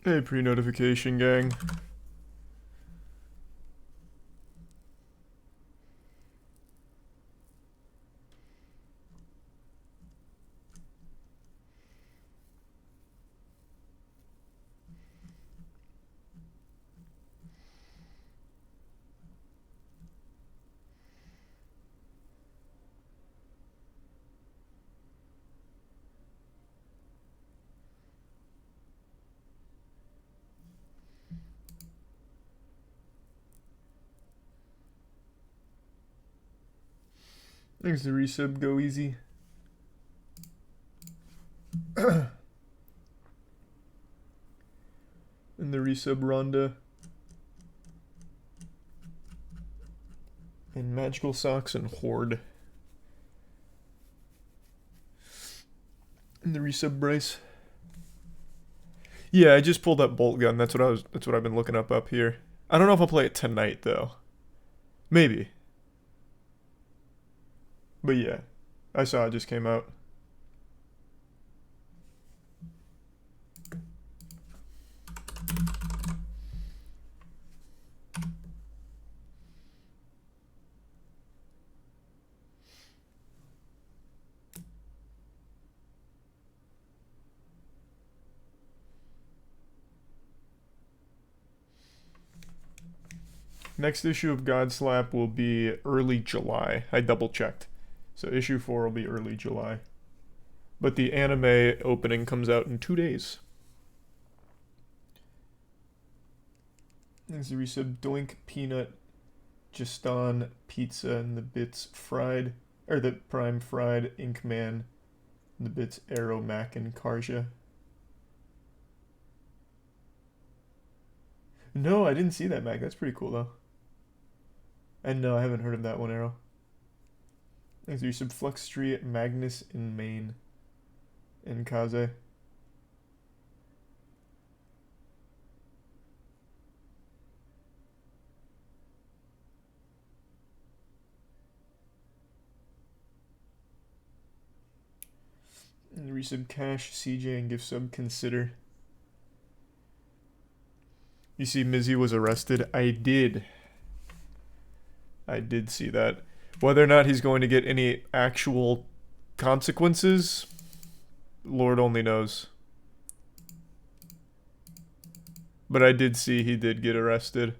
Hey, pre-notification gang. Thanks to resub, go easy. And the resub Rhonda. And Magical Socks and Horde. And the resub Bryce. Yeah, I just pulled up Bolt Gun. That's what I've been looking up here. I don't know if I'll play it tonight though. Maybe. But yeah. I saw it just came out. Next issue of Godslap will be early July. I double checked. So issue 4 will be early July. But the anime opening comes out in 2 days. There's the resub Doink, Peanut, Juston, Pizza, and the Bits Fried. Or the Prime Fried, Inkman, and the Bits Arrow, Mac, and Karja. No, I didn't see that, Mac. That's pretty cool, though. And no, I haven't heard of that one, Arrow. Thanks for your Subflux Street, Magnus in Maine, and Kaze. And resub Cash, CJ, and give sub Consider. You see Mizzy was arrested? I did see that. Whether or not he's going to get any actual consequences, Lord only knows. But I did see he did get arrested.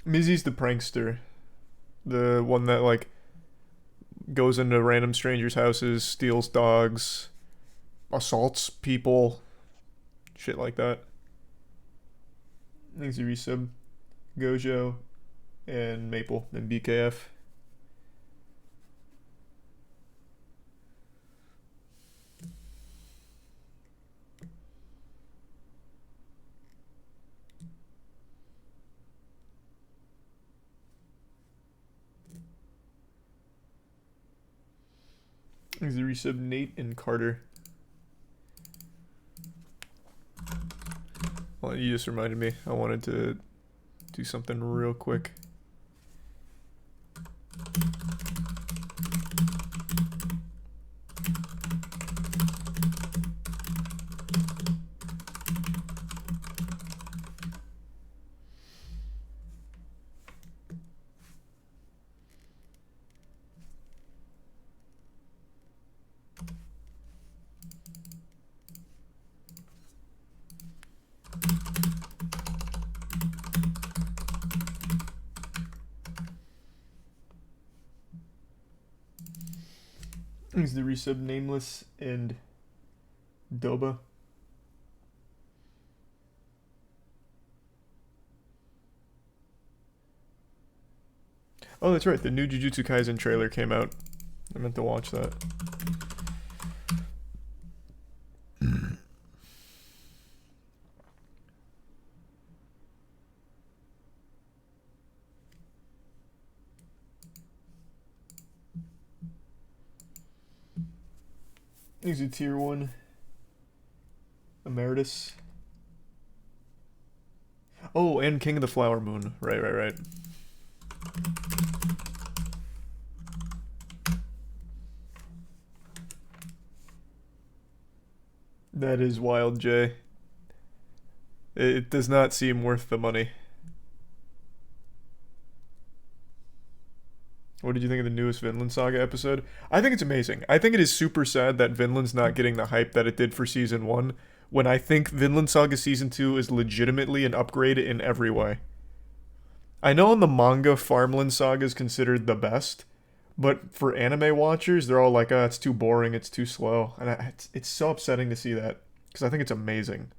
Mizzy's the prankster. The one that, like, goes into random strangers' houses, steals dogs, assaults people, shit like that. Thanks to resub, Gojo, and Maple, and BKF. Thanks to resub, Nate and Carter. Well, you just reminded me. I wanted to do something real quick. Thanks to the resub, Nameless and Doba. Oh, that's right. The new Jujutsu Kaisen trailer came out. I meant to watch that. He's a tier 1 Emeritus. Oh, and King of the Flower Moon. Right, right, right. That is wild, Jay. It does not seem worth the money. What did you think of the newest Vinland Saga episode? I think it's amazing. I think it is super sad that Vinland's not getting the hype that it did for season 1, when I think Vinland Saga season 2 is legitimately an upgrade in every way. I know in the manga, Farmland Saga is considered the best, but for anime watchers, they're all like, it's too boring, it's too slow. And it's so upsetting to see that, because I think it's amazing.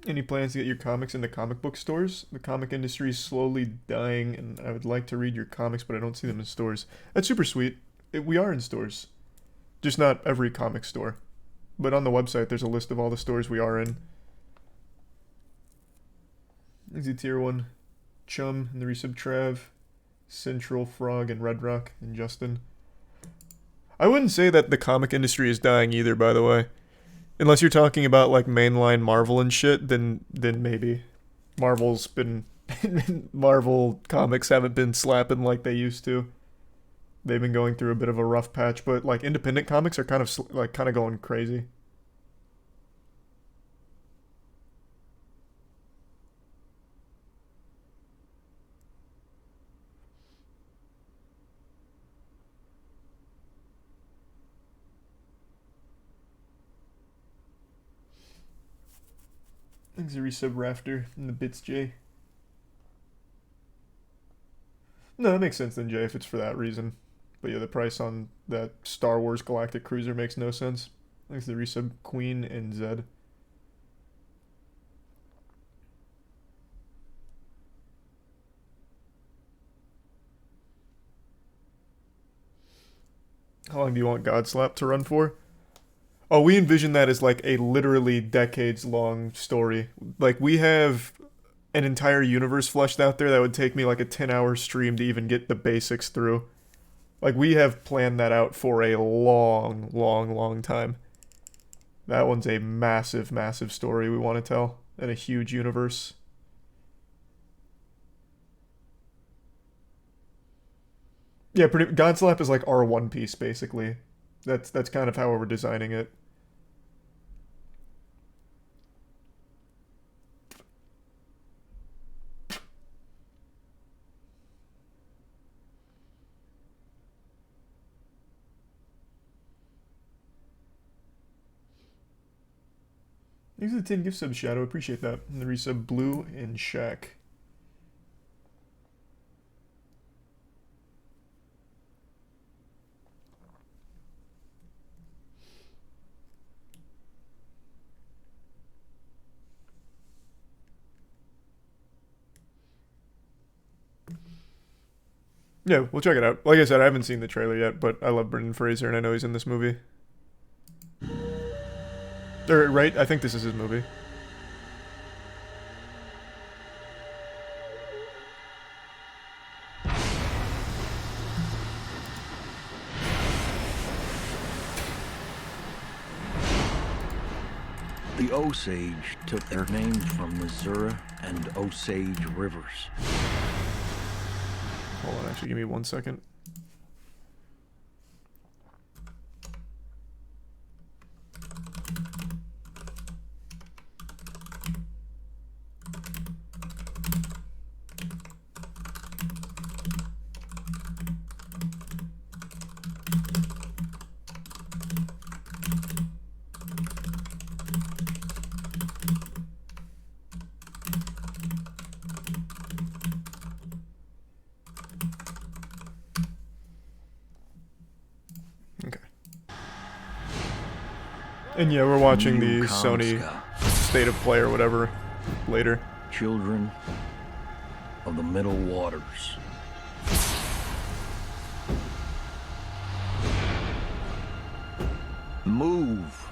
Any plans to get your comics into comic book stores? The comic industry is slowly dying, and I would like to read your comics, but I don't see them in stores. That's super sweet. We are in stores. Just not every comic store. But on the website, there's a list of all the stores we are in. Easy tier 1. Chum and the Resub Trav. Central, Frog, and Red Rock, and Justin. I wouldn't say that the comic industry is dying either, by the way. Unless you're talking about like mainline Marvel and shit, then maybe. Marvel comics haven't been slapping like they used to. They've been going through a bit of a rough patch, but like independent comics are kind of going crazy. Thanks, a resub Rafter and the Bits J. No, that makes sense then, Jay, if it's for that reason. But yeah, the price on that Star Wars Galactic Cruiser makes no sense. Thanks, the resub Queen and Zed. How long do you want Godslap to run for? Oh, we envision that as like a literally decades long story. Like we have an entire universe fleshed out there that would take me like a 10-hour stream to even get the basics through. Like we have planned that out for a long, long, long time. That one's a massive, massive story we want to tell in a huge universe. Yeah, Godslap is like our One Piece basically. That's kind of how we're designing it. Thanks for the 10 gift subs, Shadow. Appreciate that. And the resub Blue and Shaq. Yeah, we'll check it out. Like I said, I haven't seen the trailer yet, but I love Brendan Fraser and I know he's in this movie. Right? I think this is his movie. The Osage took their name from Missouri and Osage rivers. Hold on, actually, give me 1 second. And yeah, we're watching the Sony State of Play or whatever later. Children of the Middle Waters. Move,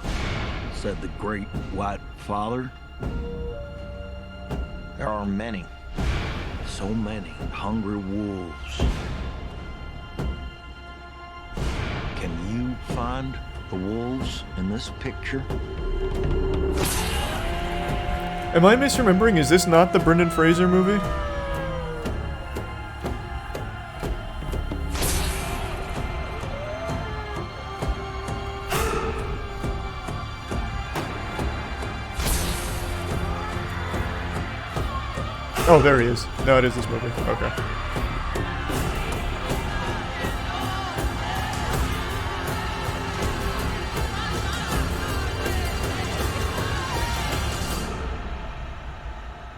said the great white father. There are many, so many hungry wolves. Can you find the wolves in this picture? Am I misremembering? Is this not the Brendan Fraser movie? Oh, there he is. No, it is this movie. Okay.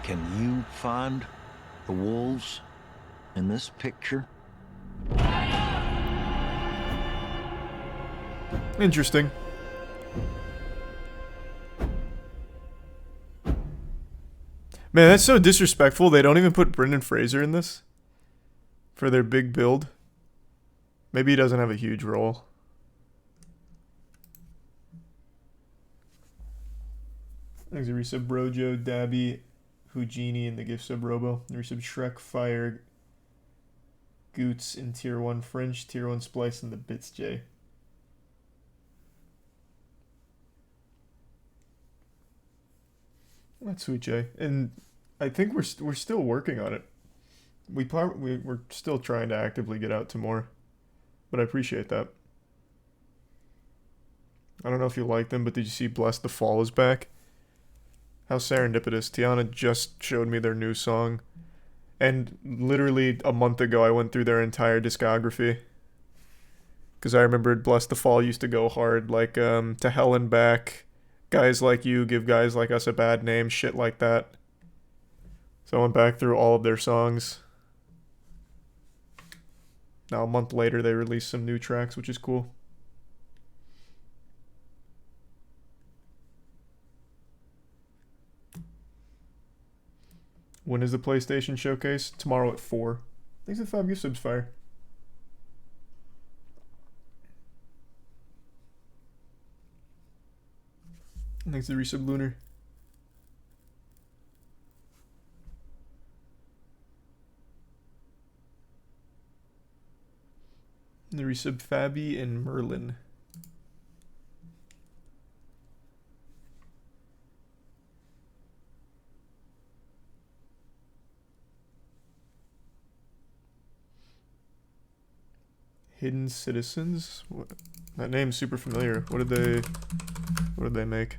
Can you find the wolves in this picture? Interesting. Man, that's so disrespectful. They don't even put Brendan Fraser in this for their big build. Maybe he doesn't have a huge role. Thanks to resub Brojo, Dabby, Houdini, and the gift sub Robo. Resub Shrek, Fire, Goots, and Tier 1 French, Tier 1 Splice, and the Bits J. That's sweet, Jay. And I think we're still working on it. We're still trying to actively get out to more, but I appreciate that. I don't know if you like them, but did you see Bless the Fall is back? How serendipitous. Tiana just showed me their new song, and literally a month ago I went through their entire discography. Because I remembered Bless the Fall used to go hard, like To Hell and Back, Guys Like You Give Guys Like Us a Bad Name, shit like that. So I went back through all of their songs. Now a month later they released some new tracks, which is cool. When is the PlayStation Showcase? Tomorrow at 4. Thanks for the 5 gift subs, Fire. Thanks to the resub Lunar. And the resub Fabi and Merlin. Hidden Citizens? What? That name's super familiar. What did they make?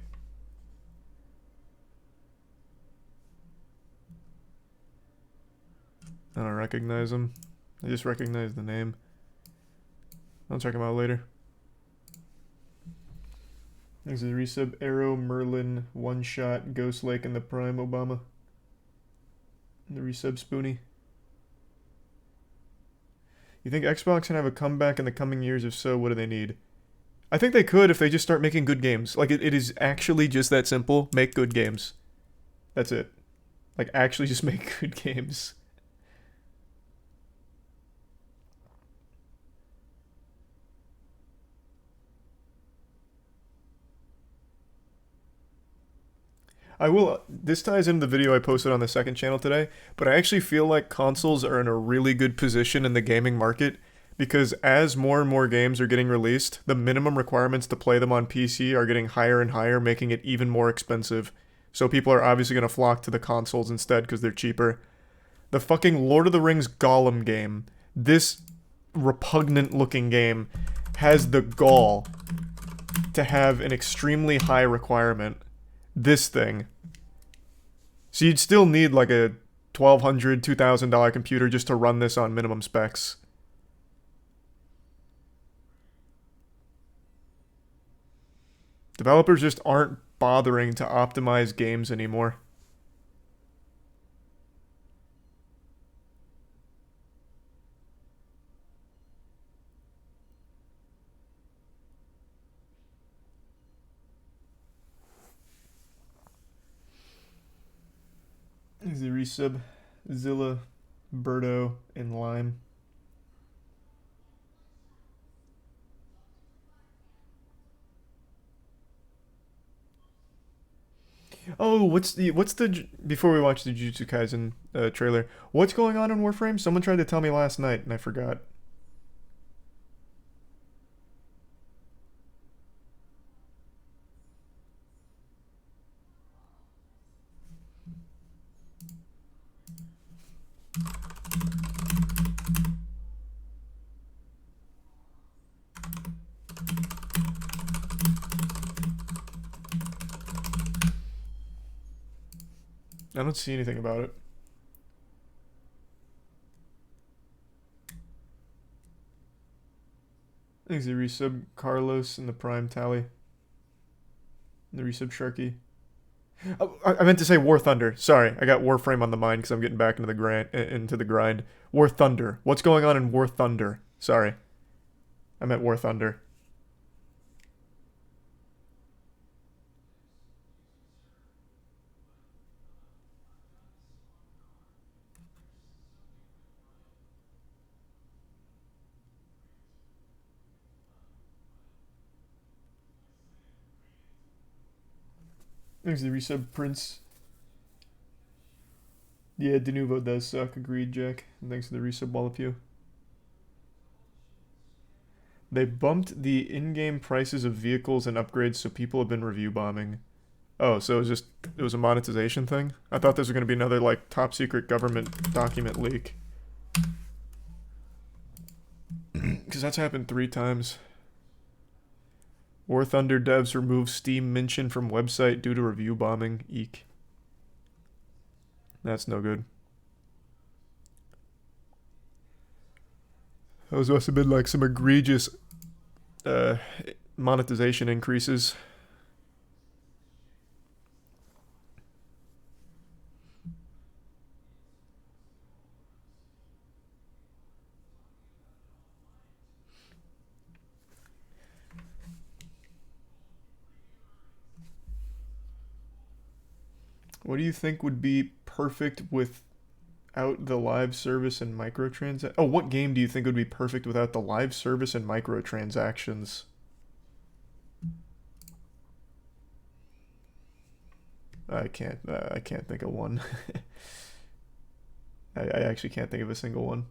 I don't recognize them. I just recognize the name. I'll check them out later. Thanks to the resub Arrow, Merlin, One Shot, Ghost Lake, and the Prime Obama. And the resub Spoonie. You think Xbox can have a comeback in the coming years? If so, what do they need? I think they could if they just start making good games. Like, it is actually just that simple. Make good games. That's it. Like, actually just make good games. I will, this ties into the video I posted on the second channel today, but I actually feel like consoles are in a really good position in the gaming market because as more and more games are getting released, the minimum requirements to play them on PC are getting higher and higher, making it even more expensive. So people are obviously going to flock to the consoles instead because they're cheaper. The fucking Lord of the Rings Gollum game, this repugnant looking game, has the gall to have an extremely high requirement. This thing. So you'd still need like a $1,200, $2,000 computer just to run this on minimum specs. Developers just aren't bothering to optimize games anymore. Easy resub, Zilla, Birdo, and Lime. Oh, before we watch the Jujutsu Kaisen trailer, what's going on in Warframe? Someone tried to tell me last night and I forgot. I don't see anything about it. Thanks the resub Carlos and the Prime Tally. The resub Sharky. Oh, I meant to say War Thunder. Sorry, I got Warframe on the mind because I'm getting back into the grind. War Thunder. What's going on in War Thunder? Sorry, I meant War Thunder. Thanks the resub Prince. Yeah, Denuvo does suck. Agreed, Jack. And thanks for the resub, all of you. They bumped the in-game prices of vehicles and upgrades, so people have been review bombing. Oh, so it was a monetization thing? I thought this was going to be another, like, top secret government document leak. Because that's happened 3 times. War Thunder devs remove Steam mention from website due to review bombing. Eek. That's no good. Those must have been like some egregious monetization increases. What do you think would be perfect without the live service and microtransactions? Oh, what game do you think would be perfect without the live service and microtransactions? I can't think of one. I actually can't think of a single one.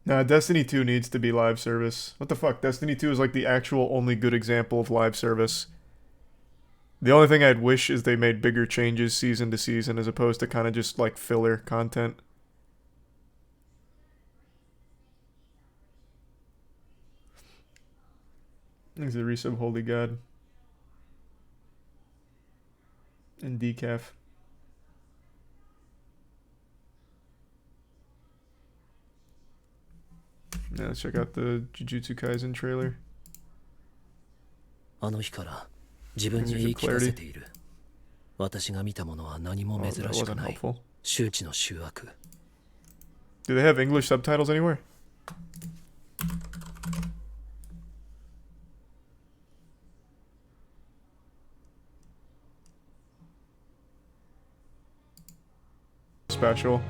Nah, Destiny 2 needs to be live service. What the fuck? Destiny 2 is like the actual only good example of live service. The only thing I'd wish is they made bigger changes season to season as opposed to kind of just like filler content. Thanks to the resub Holy God. And Decaf. Now let's check out the Jujutsu Kaisen trailer. あの日から自分に言い聞かせている。私が見たものは何も珍しくない。周知の醜悪。Do they have English subtitles anywhere? Special.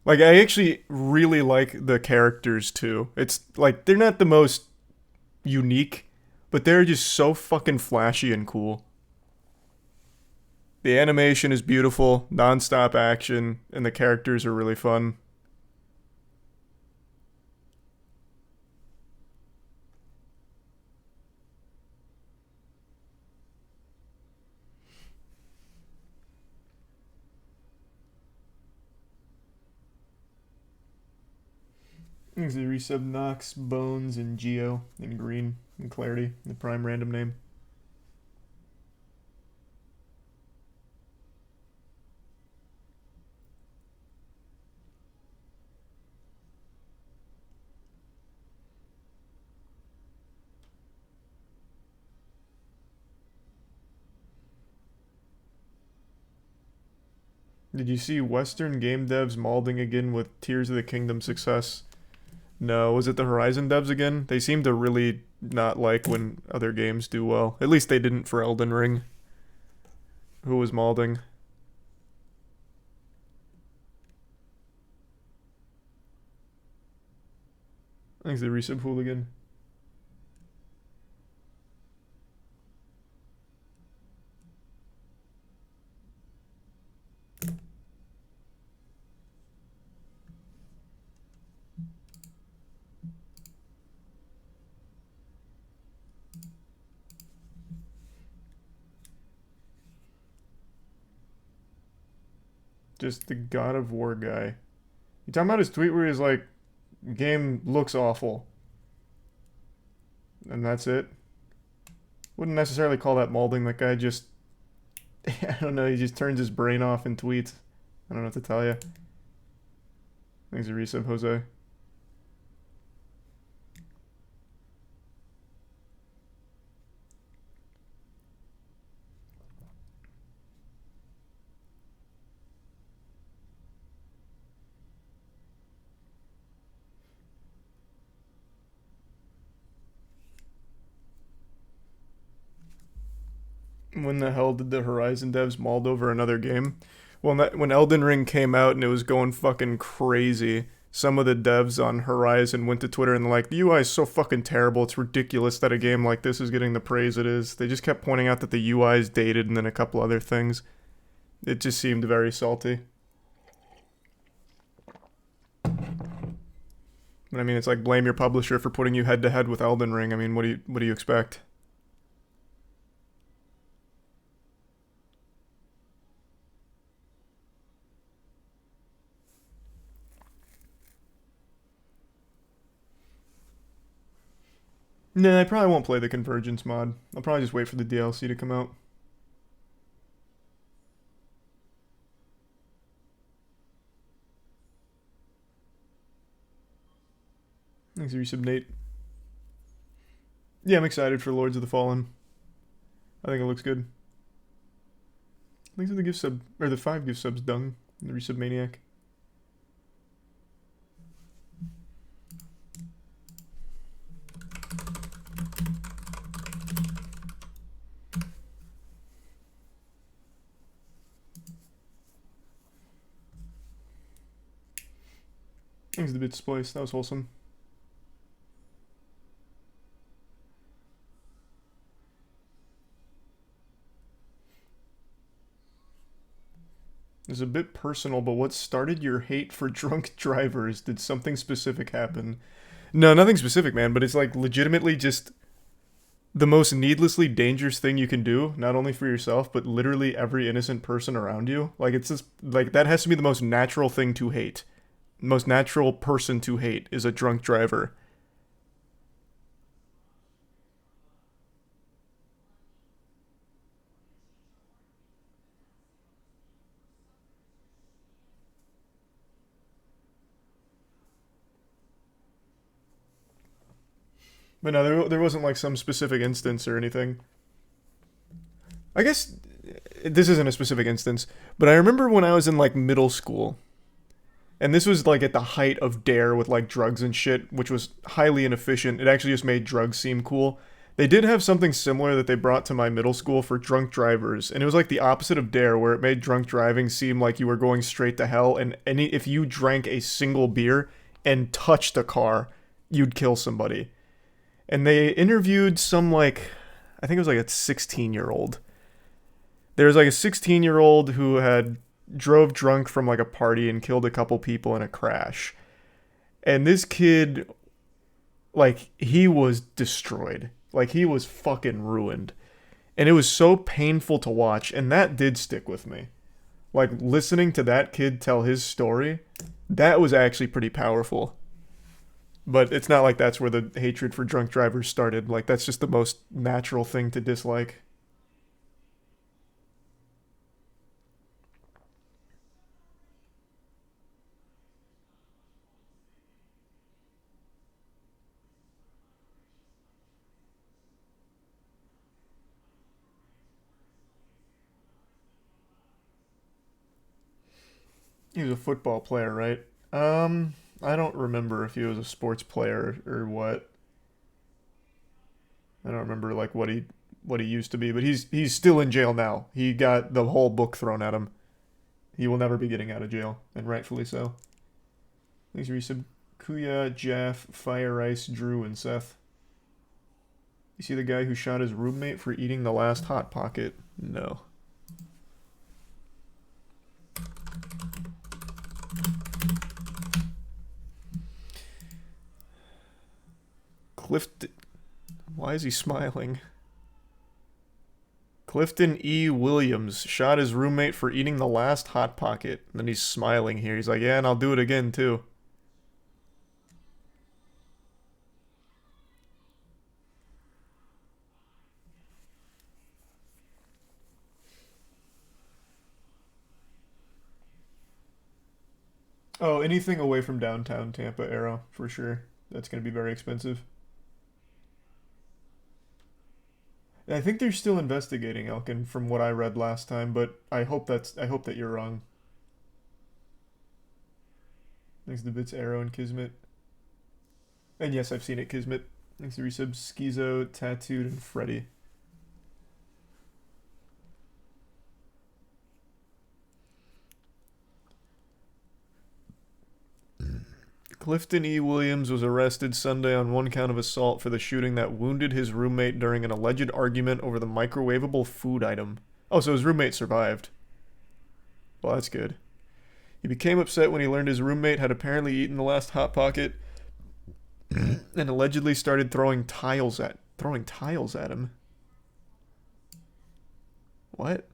Like, I actually really like the characters too. It's like they're not the most unique, but they're just so fucking flashy and cool. The animation is beautiful, non-stop action, and the characters are really fun. There's the resub Nox, Bones, and Geo, and Green, and Clarity, the prime random name. Did you see Western game devs mauling again with Tears of the Kingdom success? No, was it the Horizon devs again? They seem to really not like when other games do well. At least they didn't for Elden Ring. Who was mauling? Thanks the resub hooligan. Just the God of War guy. You talking about his tweet where he's like, game looks awful. And that's it? Wouldn't necessarily call that molding. That guy just, I don't know, he just turns his brain off in tweets. I don't know what to tell you. Thanks for resub, Jose. When the hell did the Horizon devs mauled over another game? Well, when Elden Ring came out and it was going fucking crazy, some of the devs on Horizon went to Twitter and they're like, the UI is so fucking terrible, it's ridiculous that a game like this is getting the praise it is. They just kept pointing out that the UI is dated and then a couple other things. It just seemed very salty. But I mean, it's like blame your publisher for putting you head to head with Elden Ring. I mean, what do you expect? Nah, I probably won't play the Convergence mod. I'll probably just wait for the DLC to come out. Thanks for resub, Nate. Yeah, I'm excited for Lords of the Fallen. I think it looks good. Thanks for the gift sub, or the 5 gift subs, Dung, and the resub Maniac. Thanks for the bit splice, that was wholesome. It's a bit personal, but what started your hate for drunk drivers? Did something specific happen? No, nothing specific, man, but it's like legitimately just the most needlessly dangerous thing you can do, not only for yourself, but literally every innocent person around you. Like, it's just, like, that has to be the most natural thing to hate. Most natural person to hate is a drunk driver. But no, there wasn't like some specific instance or anything. I guess this isn't a specific instance, but I remember when I was in like middle school, and this was like at the height of Dare with like drugs and shit, which was highly inefficient. It actually just made drugs seem cool. They did have something similar that they brought to my middle school for drunk drivers, and it was like the opposite of Dare, where it made drunk driving seem like you were going straight to hell, and if you drank a single beer and touched a car, you'd kill somebody. And they interviewed some like, I think it was like a 16-year-old. There was like a 16-year-old who had drove drunk from like a party and killed a couple people in a crash. And this kid, like, he was destroyed. Like, he was fucking ruined. And it was so painful to watch, and that did stick with me. Like, listening to that kid tell his story, that was actually pretty powerful. But it's not like that's where the hatred for drunk drivers started. Like, that's just the most natural thing to dislike. He was a football player, right? I don't remember if he was a sports player or what. I don't remember like what he used to be, but he's still in jail now. He got the whole book thrown at him. He will never be getting out of jail, and rightfully so. Thanks, resub, Kuya, Jaff, Fire Ice, Drew, and Seth. You see the guy who shot his roommate for eating the last Hot Pocket? No. Clifton. Why is he smiling? Clifton E. Williams shot his roommate for eating the last Hot Pocket. And then he's smiling here. He's like, yeah, and I'll do it again, too. Oh, anything away from downtown Tampa, Arrow, for sure. That's going to be very expensive. I think they're still investigating Elkin from what I read last time, but I hope that you're wrong. Thanks to bits, Arrow and Kismet. And yes, I've seen it, Kismet. Thanks to resubs, Schizo, Tattooed, and Freddy. Clifton E. Williams was arrested Sunday on one count of assault for the shooting that wounded his roommate during an alleged argument over the microwavable food item. Oh, so his roommate survived. Well, that's good. He became upset when he learned his roommate had apparently eaten the last Hot Pocket and allegedly started throwing tiles at him. What?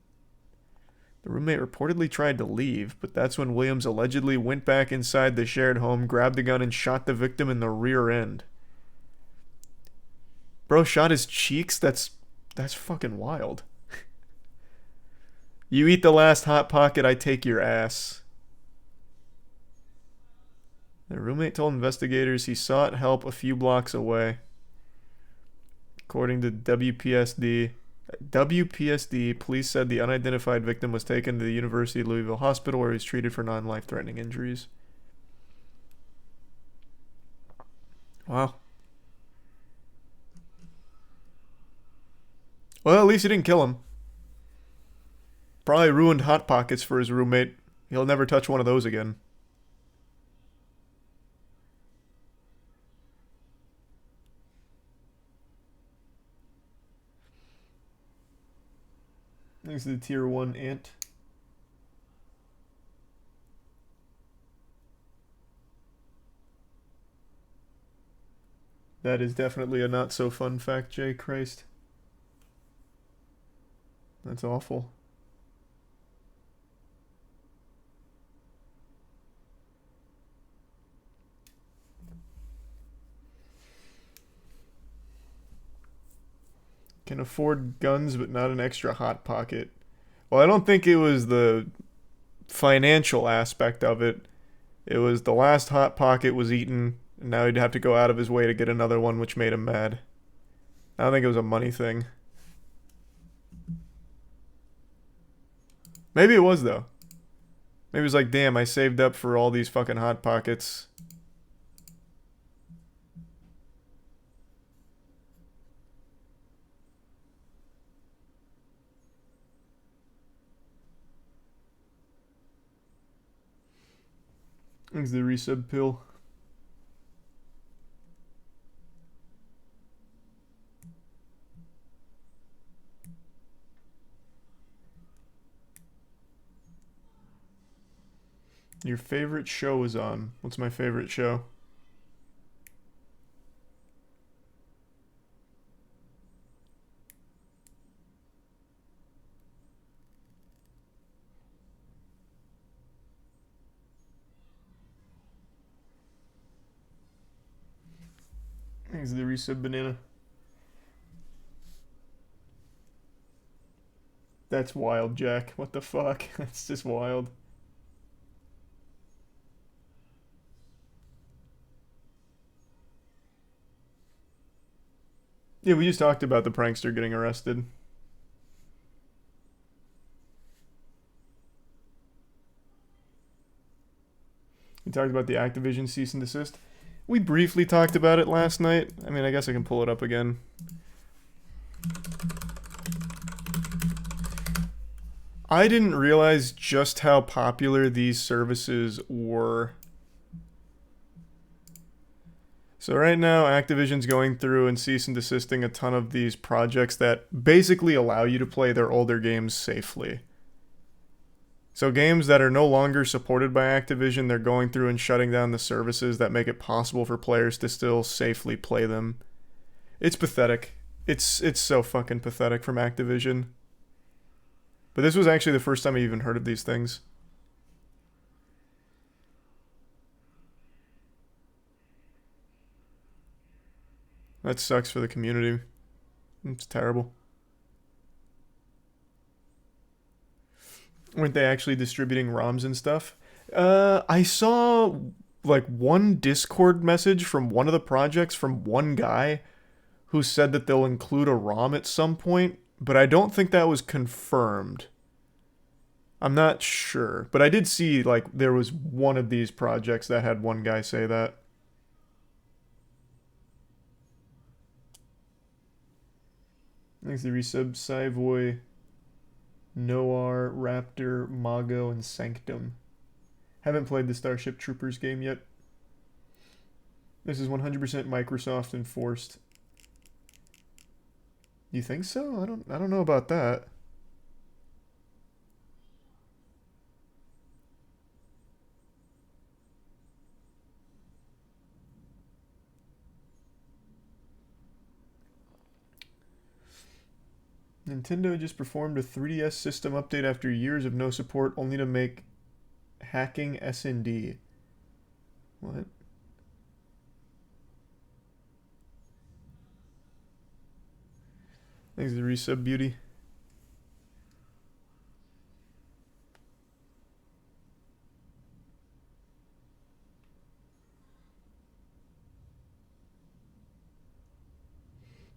The roommate reportedly tried to leave, but that's when Williams allegedly went back inside the shared home, grabbed the gun, and shot the victim in the rear end. Bro shot his cheeks? That's fucking wild. You eat the last Hot Pocket, I take your ass. The roommate told investigators he sought help a few blocks away. According to WPSD, police said the unidentified victim was taken to the University of Louisville Hospital where he was treated for non-life-threatening injuries. Wow. Well, at least he didn't kill him. Probably ruined Hot Pockets for his roommate. He'll never touch one of those again. Thanks to the tier 1 ant. That is definitely a not so fun fact, Jay. Christ. That's awful. Can afford guns but not an extra Hot Pocket. Well, I don't think it was the financial aspect of it. It was the last Hot Pocket was eaten, and now he'd have to go out of his way to get another one, which made him mad. I don't think it was a money thing. Maybe it was, though. Maybe it was like, damn, I saved up for all these fucking Hot Pockets. Thanks to the resub pill. Your favorite show is on. What's my favorite show? Thanks to the resub banana. That's wild, Jack. What the fuck? That's just wild. Yeah, we just talked about the prankster getting arrested. We talked about the Activision cease and desist. We briefly talked about it last night. I mean, I guess I can pull it up again. I didn't realize just how popular these services were. So right now, Activision's going through and cease and desisting a ton of these projects that basically allow you to play their older games safely. So games that are no longer supported by Activision, they're going through and shutting down the services that make it possible for players to still safely play them. It's pathetic. It's so fucking pathetic from Activision. But this was actually the first time I even heard of these things. That sucks for the community. It's terrible. Weren't they actually distributing ROMs and stuff? I saw like one Discord message from one of the projects from one guy who said that they'll include a ROM at some point, but I don't think that was confirmed. I'm not sure, but I did see like there was one of these projects that had one guy say that. Thanks to resub Savoy, Noir, Raptor, Mago, and Sanctum. Haven't played the Starship Troopers game yet. This is 100% Microsoft enforced. You think so? I don't know about that. Nintendo just performed a 3DS system update after years of no support, only to make hacking SND. What? Thanks to the resub, Beauty.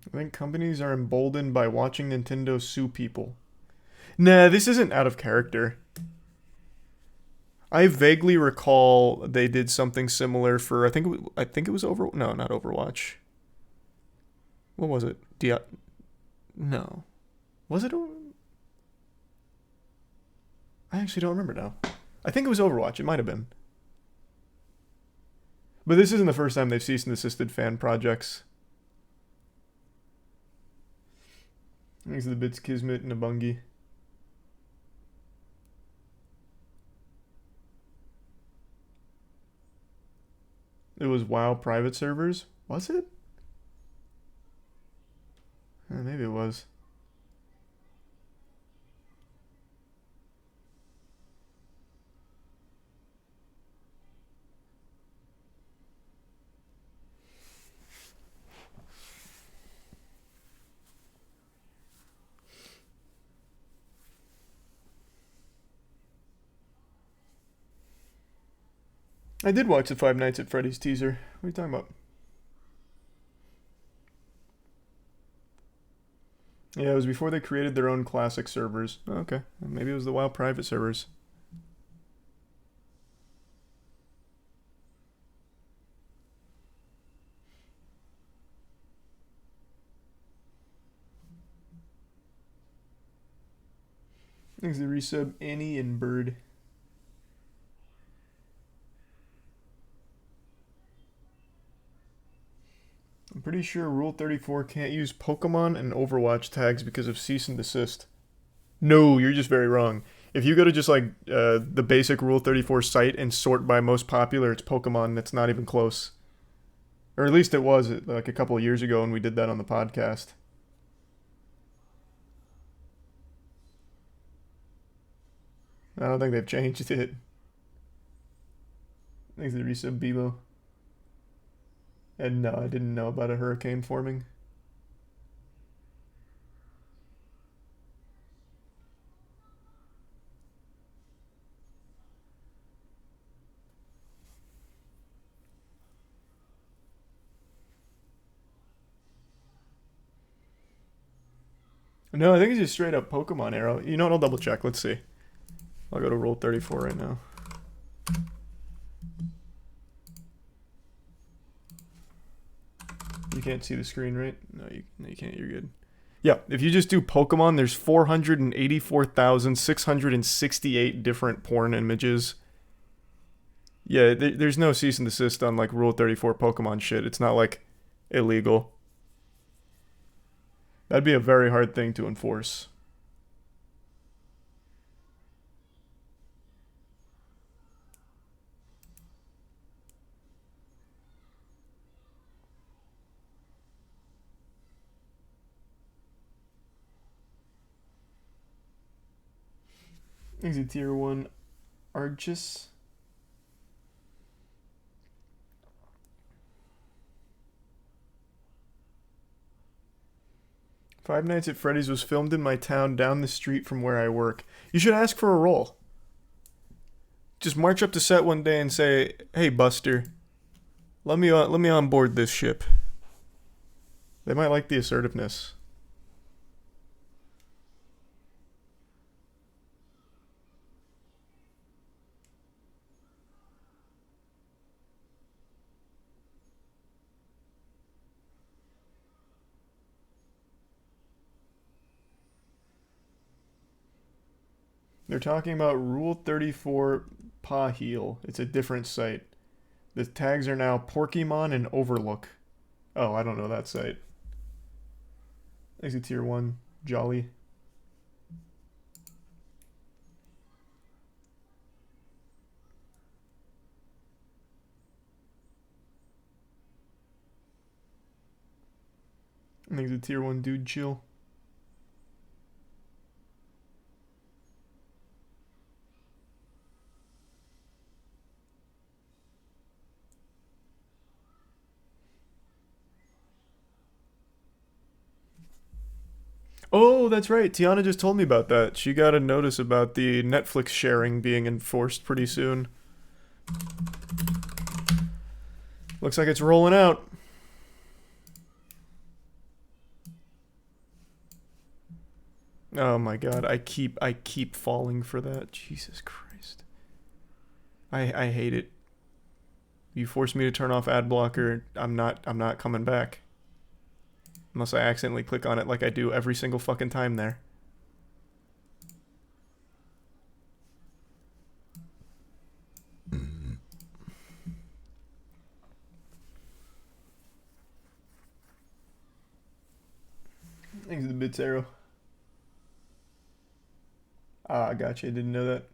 I think companies are emboldened by watching Nintendo sue people. Nah, this isn't out of character. I vaguely recall they did something similar for I think it was not Overwatch. What was it? No. Was it? I actually don't remember now. I think it was Overwatch. It might have been. But this isn't the first time they've ceased and desisted fan projects. Thanks to the Bits Kismet and Abungi. It was WoW private servers? Was it? Maybe it was. I did watch the Five Nights at Freddy's teaser. What are you talking about? Yeah, it was before they created their own classic servers. Oh, okay, maybe it was the WoW private servers. Thanks to resub Annie and Bird. I'm pretty sure Rule 34 can't use Pokemon and Overwatch tags because of cease and desist. No, you're just very wrong. If you go to just like the basic Rule 34 site and sort by most popular, it's Pokemon. That's not even close. Or at least it was like a couple of years ago when we did that on the podcast. I don't think they've changed it. Thanks to the resub Bebo. And no, I didn't know about a hurricane forming. No, I think it's just straight up Pokemon arrow. You know what? I'll double check. Let's see. I'll go to Rule 34 right now. You can't see the screen, right? No, you can't. You're good. Yeah, if you just do Pokemon, there's 484,668 different porn images. Yeah, there's no cease and desist on like Rule 34 Pokemon shit. It's not like illegal. That'd be a very hard thing to enforce. Easy tier 1 Argus. Five Nights at Freddy's was filmed in my town down the street from where I work. You should ask for a role. Just march up to set one day and say, "Hey, Buster, let me on board this ship." They might like the assertiveness. They're talking about Rule 34 Paheel. It's a different site. The tags are now Porkymon and Overlook. Oh, I don't know that site. Exit tier 1, Jolly. Exit tier 1, Dude Chill. Oh, that's right. Tiana just told me about that. She got a notice about the Netflix sharing being enforced pretty soon. Looks like it's rolling out. Oh my god, I keep falling for that. Jesus Christ. I hate it. You force me to turn off ad blocker, I'm not coming back. Unless I accidentally click on it like I do every single fucking time there. Thanks to the bits arrow. Ah, gotcha. Didn't know that.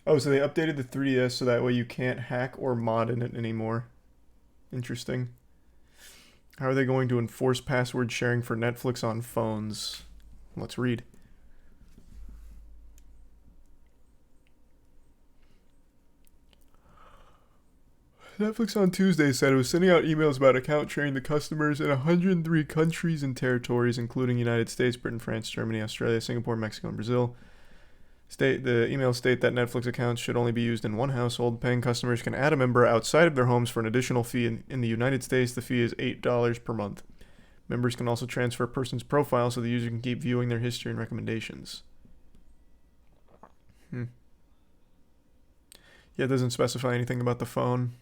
Oh, so they updated the 3DS so that way you can't hack or mod in it anymore. Interesting. How are they going to enforce password sharing for Netflix on phones? Let's read. Netflix on Tuesday said it was sending out emails about account sharing to customers in 103 countries and territories, including United States, Britain, France, Germany, Australia, Singapore, Mexico, and Brazil. The emails state that Netflix accounts should only be used in one household. Paying customers can add a member outside of their homes for an additional fee. In the United States, the fee is $8 per month. Members can also transfer a person's profile so the user can keep viewing their history and recommendations. Yeah, it doesn't specify anything about the phone.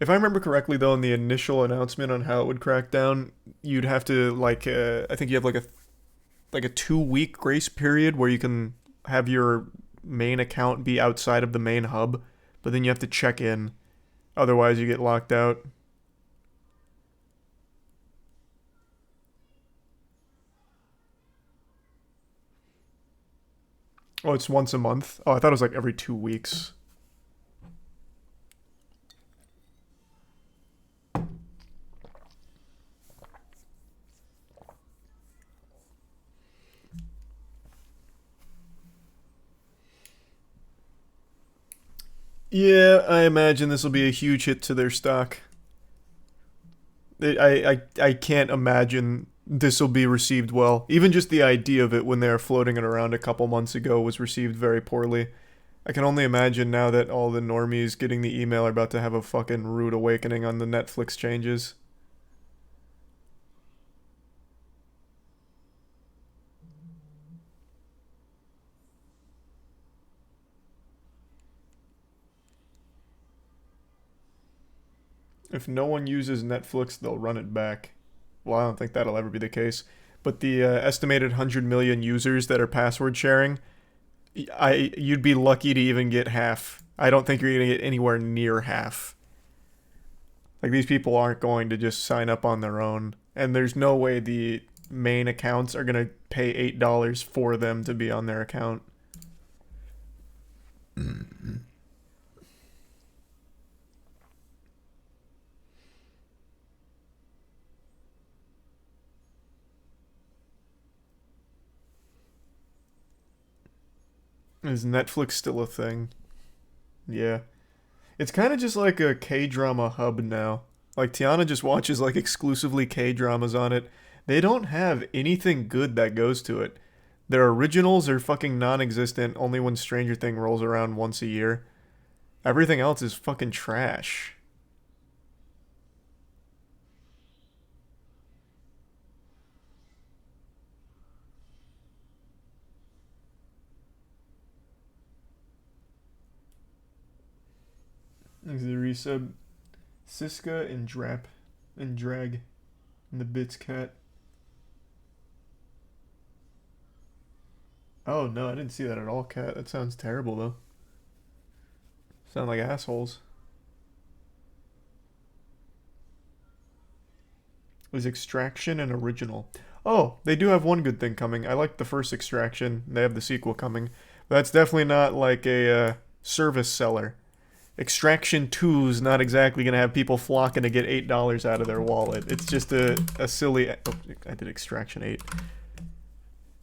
If I remember correctly, though, in the initial announcement on how it would crack down, you'd have to, like, I think you have, like a 2-week grace period where you can have your main account be outside of the main hub, but then you have to check in. Otherwise, you get locked out. Oh, it's once a month? Oh, I thought it was like every 2 weeks. Yeah, I imagine this will be a huge hit to their stock. I can't imagine this will be received well. Even just the idea of it when they were floating it around a couple months ago was received very poorly. I can only imagine now that all the normies getting the email are about to have a fucking rude awakening on the Netflix changes. If no one uses Netflix, they'll run it back. Well, I don't think that'll ever be the case. But the estimated 100 million users that are password sharing, You'd be lucky to even get half. I don't think you're gonna get anywhere near half. Like, these people aren't going to just sign up on their own, and there's no way the main accounts are gonna pay $8 for them to be on their account. Is Netflix still a thing? Yeah. It's kind of just like a K-drama hub now. Like, Tiana just watches, like, exclusively K-dramas on it. They don't have anything good that goes to it. Their originals are fucking non-existent only when Stranger Things rolls around once a year. Everything else is fucking trash. Is the resub Siska and Drap and Drag and the Bits Cat. Oh no, I didn't see that at all, Cat. That sounds terrible though. Sound like assholes. Was Extraction an original? Oh, they do have one good thing coming. I like the first Extraction. They have the sequel coming. But that's definitely not like a service seller. Extraction 2 is not exactly going to have people flocking to get $8 out of their wallet. It's just a silly... Oh, I did Extraction 8.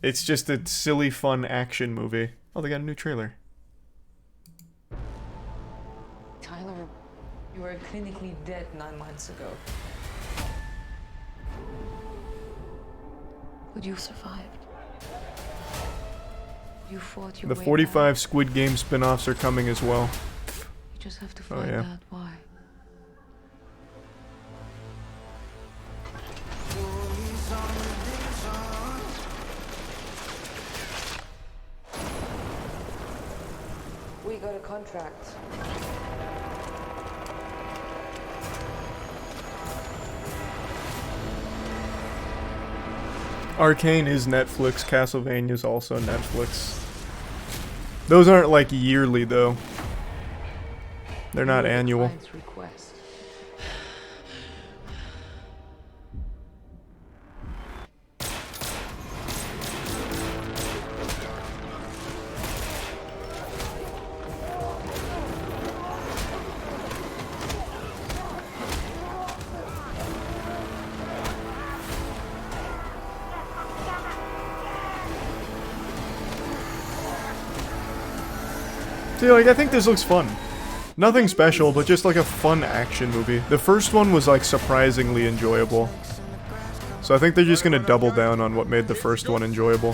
It's just a silly, fun action movie. Oh, they got a new trailer. Tyler, you were clinically dead 9 months ago. But you survived. You fought your way The 45 back. Squid Game spin-offs are coming as well. You just have to find out why. We got a contract. Arcane is Netflix. Castlevania's also Netflix. Those aren't like yearly though. They're not annual. Request. See, like, I think this looks fun. Nothing special, but just like a fun action movie. The first one was like surprisingly enjoyable. So I think they're just gonna double down on what made the first one enjoyable.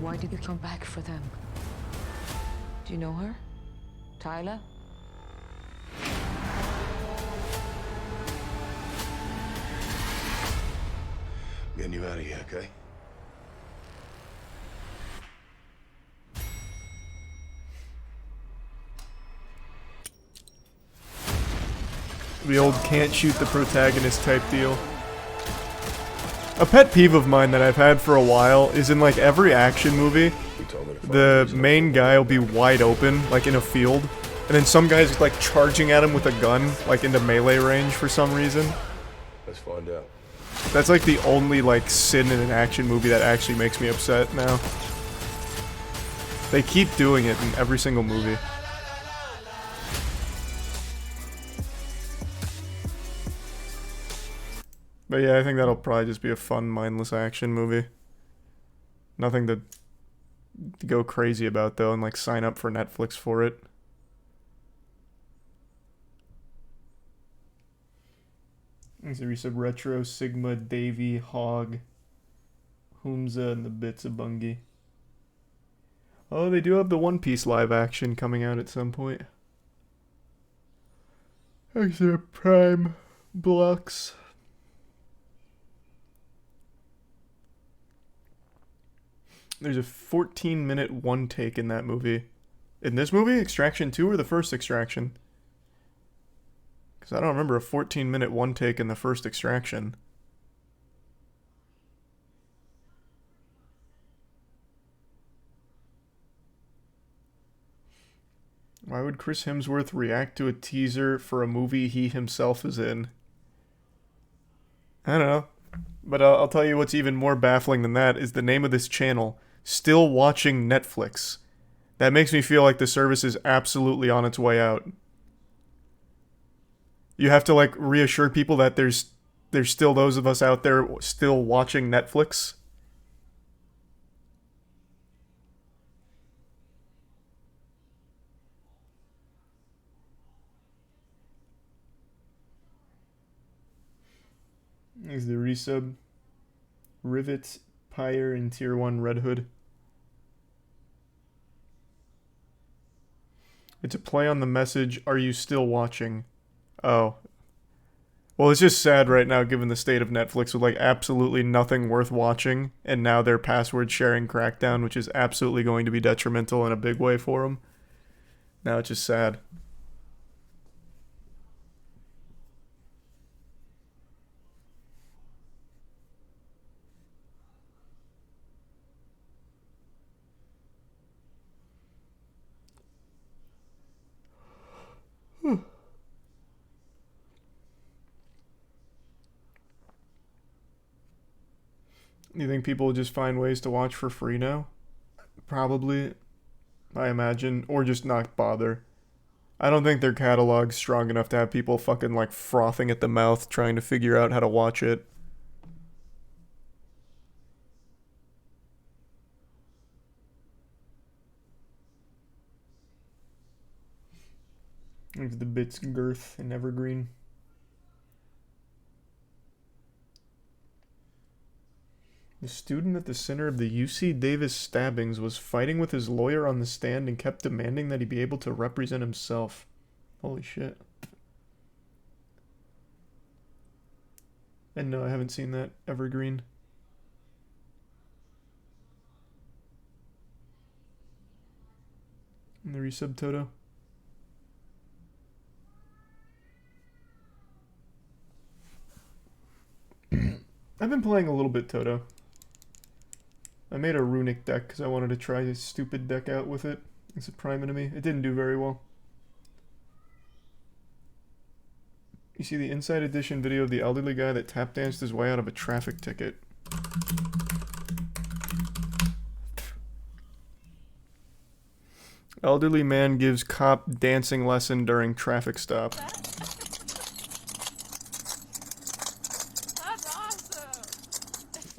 Why did you come back for them? Do you know her? Tyler? Getting you out of here, okay? The old can't shoot the protagonist type deal. A pet peeve of mine that I've had for a while is in like every action movie, the main guy will be wide open, like in a field, and then some guy's like charging at him with a gun, like into melee range for some reason. Let's find out. That's like the only like sin in an action movie that actually makes me upset now. They keep doing it in every single movie. But yeah, I think that'll probably just be a fun, mindless action movie. Nothing to go crazy about though, and like sign up for Netflix for it. There's a resub Retro, Sigma, Davy, Hog, Humza, and the Bits of Bungie. Oh, they do have the One Piece live action coming out at some point. Extra Prime blocks. There's a 14-minute one take in that movie. In this movie, Extraction 2 or the first Extraction? Because I don't remember a 14-minute one take in the first Extraction. Why would Chris Hemsworth react to a teaser for a movie he himself is in? I don't know. But I'll tell you what's even more baffling than that is the name of this channel, Still Watching Netflix. That makes me feel like the service is absolutely on its way out. You have to like reassure people that there's still those of us out there still watching Netflix. Is the resub Rivet, Pyre, and Tier 1 Red Hood. It's a play on the message, are you still watching? Oh. Well, it's just sad right now given the state of Netflix with like absolutely nothing worth watching, and now their password sharing crackdown, which is absolutely going to be detrimental in a big way for them. Now it's just sad. You think people will just find ways to watch for free now? Probably, I imagine, or just not bother. I don't think their catalog's strong enough to have people fucking like frothing at the mouth trying to figure out how to watch it. There's the Bits Girth and Evergreen. The student at the center of the UC Davis stabbings was fighting with his lawyer on the stand and kept demanding that he be able to represent himself. Holy shit. And no, I haven't seen that Evergreen. And the resub Toto. I've been playing a little bit Toto. I made a runic deck because I wanted to try this stupid deck out with it. It's a prime enemy. It didn't do very well. You see the Inside Edition video of the elderly guy that tap danced his way out of a traffic ticket. Elderly man gives cop dancing lesson during traffic stop.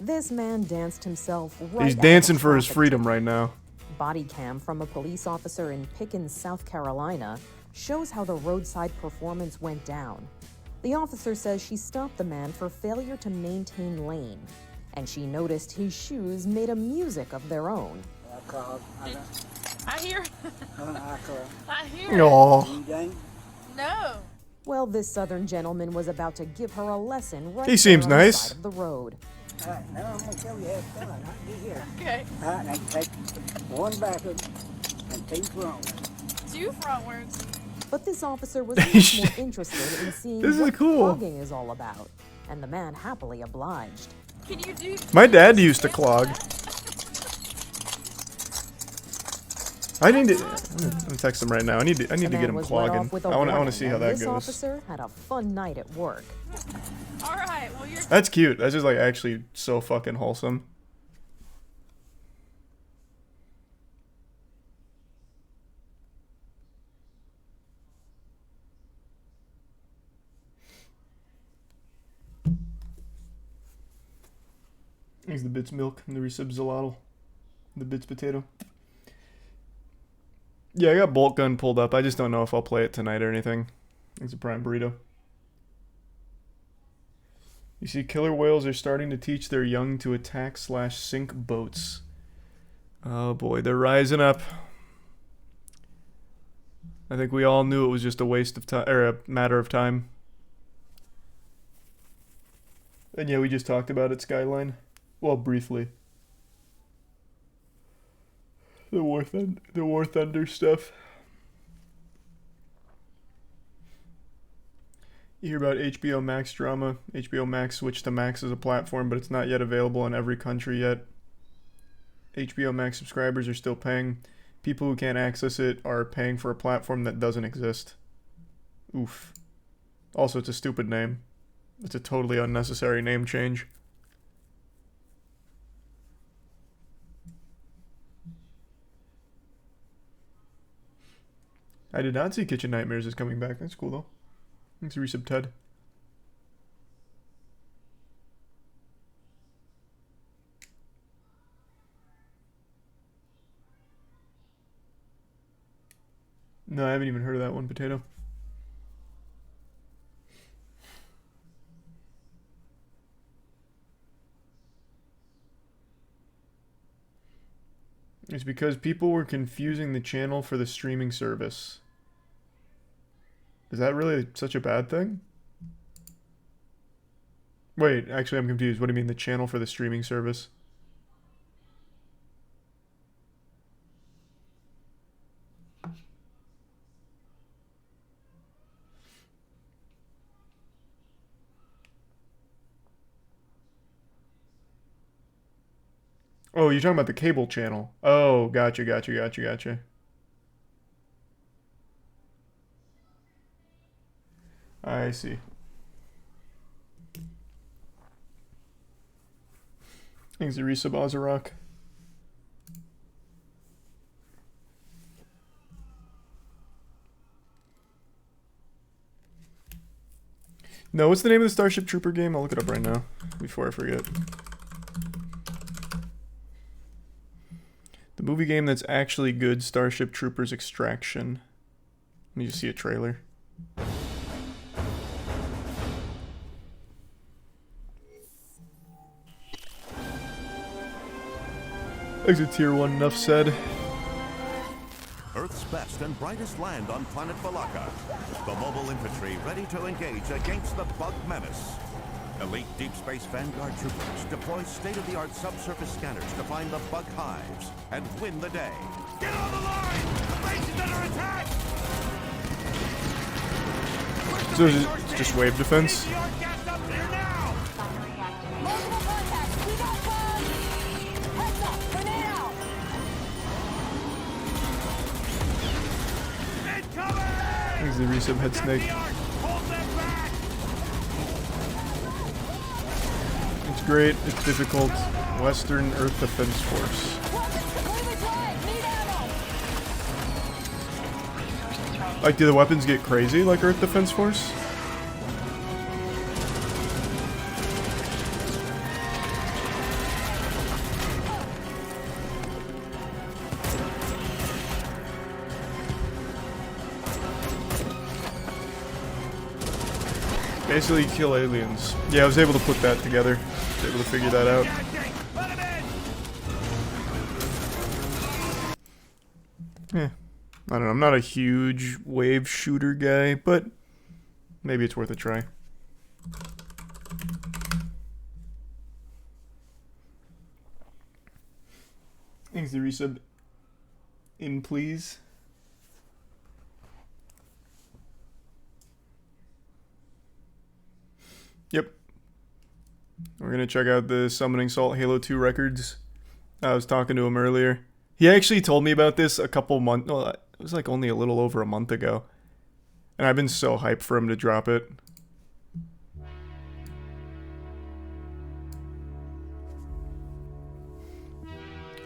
This man danced himself right. He's dancing for his freedom right now. Body cam from a police officer in Pickens, South Carolina, shows how the roadside performance went down. The officer says she stopped the man for failure to maintain lane, and she noticed his shoes made a music of their own. I hear. I hear. Aww. No. Well, this southern gentleman was about to give her a lesson right He seems there on nice. the side of the road. All right, now I'm going to show you how it's done. Right, get here. Okay. All right, now take one backward and two front. Two frontwards. But this officer was much more interested in seeing This is what cool. clogging is all about, and the man happily obliged. Can you do? My dad used to clog. I need to. I'm gonna text him right now. I need to The get man him was let clogging. off with a I want warning, to see how and that this goes. officer had a fun night at work. All right. Well, you're. That's cute. That's just like actually so fucking wholesome. Here's the Bits Milk and the resub Zolotl. The Bits Potato. Yeah, I got Bolt Gun pulled up. I just don't know if I'll play it tonight or anything. It's a prime burrito. You see, killer whales are starting to teach their young to attack/sink boats. Oh boy, they're rising up. I think we all knew it was just a waste of time, or a matter of time. And yeah, we just talked about it, Skyline. Well, briefly. The War Thunder stuff. You hear about HBO Max drama. HBO Max switched to Max as a platform, but it's not yet available in every country yet. HBO Max subscribers are still paying. People who can't access it are paying for a platform that doesn't exist. Oof. Also, it's a stupid name. It's a totally unnecessary name change. I did not see Kitchen Nightmares is coming back. That's cool, though. Thanks, Resub Ted. No, I haven't even heard of that one, Potato. It's because people were confusing the channel for the streaming service. Is that really such a bad thing? Wait, actually I'm confused. What do you mean the channel for the streaming service? Oh, you're talking about the cable channel. Oh, gotcha. I see. Thanks, Arisa Bazarok. No, what's the name of the Starship Trooper game? I'll look it up right now before I forget. The movie game that's actually good, Starship Troopers Extraction. Let me just see a trailer. Exit Tier 1, enough said. Earth's best and brightest land on planet Balaka. The mobile infantry ready to engage against the bug menace. Elite Deep Space Vanguard troopers deploy state-of-the-art subsurface scanners to find the bug hives and win the day. Get on the line! The base is under attack! So it's just wave defense? Thanks the resub head snake. It's great, it's difficult. Western Earth Defense Force. Like, do the weapons get crazy like Earth Defense Force? Basically kill aliens. Yeah, I was able to put that together. I was able to figure that out. Yeah. I don't know, I'm not a huge wave shooter guy, but maybe it's worth a try. Thanks, the resub. In, please. Yep. We're gonna check out the Summoning Salt Halo 2 records. I was talking to him earlier. He actually told me about this a couple months... Well, it was like only a little over a month ago. And I've been so hyped for him to drop it.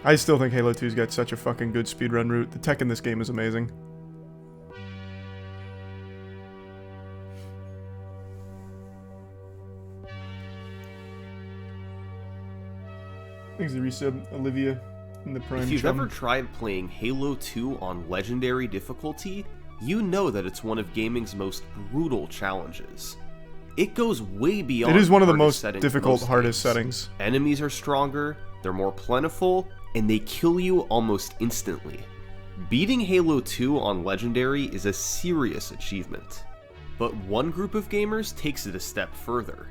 I still think Halo 2's got such a fucking good speedrun route. The tech in this game is amazing. Thanks for the resub, Olivia, in the Prime. If you've chum. ever tried playing Halo 2 on Legendary difficulty, you know that it's one of gaming's most brutal challenges. It goes way beyond. It is one of the most difficult, hardest settings. Enemies are stronger, they're more plentiful, and they kill you almost instantly. Beating Halo 2 on Legendary is a serious achievement. But one group of gamers takes it a step further.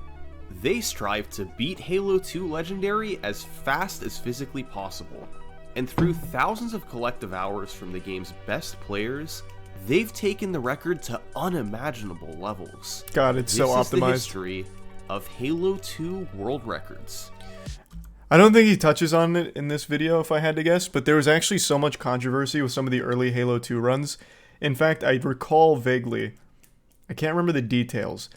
They strive to beat Halo 2 Legendary as fast as physically possible, and through thousands of collective hours from the game's best players, they've taken the record to unimaginable levels. God, it's so optimized. This is the history of Halo 2 world records. I don't think he touches on it in this video, if I had to guess, but there was actually so much controversy with some of the early Halo 2 runs. In fact, I recall vaguely, I can't remember the details.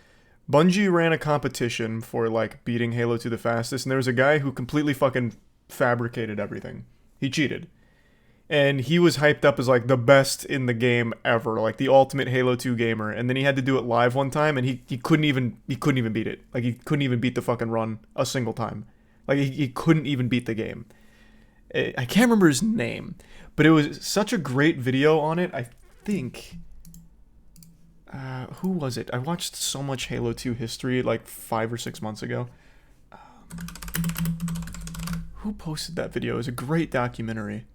Bungie ran a competition for, like, beating Halo 2 the fastest, and there was a guy who completely fucking fabricated everything. He cheated. And he was hyped up as, like, the best in the game ever, like, the ultimate Halo 2 gamer, and then he had to do it live one time, and he couldn't even beat it. Like, he couldn't even beat the fucking run a single time. Like, he couldn't even beat the game. I can't remember his name, but it was such a great video on it. I think... who was it? I watched so much Halo 2 history like 5 or 6 months ago. Who posted that video? It was a great documentary.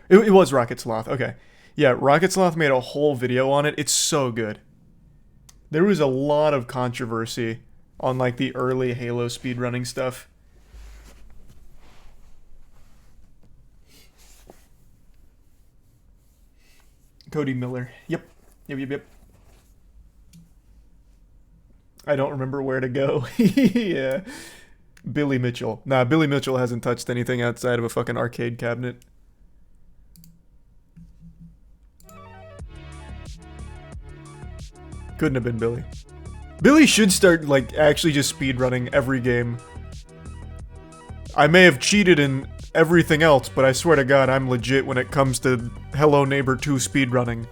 It was Rocket Sloth. Okay. Yeah, Rocket Sloth made a whole video on it. It's so good. There was a lot of controversy on like the early Halo speedrunning stuff. Cody Miller. Yep. I don't remember where to go. Yeah. Billy Mitchell. Nah, Billy Mitchell hasn't touched anything outside of a fucking arcade cabinet. Couldn't have been Billy. Billy should start, like, actually just speedrunning every game. I may have cheated in everything else, but I swear to God, I'm legit when it comes to Hello Neighbor 2 speedrunning.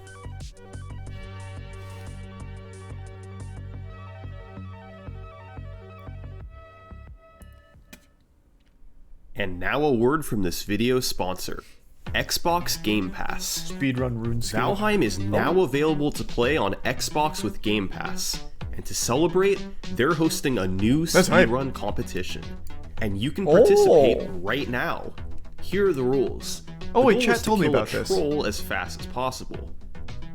And now a word from this video's sponsor, Xbox Game Pass. Speedrun RuneScape. Valheim is now available to play on Xbox with Game Pass. And to celebrate, they're hosting a new speedrun competition. And you can participate right now. Here are the rules. Oh wait, chat told me about this. Troll as fast as possible.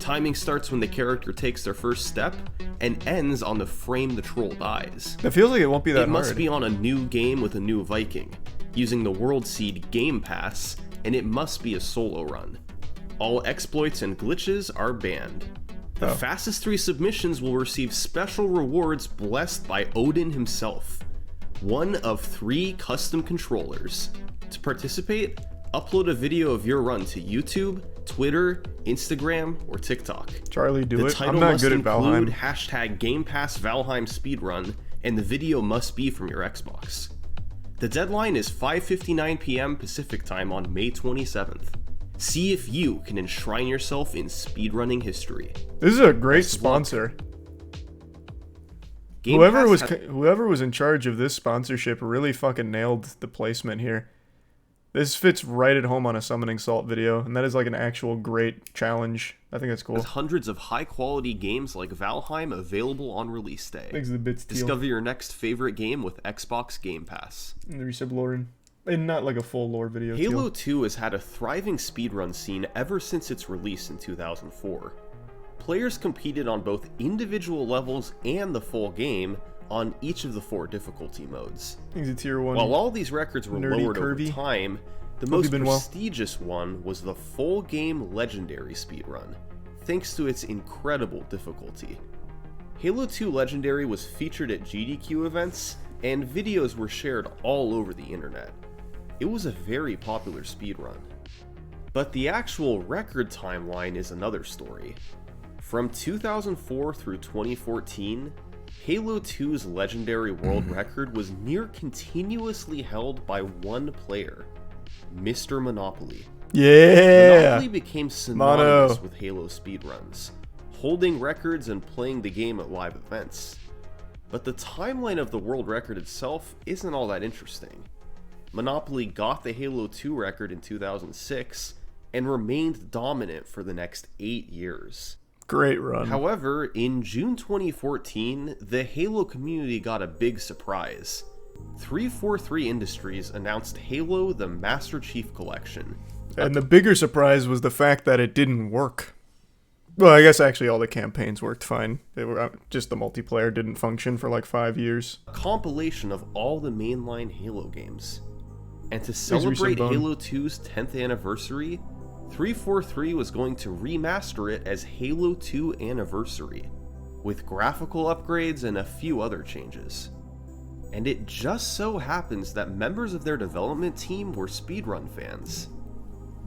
Timing starts when the character takes their first step and ends on the frame the troll dies. It feels like it won't be that hard. It must be on a new game with a new Viking, using the World Seed Game Pass, and it must be a solo run. All exploits and glitches are banned. The fastest 3 submissions will receive special rewards blessed by Odin himself. 1 of 3 custom controllers. To participate, upload a video of your run to YouTube, Twitter, Instagram, or TikTok. Charlie, do it. The title must include hashtag Game Pass Valheim Speedrun, and the video must be from your Xbox. The deadline is 5:59 p.m. Pacific Time on May 27th. See if you can enshrine yourself in speedrunning history. This is a great sponsor. Whoever was in charge of this sponsorship really fucking nailed the placement here. This fits right at home on a Summoning Salt video, and that is like an actual great challenge. I think that's cool. There's hundreds of high-quality games like Valheim available on release day. Thanks to the bits deal. Discover your next favorite game with Xbox Game Pass. And the resub Lauren. And not like a full lore video. Halo 2 has had a thriving speedrun scene ever since its release in 2004. Players competed on both individual levels and the full game on each of the 4 difficulty modes. He's a tier 1. While all these records were lowered over time, the most prestigious one was the full game Legendary speedrun, thanks to its incredible difficulty. Halo 2 Legendary was featured at GDQ events, and videos were shared all over the internet. It was a very popular speedrun. But the actual record timeline is another story. From 2004 through 2014, Halo 2's legendary world record was near continuously held by one player, Mr. Monopoly. Yeah! Monopoly became synonymous with Halo speedruns, holding records and playing the game at live events. But the timeline of the world record itself isn't all that interesting. Monopoly got the Halo 2 record in 2006 and remained dominant for the next 8 years. Great run. However, in June 2014, the Halo community got a big surprise. 343 Industries announced Halo the Master Chief Collection. And the bigger surprise was the fact that it didn't work. Well, I guess actually all the campaigns worked fine. They were just the multiplayer didn't function for like 5 years. A compilation of all the mainline Halo games. And to celebrate Halo 2's 10th anniversary, 343 was going to remaster it as Halo 2 Anniversary, with graphical upgrades and a few other changes. And it just so happens that members of their development team were speedrun fans.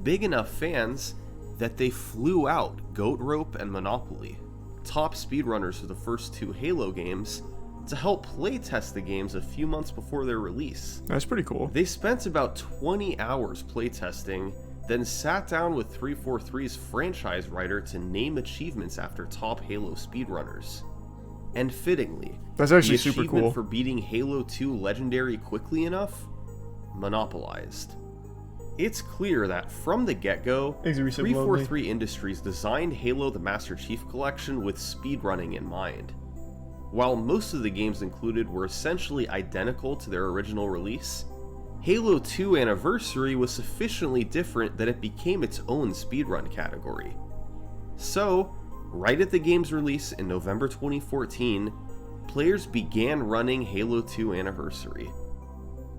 Big enough fans that they flew out Goat Rope and Monopoly, top speedrunners for the first 2 Halo games, to help playtest the games a few months before their release. That's pretty cool. They spent about 20 hours playtesting, then sat down with 343's franchise writer to name achievements after top Halo speedrunners. And fittingly, that's actually the super achievement cool for beating Halo 2 Legendary quickly enough, monopolized. It's clear that from the get-go, 343 Industries designed Halo the Master Chief Collection with speedrunning in mind. While most of the games included were essentially identical to their original release, Halo 2 Anniversary was sufficiently different that it became its own speedrun category. So, right at the game's release in November 2014, players began running Halo 2 Anniversary.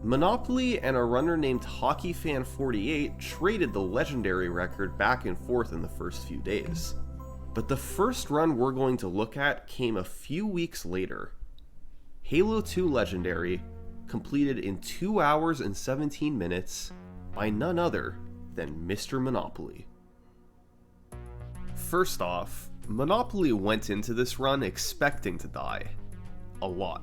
Monopoly and a runner named HockeyFan48 traded the legendary record back and forth in the first few days. But the first run we're going to look at came a few weeks later. Halo 2 Legendary, completed in 2 hours and 17 minutes, by none other than Mr. Monopoly. First off, Monopoly went into this run expecting to die. A lot.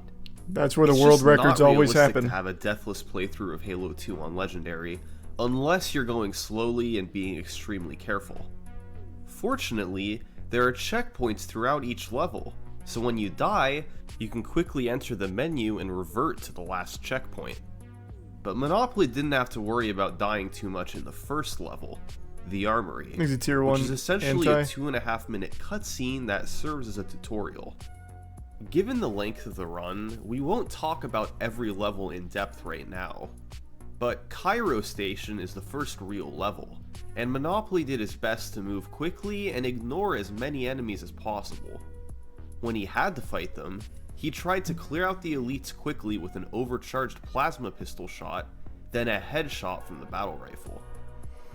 That's where the world records always happen. To have a deathless playthrough of Halo 2 on Legendary, unless you're going slowly and being extremely careful. Fortunately, there are checkpoints throughout each level, so when you die, you can quickly enter the menu and revert to the last checkpoint. But Monopoly didn't have to worry about dying too much in the first level, the Armory, which is essentially a 2.5 minute cutscene that serves as a tutorial. Given the length of the run, we won't talk about every level in depth right now, but Cairo Station is the first real level, and Monopoly did his best to move quickly and ignore as many enemies as possible. When he had to fight them, he tried to clear out the elites quickly with an overcharged plasma pistol shot, then a headshot from the battle rifle.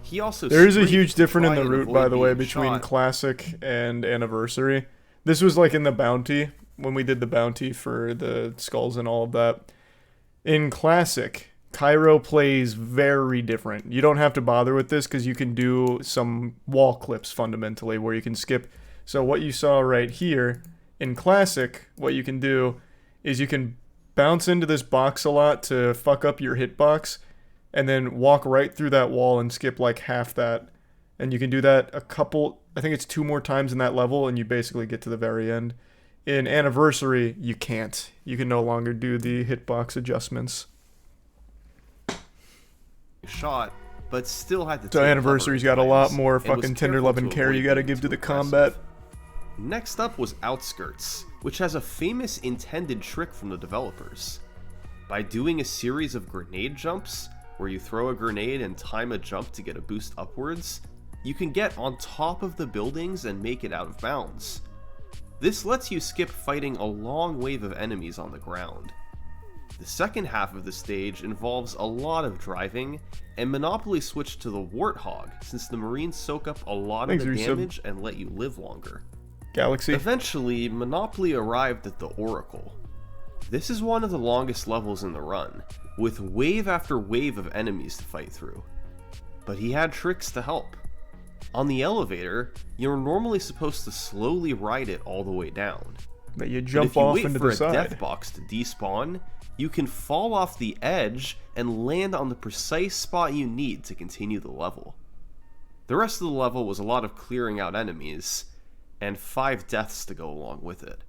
He also there is a huge difference in the route, by the way, between Classic and Anniversary. This was like in the bounty, when we did the bounty for the skulls and all of that. In Classic, Cairo plays very different. You don't have to bother with this because you can do some wall clips fundamentally where you can skip. So what you saw right here, in Classic, what you can do is you can bounce into this box a lot to fuck up your hitbox and then walk right through that wall and skip like half that. And you can do that I think it's 2 more times in that level and you basically get to the very end. In Anniversary, you can't. You can no longer do the hitbox adjustments. Shot, but still had to. So Anniversary's got a lot more fucking tender love and care you gotta give to the combat. Next up was Outskirts, which has a famous intended trick from the developers. By doing a series of grenade jumps, where you throw a grenade and time a jump to get a boost upwards, you can get on top of the buildings and make it out of bounds. This lets you skip fighting a long wave of enemies on the ground. The second half of the stage involves a lot of driving, and Monopoly switched to the Warthog since the Marines soak up a lot of the damage and let you live longer. Galaxy. Eventually, Monopoly arrived at the Oracle. This is one of the longest levels in the run, with wave after wave of enemies to fight through. But he had tricks to help. On the elevator, you're normally supposed to slowly ride it all the way down. But you jump off into the side. If you wait for a death box to despawn, you can fall off the edge and land on the precise spot you need to continue the level. The rest of the level was a lot of clearing out enemies, and 5 deaths to go along with it.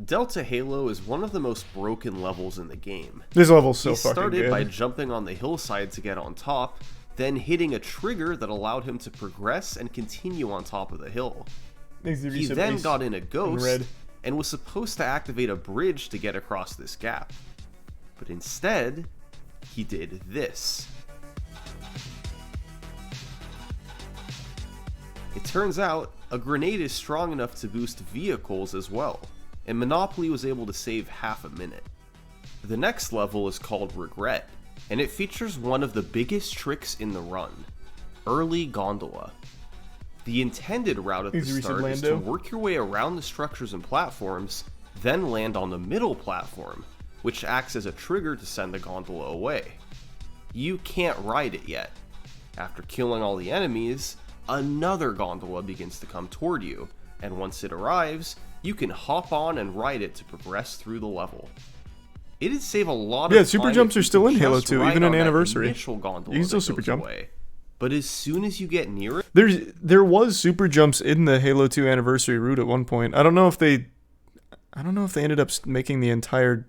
Delta Halo is one of the most broken levels in the game. This level's so fucking good. He started by jumping on the hillside to get on top, then hitting a trigger that allowed him to progress and continue on top of the hill. He then got in a ghost and was supposed to activate a bridge to get across this gap. But instead, he did this. It turns out, a grenade is strong enough to boost vehicles as well, and Monopoly was able to save half a minute. The next level is called Regret, and it features one of the biggest tricks in the run, Early Gondola. The intended route at the start is to work your way around the structures and platforms, then land on the middle platform, which acts as a trigger to send the gondola away. You can't ride it yet. After killing all the enemies, another gondola begins to come toward you, and once it arrives, you can hop on and ride it to progress through the level. It'd save a lot of time. super jumps are still in Halo 2, even in Anniversary. You can still super jump. But as soon as you get near it, there was super jumps in the Halo 2 Anniversary route at one point. I don't know if they ended up making the entire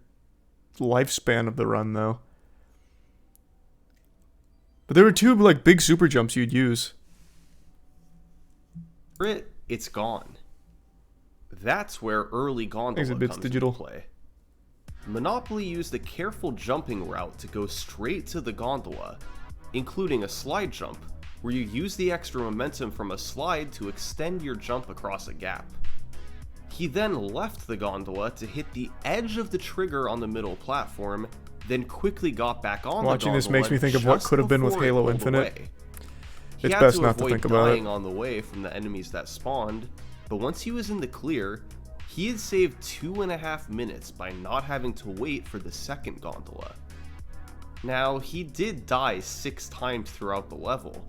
lifespan of the run though. But there were two like big super jumps you'd use. It's gone. That's where early gondola comes into play. Monopoly used a careful jumping route to go straight to the gondola, including a slide jump, where you use the extra momentum from a slide to extend your jump across a gap. He then left the gondola to hit the edge of the trigger on the middle platform, then quickly got back on the gondola. Watching this makes me think of what could have been with Halo Infinite. It's best not to think about it. He had to avoid dying on the way from the enemies that spawned, but once he was in the clear, he had saved 2.5 minutes by not having to wait for the second gondola. Now, he did die 6 times throughout the level,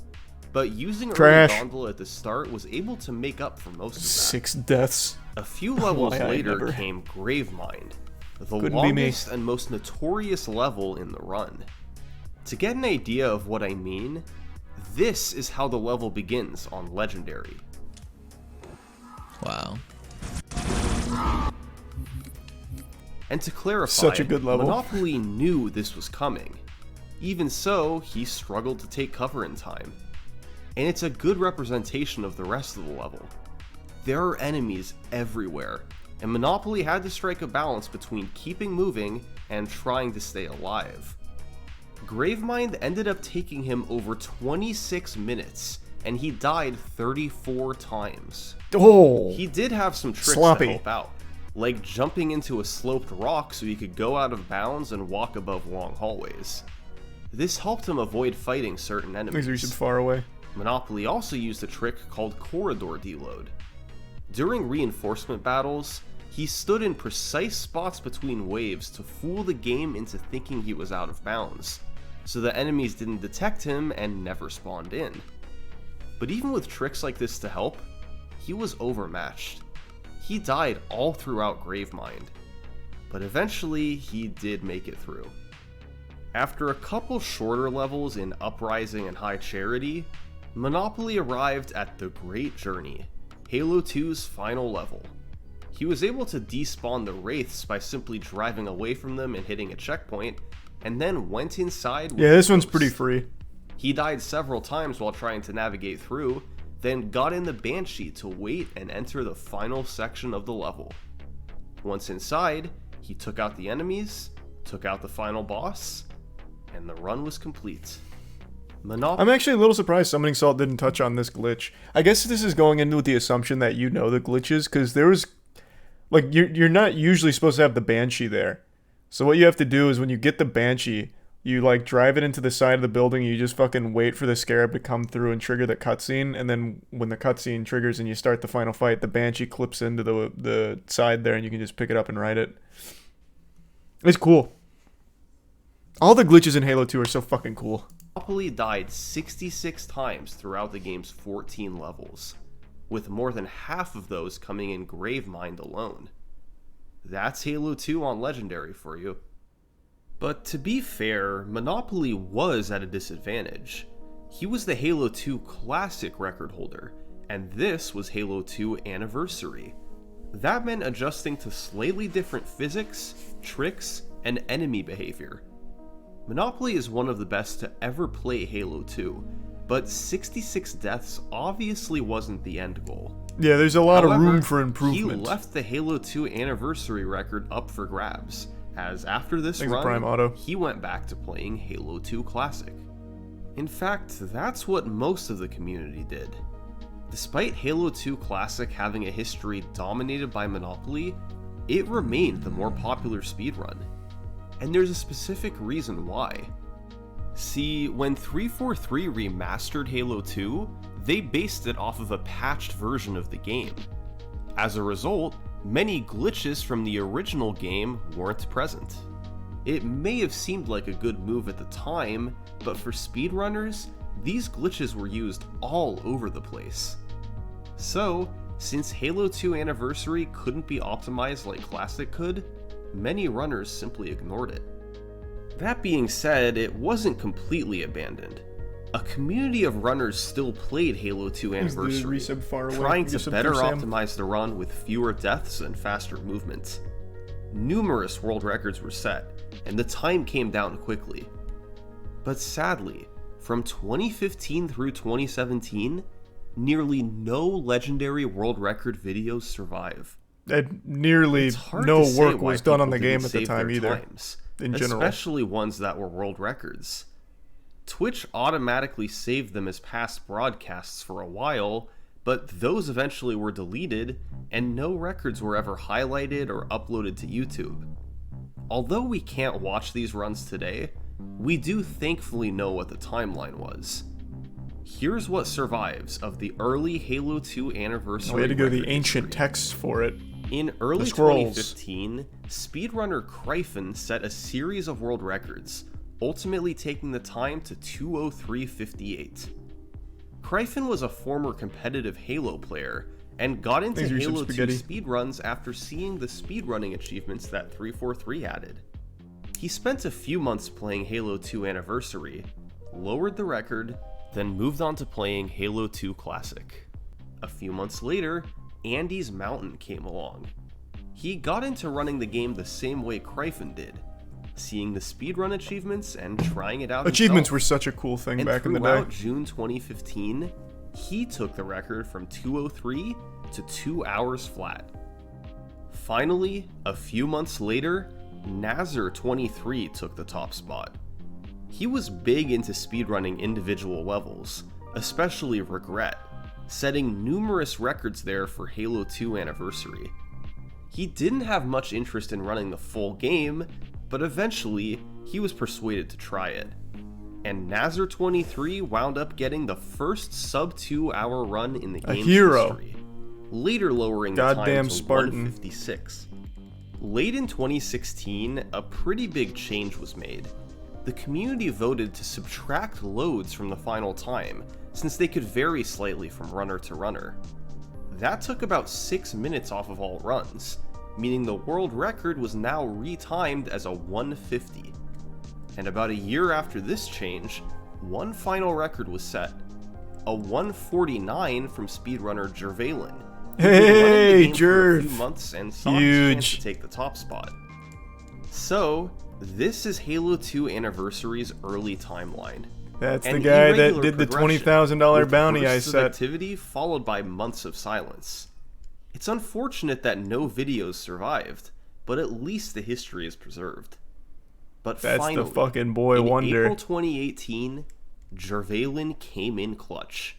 but using early gondola at the start was able to make up for most of that. 6 deaths. A few levels later came Gravemind, the longest and most notorious level in the run. To get an idea of what I mean, this is how the level begins on Legendary. Wow. And to clarify, such a good level. Monopoly knew this was coming. Even so, he struggled to take cover in time. And it's a good representation of the rest of the level. There are enemies everywhere, and Monopoly had to strike a balance between keeping moving and trying to stay alive. Gravemind ended up taking him over 26 minutes, and he died 34 times. Oh! He did have some tricks to help out, like jumping into a sloped rock so he could go out of bounds and walk above long hallways. This helped him avoid fighting certain enemies. Makes you far away. Monopoly also used a trick called corridor deload. During reinforcement battles, he stood in precise spots between waves to fool the game into thinking he was out of bounds, so the enemies didn't detect him and never spawned in. But even with tricks like this to help, he was overmatched. He died all throughout Gravemind, but eventually he did make it through. After a couple shorter levels in Uprising and High Charity, Monopoly arrived at the Great Journey, Halo 2's final level. He was able to despawn the Wraiths by simply driving away from them and hitting a checkpoint, and then went inside with this one's pretty free. He died several times while trying to navigate through, then got in the Banshee to wait and enter the final section of the level. Once inside, he took out the enemies, took out the final boss, and the run was complete. I'm actually a little surprised Summoning Salt didn't touch on this glitch. I guess this is going into with the assumption that you know the glitches, because there was, like, you're not usually supposed to have the Banshee there. So what you have to do is when you get the Banshee, you, like, drive it into the side of the building, you just fucking wait for the Scarab to come through and trigger the cutscene, and then when the cutscene triggers and you start the final fight, the Banshee clips into the side there and you can just pick it up and ride it. It's cool. All the glitches in Halo 2 are so fucking cool. Monopoly died 66 times throughout the game's 14 levels, with more than half of those coming in Gravemind alone. That's Halo 2 on Legendary for you. But to be fair, Monopoly was at a disadvantage. He was the Halo 2 Classic record holder, and this was Halo 2 Anniversary. That meant adjusting to slightly different physics, tricks, and enemy behavior. Monopoly is one of the best to ever play Halo 2, but 66 deaths obviously wasn't the end goal. Yeah, there's a lot of room for improvement. He left the Halo 2 Anniversary record up for grabs, as after this run, Prime Auto. He went back to playing Halo 2 Classic. In fact, that's what most of the community did. Despite Halo 2 Classic having a history dominated by Monopoly, it remained the more popular speedrun. And there's a specific reason why. See, when 343 remastered Halo 2, they based it off of a patched version of the game. As a result, many glitches from the original game weren't present. It may have seemed like a good move at the time, but for speedrunners, these glitches were used all over the place. So, since Halo 2 Anniversary couldn't be optimized like Classic could, many runners simply ignored it. That being said, it wasn't completely abandoned. A community of runners still played Halo 2 Anniversary, trying to better optimize the run with fewer deaths and faster movement. Numerous world records were set, and the time came down quickly. But sadly, from 2015 through 2017, nearly no legendary world record videos survive. Nearly no work was done on the game at the time either, in general. Especially ones that were world records. Twitch automatically saved them as past broadcasts for a while, but those eventually were deleted, and no records were ever highlighted or uploaded to YouTube. Although we can't watch these runs today, we do thankfully know what the timeline was. Here's what survives of the early Halo 2 Anniversary. We had to go to the ancient texts for it. In early 2015, speedrunner Cr1tikal set a series of world records, ultimately taking the time to 2:03:58. Cr1tikal was a former competitive Halo player, and got into Halo 2 speedruns after seeing the speedrunning achievements that 343 added. He spent a few months playing Halo 2 Anniversary, lowered the record, then moved on to playing Halo 2 Classic. A few months later, Andy's Mountain came along. He got into running the game the same way Cr1tikal did, seeing the speedrun achievements and trying it out Achievements himself. were such a cool thing And back in the day. Throughout June 2015, he took the record from 2:03 to 2 hours flat. Finally, a few months later, Nazar23 took the top spot. He was big into speedrunning individual levels, especially Regret, setting numerous records there for Halo 2 Anniversary. He didn't have much interest in running the full game, but eventually, he was persuaded to try it. And Nazar23 wound up getting the first sub-2 hour run in the game's history, later lowering the time to 1:56. Late in 2016, a pretty big change was made. The community voted to subtract loads from the final time, since they could vary slightly from runner to runner. That took about 6 minutes off of all runs, meaning the world record was now retimed as a 150. And about a year after this change, one final record was set, a 149 from speedrunner Jervalen. Hey, Jerv! For a few months and saw his chance to take the top spot. So, this is Halo 2 Anniversary's early timeline. That's the guy that did the $20,000 bounty I set. Activity followed by months of silence. It's unfortunate that no videos survived, but at least the history is preserved. But that's finally, the fucking boy wonder. In April 2018, Jervalen came in clutch.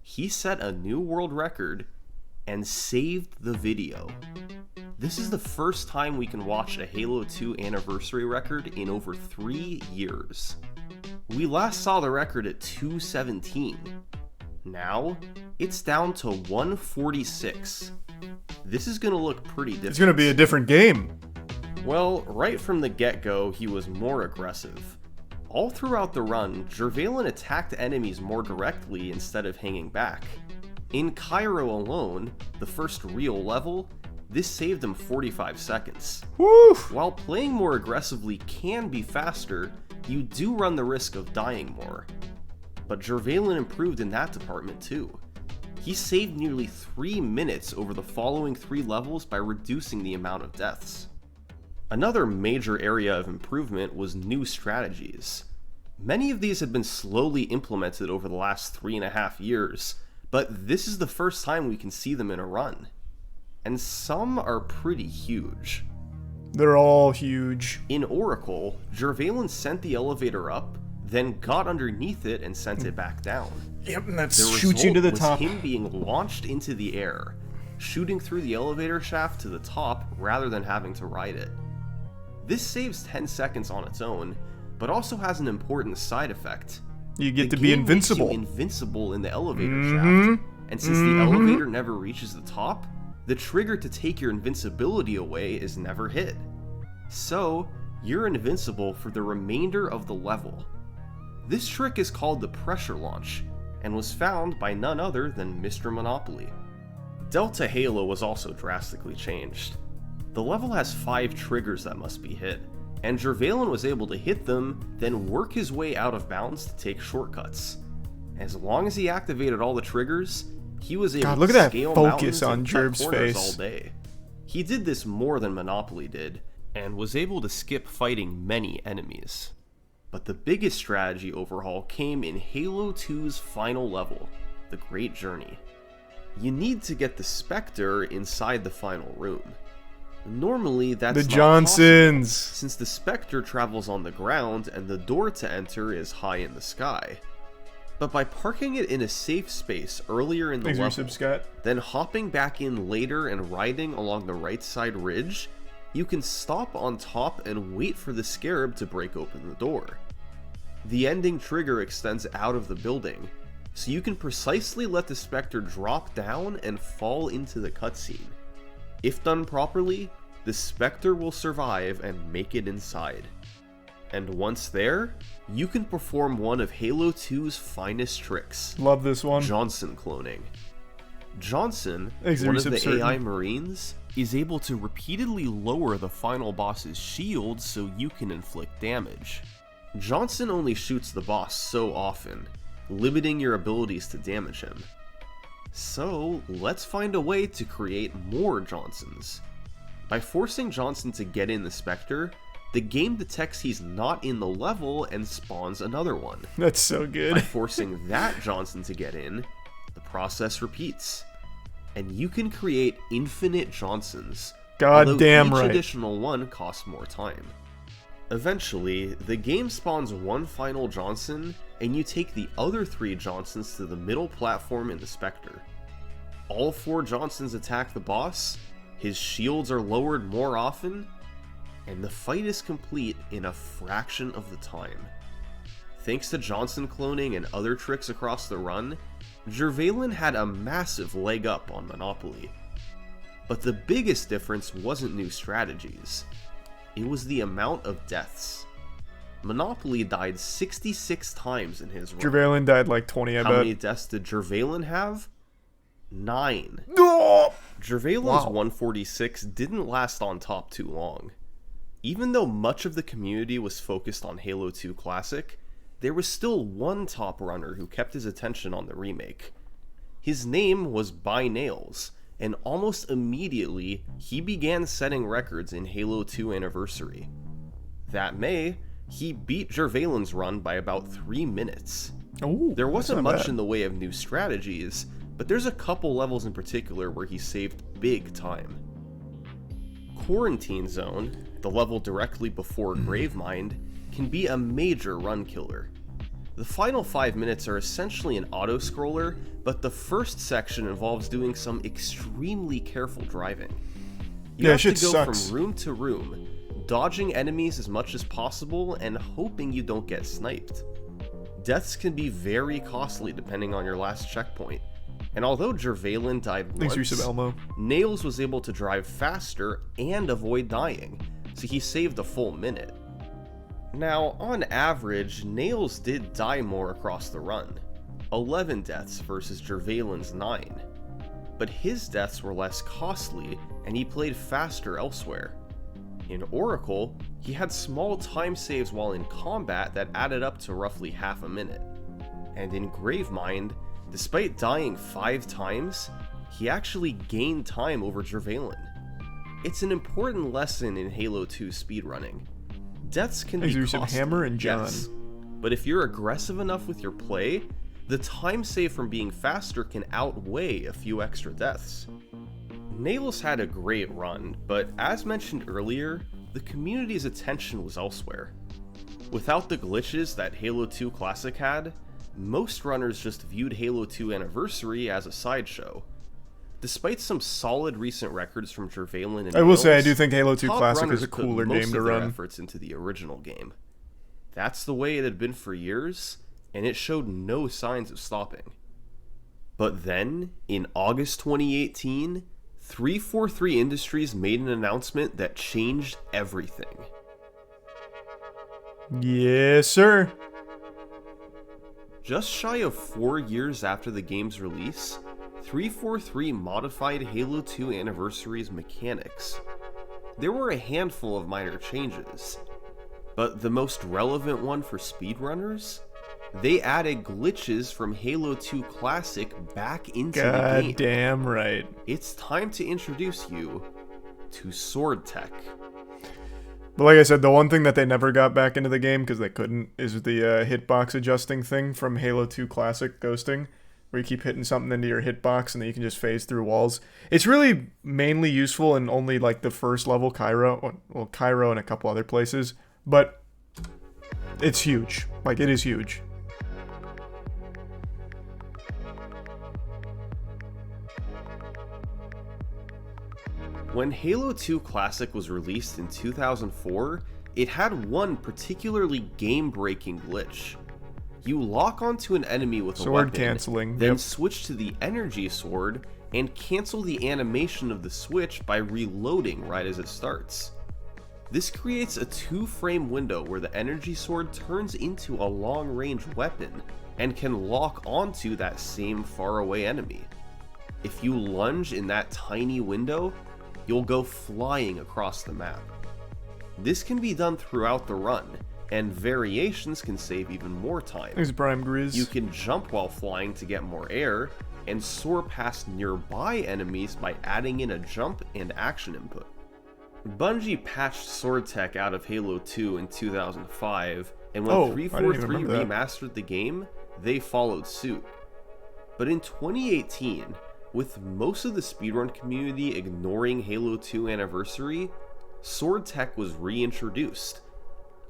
He set a new world record and saved the video. This is the first time we can watch a Halo 2 Anniversary record in over 3 years. We last saw the record at 217. Now, it's down to 146. This is gonna look pretty different. It's gonna be a different game. Well, right from the get-go, he was more aggressive. All throughout the run, Jervalen attacked enemies more directly instead of hanging back. In Cairo alone, the first real level, this saved him 45 seconds. Woo! While playing more aggressively can be faster, you do run the risk of dying more. But Jervalen improved in that department too. He saved nearly 3 minutes over the following 3 levels by reducing the amount of deaths. Another major area of improvement was new strategies. Many of these had been slowly implemented over the last 3.5 years, but this is the first time we can see them in a run. And some are pretty huge. They're all huge. In Oracle, Jervalen sent the elevator up, then got underneath it and sent it back down. Yep, and that shoots you to the top. Was him being launched into the air, shooting through the elevator shaft to the top rather than having to ride it. This saves 10 seconds on its own, but also has an important side effect. You get to be invincible. Makes you invincible in the elevator shaft, and since the elevator never reaches the top, the trigger to take your invincibility away is never hit. So, you're invincible for the remainder of the level. This trick is called the pressure launch, and was found by none other than Mr. Monopoly. Delta Halo was also drastically changed. The level has 5 triggers that must be hit, and Jervalen was able to hit them, then work his way out of bounds to take shortcuts. As long as he activated all the triggers, he was able to scale mountains and cut corners all day. He did this more than Monopoly did, and was able to skip fighting many enemies. But the biggest strategy overhaul came in Halo 2's final level, the Great Journey. You need to get the Spectre inside the final room. Normally, that's the not Johnsons, possible, since the Spectre travels on the ground and the door to enter is high in the sky. But by parking it in a safe space earlier in the level, then hopping back in later and riding along the right side ridge, you can stop on top and wait for the Scarab to break open the door. The ending trigger extends out of the building, so you can precisely let the Spectre drop down and fall into the cutscene. If done properly, the Spectre will survive and make it inside. And once there, you can perform one of Halo 2's finest tricks. Love this one. Johnson cloning. Johnson, one of the AI Marines, is able to repeatedly lower the final boss's shield so you can inflict damage. Johnson only shoots the boss so often, limiting your abilities to damage him. So, let's find a way to create more Johnsons. By forcing Johnson to get in the Spectre, the game detects he's not in the level and spawns another one. That's so good. By forcing that Johnson to get in, the process repeats. And you can create infinite Johnsons, God damn right. Each additional one costs more time. Eventually, the game spawns one final Johnson, and you take the other 3 Johnsons to the middle platform in the Spectre. All 4 Johnsons attack the boss, his shields are lowered more often, and the fight is complete in a fraction of the time. Thanks to Johnson cloning and other tricks across the run, Jervalen had a massive leg up on Monopoly. But the biggest difference wasn't new strategies. It was the amount of deaths. Monopoly died 66 times in his run. Jervalen died like 20, I bet. How many deaths did Jervalen have? 9. No! Jervalen's 146 didn't last on top too long. Even though much of the community was focused on Halo 2 Classic, there was still one top runner who kept his attention on the remake. His name was By Nails, and almost immediately, he began setting records in Halo 2 Anniversary. That May, he beat Jervalen's run by about 3 minutes. Ooh, there wasn't much in the way of new strategies, but there's a couple levels in particular where he saved big time. Quarantine Zone, the level directly before Gravemind, can be a major run killer. The final 5 minutes are essentially an auto-scroller, but the first section involves doing some extremely careful driving. You have to go from room to room, dodging enemies as much as possible and hoping you don't get sniped. Deaths can be very costly depending on your last checkpoint, and although Jervalen died once, Nails was able to drive faster and avoid dying, so he saved a full minute. Now, on average, Nails did die more across the run, 11 deaths versus Jervalen's 9. But his deaths were less costly, and he played faster elsewhere. In Oracle, he had small time saves while in combat that added up to roughly half a minute. And in Gravemind, despite dying 5 times, he actually gained time over Jervalen. It's an important lesson in Halo 2 speedrunning. Deaths can be costly, Hammer and John. Yes, but if you're aggressive enough with your play, the time save from being faster can outweigh a few extra deaths. Nails had a great run, but as mentioned earlier, the community's attention was elsewhere. Without the glitches that Halo 2 Classic had, most runners just viewed Halo 2 Anniversary as a sideshow. Despite some solid recent records from Jervalen and I will say I do think Halo 2 Classic is a cooler game to run. Efforts into the original game. That's the way it had been for years, and it showed no signs of stopping. But then, in August 2018, 343 Industries made an announcement that changed everything. Yes, sir. Just shy of 4 years after the game's release, 343 modified Halo 2 Anniversary's mechanics. There were a handful of minor changes, but the most relevant one for speedrunners? They added glitches from Halo 2 Classic back into the game. God damn right. It's time to introduce you to Cr1tikal. But like I said, the one thing that they never got back into the game, because they couldn't, is the hitbox adjusting thing from Halo 2 Classic Ghosting, where you keep hitting something into your hitbox and then you can just phase through walls. It's really mainly useful in only like the first level Cairo, well, Cairo and a couple other places, but it's huge. Like, it is huge. When Halo 2 Classic was released in 2004, it had one particularly game-breaking glitch. You lock onto an enemy with a sword weapon, canceling, then switch to the energy sword, and cancel the animation of the switch by reloading right as it starts. This creates a 2-frame window where the energy sword turns into a long-range weapon and can lock onto that same faraway enemy. If you lunge in that tiny window, you'll go flying across the map. This can be done throughout the run, and variations can save even more time. There's Prime Grizz. You can jump while flying to get more air, and soar past nearby enemies by adding in a jump and action input. Bungie patched Cr1tikal out of Halo 2 in 2005, and when 343 remastered the game, they followed suit. But in 2018, with most of the speedrun community ignoring Halo 2 Anniversary, Cr1tikal was reintroduced.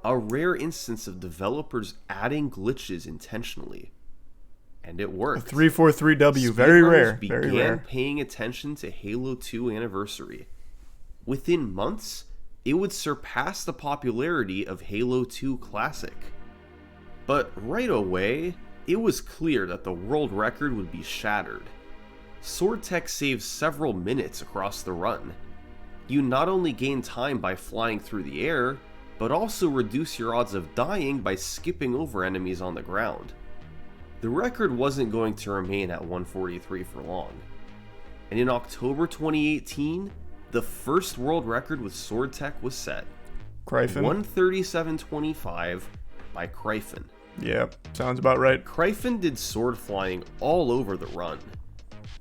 A rare instance of developers adding glitches intentionally. And it worked. 343W, very rare. Very rare. Began paying attention to Halo 2 Anniversary. Within months, it would surpass the popularity of Halo 2 Classic. But right away, it was clear that the world record would be shattered. Cr1tikal saves several minutes across the run. You not only gain time by flying through the air, but also reduce your odds of dying by skipping over enemies on the ground. The record wasn't going to remain at 143 for long. And in October 2018, the first world record with Cr1tikal was set. Cryphon. 137.25 by Cryphon. Yep, sounds about right. Cryphon did sword flying all over the run.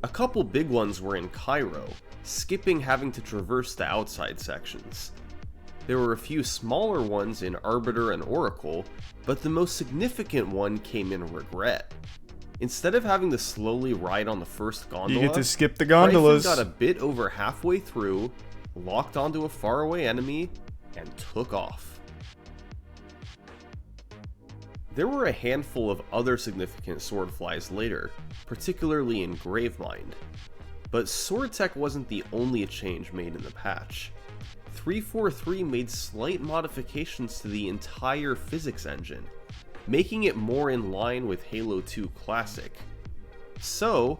A couple big ones were in Cairo, skipping having to traverse the outside sections. There were a few smaller ones in Arbiter and Oracle, but the most significant one came in Regret. Instead of having to slowly ride on the first gondola, you get to skip the gondolas. Cryphon got a bit over halfway through, locked onto a faraway enemy, and took off. There were a handful of other significant sword flies later, particularly in Gravemind. But Cr1tikal wasn't the only change made in the patch. 343 made slight modifications to the entire physics engine, making it more in line with Halo 2 Classic. So,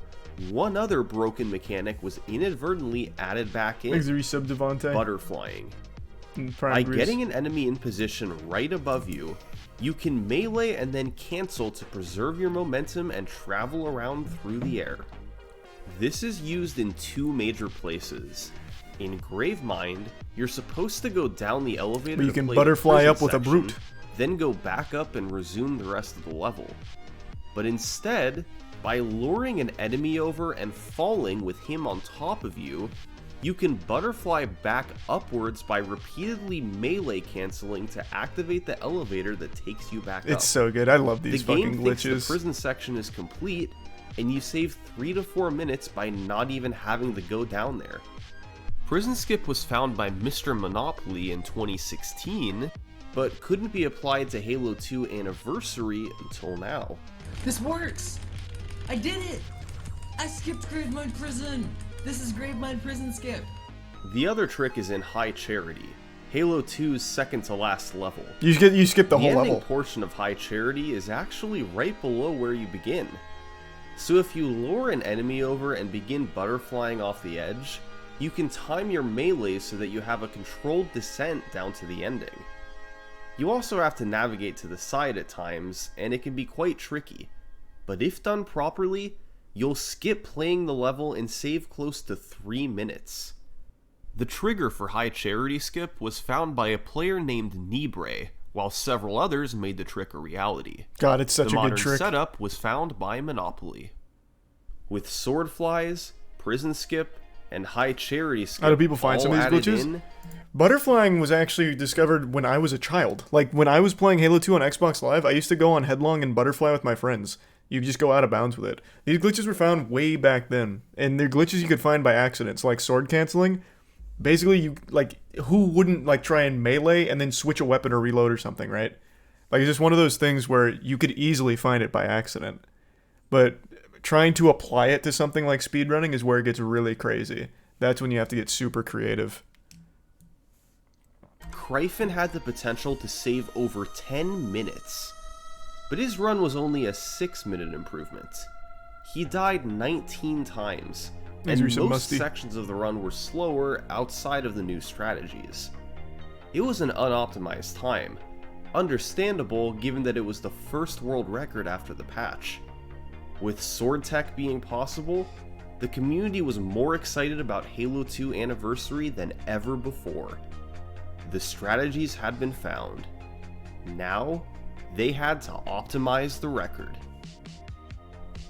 one other broken mechanic was inadvertently added back in: butterflying. By getting an enemy in position right above you, you can melee and then cancel to preserve your momentum and travel around through the air. This is used in two major places. In Gravemind, you're supposed to go down the elevator, but you can butterfly up with a brute, then go back up and resume the rest of the level. But instead, by luring an enemy over and falling with him on top of you, you can butterfly back upwards by repeatedly melee canceling to activate the elevator that takes you back up. It's so good. I love these fucking glitches. The game thinks the prison section is complete, and you save 3 to 4 minutes by not even having to go down there. Prison Skip was found by Mr. Monopoly in 2016, but couldn't be applied to Halo 2 Anniversary until now. This works! I did it! I skipped Gravemind Prison! This is Gravemind Prison Skip. The other trick is in High Charity, Halo 2's second to last level. You skip the whole level. The ending portion of High Charity is actually right below where you begin. So if you lure an enemy over and begin butterflying off the edge, you can time your melee so that you have a controlled descent down to the ending. You also have to navigate to the side at times, and it can be quite tricky. But if done properly, you'll skip playing the level and save close to 3 minutes. The trigger for high charity skip was found by a player named Nibre, while several others made the trick a reality. God, it's such a good trick. The modern setup was found by Monopoly. With sword flies, prison skip, and high charity skip, how do people find some of these glitches? Butterflying was actually discovered when I was a child. Like, when I was playing Halo 2 on Xbox Live, I used to go on Headlong and Butterfly with my friends. You just go out of bounds with it. These glitches were found way back then, and they're glitches you could find by accidents, like sword canceling. Basically, you, like, who wouldn't, like, try and melee and then switch a weapon or reload or something, right? Like, it's just one of those things where you could easily find it by accident. But trying to apply it to something like speedrunning is where it gets really crazy. That's when you have to get super creative. Cr1tikal had the potential to save over 10 minutes, but his run was only a 6-minute improvement. He died 19 times, and most sections of the run were slower outside of the new strategies. It was an unoptimized time, understandable given that it was the first world record after the patch. With sword tech being possible, the community was more excited about Halo 2 Anniversary than ever before. The strategies had been found. Now, they had to optimize the record.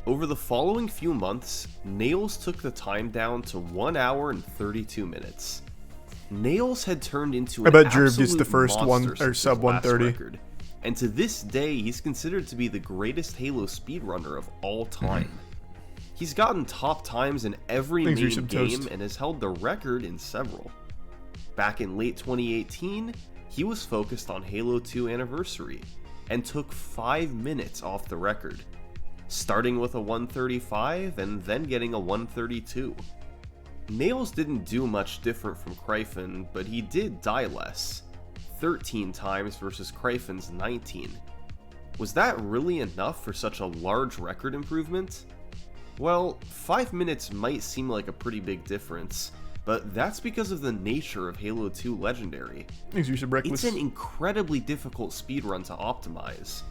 Over the following few months, Nails took the time down to 1 hour and 32 minutes. Nails had turned into an absolute gets the first one or sub 130 record, and to this day he's considered to be the greatest Halo speedrunner of all time. He's gotten top times in every main game and has held the record in several. Back in late 2018, he was focused on Halo 2 Anniversary and took 5 minutes off the record, starting with a 135 and then getting a 132. Nails didn't do much different from Cr1tikal, but he did die less, 13 times versus Cr1tikal's 19. Was that really enough for such a large record improvement? Well, 5 minutes might seem like a pretty big difference, but that's because of the nature of Halo 2 Legendary. It's an incredibly difficult speedrun to optimize.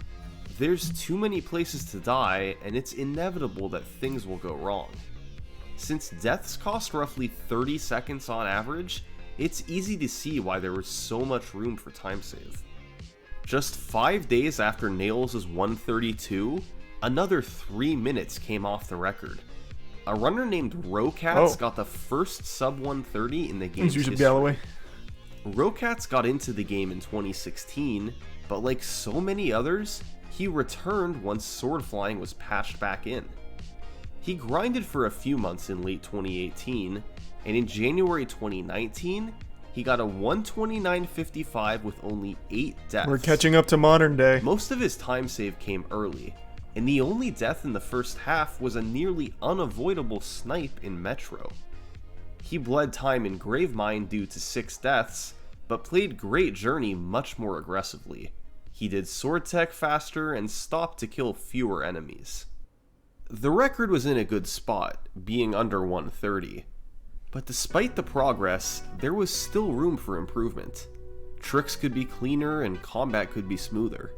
There's too many places to die, and it's inevitable that things will go wrong. Since deaths cost roughly 30 seconds on average, it's easy to see why there was so much room for time save. Just 5 days after Nails' 132, another 3 minutes came off the record. A runner named Rocats got the first sub 130 in the game's history. Rocats got into the game in 2016, but like so many others, he returned once sword flying was patched back in. He grinded for a few months in late 2018, and in January 2019, he got a 129.55 with only 8 deaths. We're catching up to modern day. Most of his time save came early, and the only death in the first half was a nearly unavoidable snipe in Metro. He bled time in Gravemind due to 6 deaths, but played Great Journey much more aggressively. He did sword tech faster and stopped to kill fewer enemies. The record was in a good spot, being under 130. But despite the progress, there was still room for improvement. Tricks could be cleaner and combat could be smoother.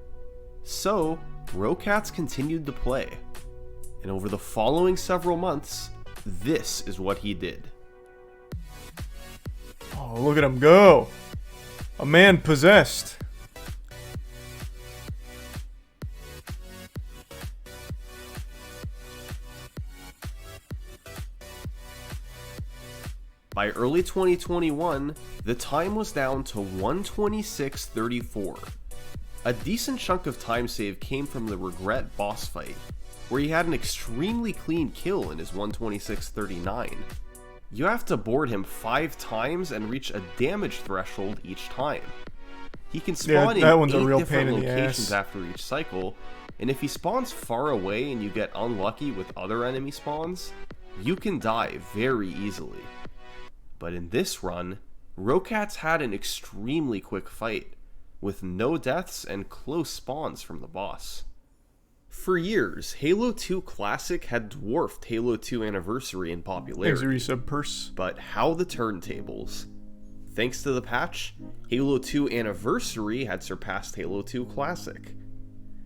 So, Rocats continued to play. And over the following several months, this is what he did. Oh, look at him go! A man possessed. By early 2021, the time was down to 126.34. A decent chunk of time save came from the Regret boss fight, where he had an extremely clean kill in his 126.39. You have to board him 5 times and reach a damage threshold each time. He can spawn in 8 different locations after each cycle, and if he spawns far away and you get unlucky with other enemy spawns, you can die very easily. But in this run, Rocats had an extremely quick fight, with no deaths and close spawns from the boss. For years, Halo 2 Classic had dwarfed Halo 2 Anniversary in popularity. But how the turntables? Thanks to the patch, Halo 2 Anniversary had surpassed Halo 2 Classic.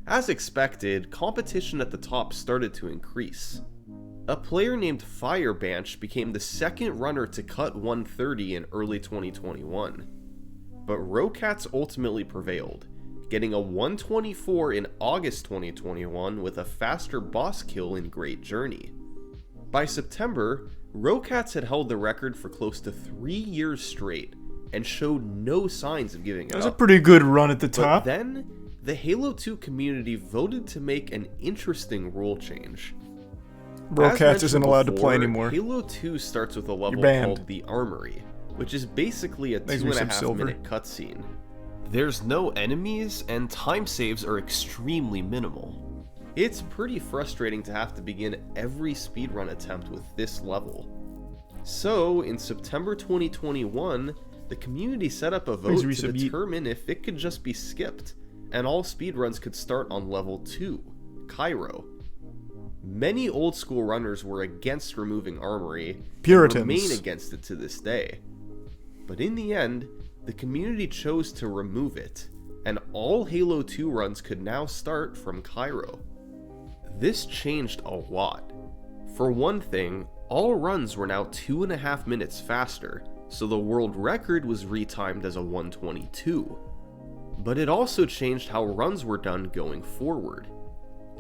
As expected, competition at the top started to increase. A player named Firebanch became the second runner to cut 130 in early 2021. But Rocats ultimately prevailed, getting a 124 in August 2021 with a faster boss kill in Great Journey. By September, Rocats had held the record for close to 3 years straight and showed no signs of giving it up. That was a pretty good run at the top. But then, the Halo 2 community voted to make an interesting rule change. Rocats isn't allowed to play anymore. Halo 2 starts with a level called the Armory, which is basically a 2.5 minute cutscene. There's no enemies, and time saves are extremely minimal. It's pretty frustrating to have to begin every speedrun attempt with this level. So, in September 2021, the community set up a vote to determine if it could just be skipped, and all speedruns could start on level 2, Cairo. Many old school runners were against removing Armory, Puritans, and remain against it to this day. But in the end, the community chose to remove it, and all Halo 2 runs could now start from Cairo. This changed a lot. For one thing, all runs were now 2.5 minutes faster, so the world record was retimed as a 122. But it also changed how runs were done going forward.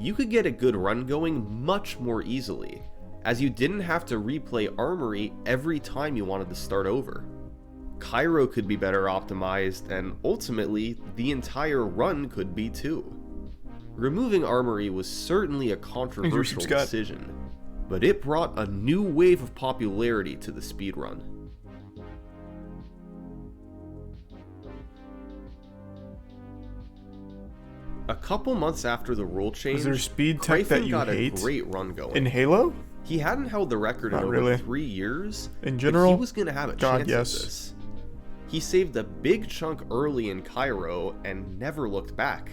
You could get a good run going much more easily, as you didn't have to replay Armory every time you wanted to start over. Cairo could be better optimized, and ultimately, the entire run could be too. Removing Armory was certainly a controversial decision, but it brought a new wave of popularity to the speedrun. A couple months after the rule change, is there speed tech that you got hate a great run going. In Halo? He hadn't held the record in over 3 years. In general, but he was going to have a chance at this. He saved a big chunk early in Cairo and never looked back,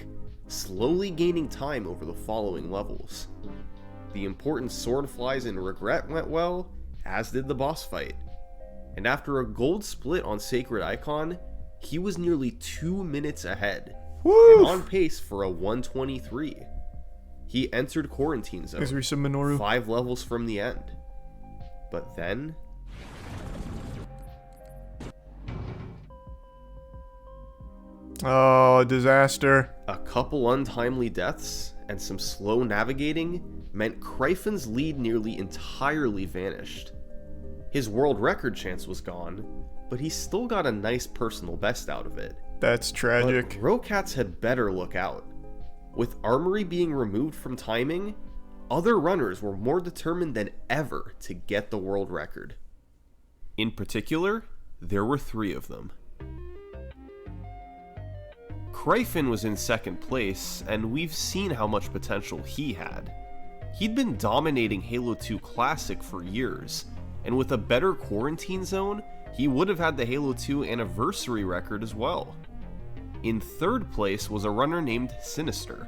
slowly gaining time over the following levels. The important Swordflies and Regret went well, as did the boss fight. And after a gold split on Cr1tikal, he was nearly 2 minutes ahead. Woo! And on pace for a 123. He entered Quarantine Zone, 5 levels from the end. But then... oh, disaster. A couple untimely deaths and some slow navigating meant Cr1tikal's lead nearly entirely vanished. His world record chance was gone, but he still got a nice personal best out of it. That's tragic. But Rocats had better look out. With Armory being removed from timing, other runners were more determined than ever to get the world record. In particular, there were 3 of them. Cr1tikal was in second place, and we've seen how much potential he had. He'd been dominating Halo 2 Classic for years, and with a better Quarantine Zone, he would have had the Halo 2 Anniversary record as well. In third place was a runner named Sinister.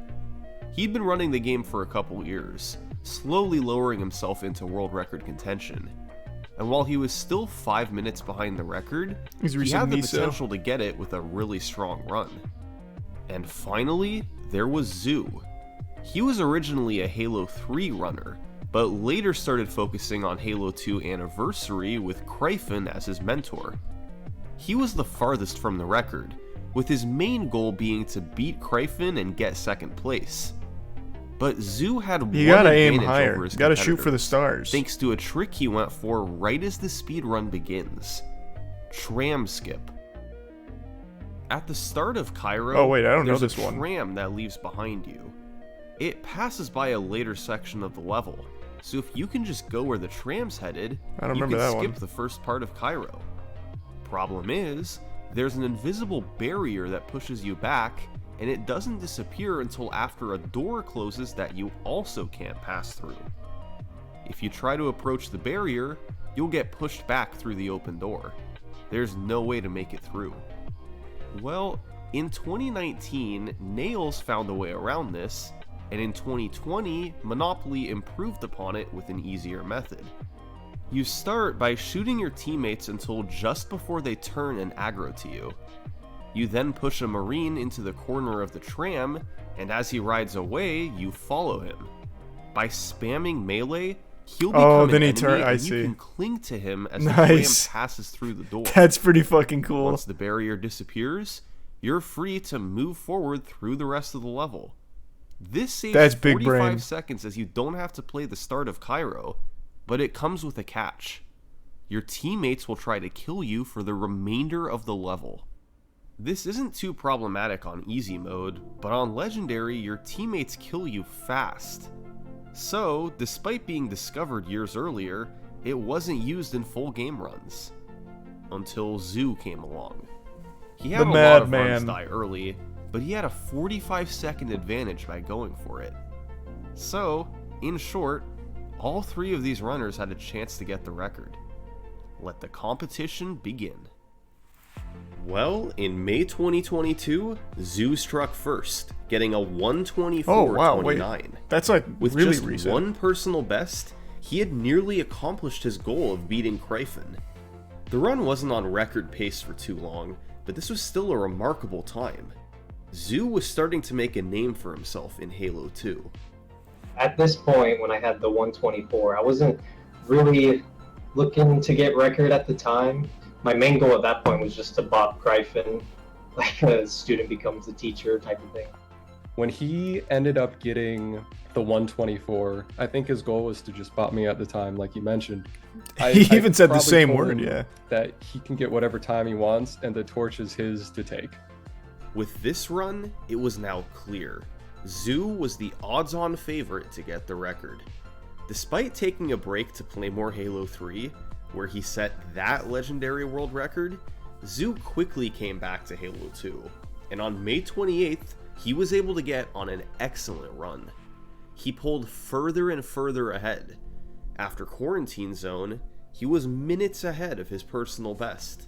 He'd been running the game for a couple years, slowly lowering himself into world record contention. And while he was still 5 minutes behind the record, he had the potential to get it with a really strong run. And finally, there was Zoo. He was originally a Halo 3 runner, but later started focusing on Halo 2 Anniversary with Cr1tikal as his mentor. He was the farthest from the record, with his main goal being to beat Cr1tikal and get second place. But Zoo had one advantage over his competitor. You gotta shoot for the stars. Thanks to a trick he went for right as the speedrun begins. Tram skip. At the start of Cairo, there's a tram that leaves behind you. It passes by a later section of the level, so if you can just go where the tram's headed, you can skip the first part of Cairo. Problem is, there's an invisible barrier that pushes you back, and it doesn't disappear until after a door closes that you also can't pass through. If you try to approach the barrier, you'll get pushed back through the open door. There's no way to make it through. Well, in 2019, Nails found a way around this, and in 2020, Monopoly improved upon it with an easier method. You start by shooting your teammates until just before they turn and aggro to you. You then push a Marine into the corner of the tram, and as he rides away, you follow him. By spamming melee, he'll become an enemy and you can cling to him as the tram passes through the door. That's pretty fucking cool. Once the barrier disappears, you're free to move forward through the rest of the level. This saves 45 seconds as you don't have to play the start of Cairo, but it comes with a catch. Your teammates will try to kill you for the remainder of the level. This isn't too problematic on easy mode, but on legendary, your teammates kill you fast. So, despite being discovered years earlier, it wasn't used in full game runs. Until Zoo came along. He had a lot of runs die early, but he had a 45-second advantage by going for it. So, in short, all three of these runners had a chance to get the record. Let the competition begin. Well, in May 2022, Zoo struck first, getting a 124.29. Oh wow, wait. That's like with really just recent. One personal best, he had nearly accomplished his goal of beating Cr1tikal. The run wasn't on record pace for too long, but this was still a remarkable time. Zoo was starting to make a name for himself in Halo 2. At this point, when I had the 124, I wasn't really looking to get record at the time. My main goal at that point was just to bop Cr1tikal, like a student becomes a teacher type of thing. When he ended up getting the 124, I think his goal was to just bop me at the time, like you mentioned. He even said the same word, yeah. That he can get whatever time he wants, and the torch is his to take. With this run, it was now clear. Zoo was the odds-on favorite to get the record. Despite taking a break to play more Halo 3, where he set that legendary world record, Zoo quickly came back to Halo 2, and on May 28th, he was able to get on an excellent run. He pulled further and further ahead. After Quarantine Zone, he was minutes ahead of his personal best,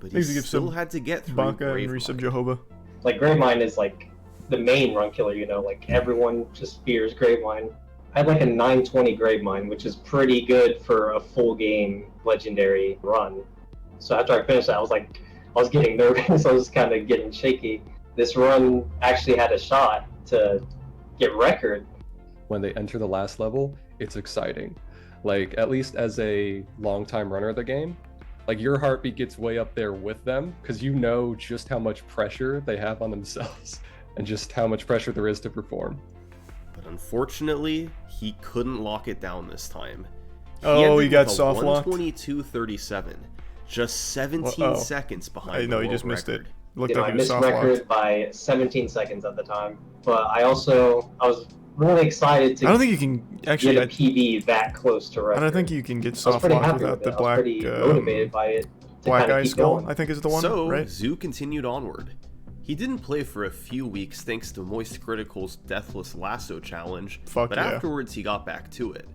but he still had to get through Gravemind. Like, Gravemind is like the main run killer, you know, like everyone just fears Gravemind. I had like a 920 Gravemind, which is pretty good for a full game legendary run. So after I finished that, I was getting nervous. I was kind of getting shaky. This run actually had a shot to get record. When they enter the last level, it's exciting. Like, at least as a long-time runner of the game, like your heartbeat gets way up there with them because you know just how much pressure they have on themselves and just how much pressure there is to perform. But unfortunately, he couldn't lock it down this time. He got soft locked. 122.37, just 17 seconds behind. I know you just missed it. Looked I missed record by 17 seconds at the time, but I was really excited to. I don't think you can actually get a PB that close to record. I don't think you can get soft locked without the black. I was pretty motivated by it. Black Eye Skull, I think, is the one. So right? Zoo continued onward. He didn't play for a few weeks thanks to Moist Critical's Deathless Lasso challenge, but afterwards he got back to it.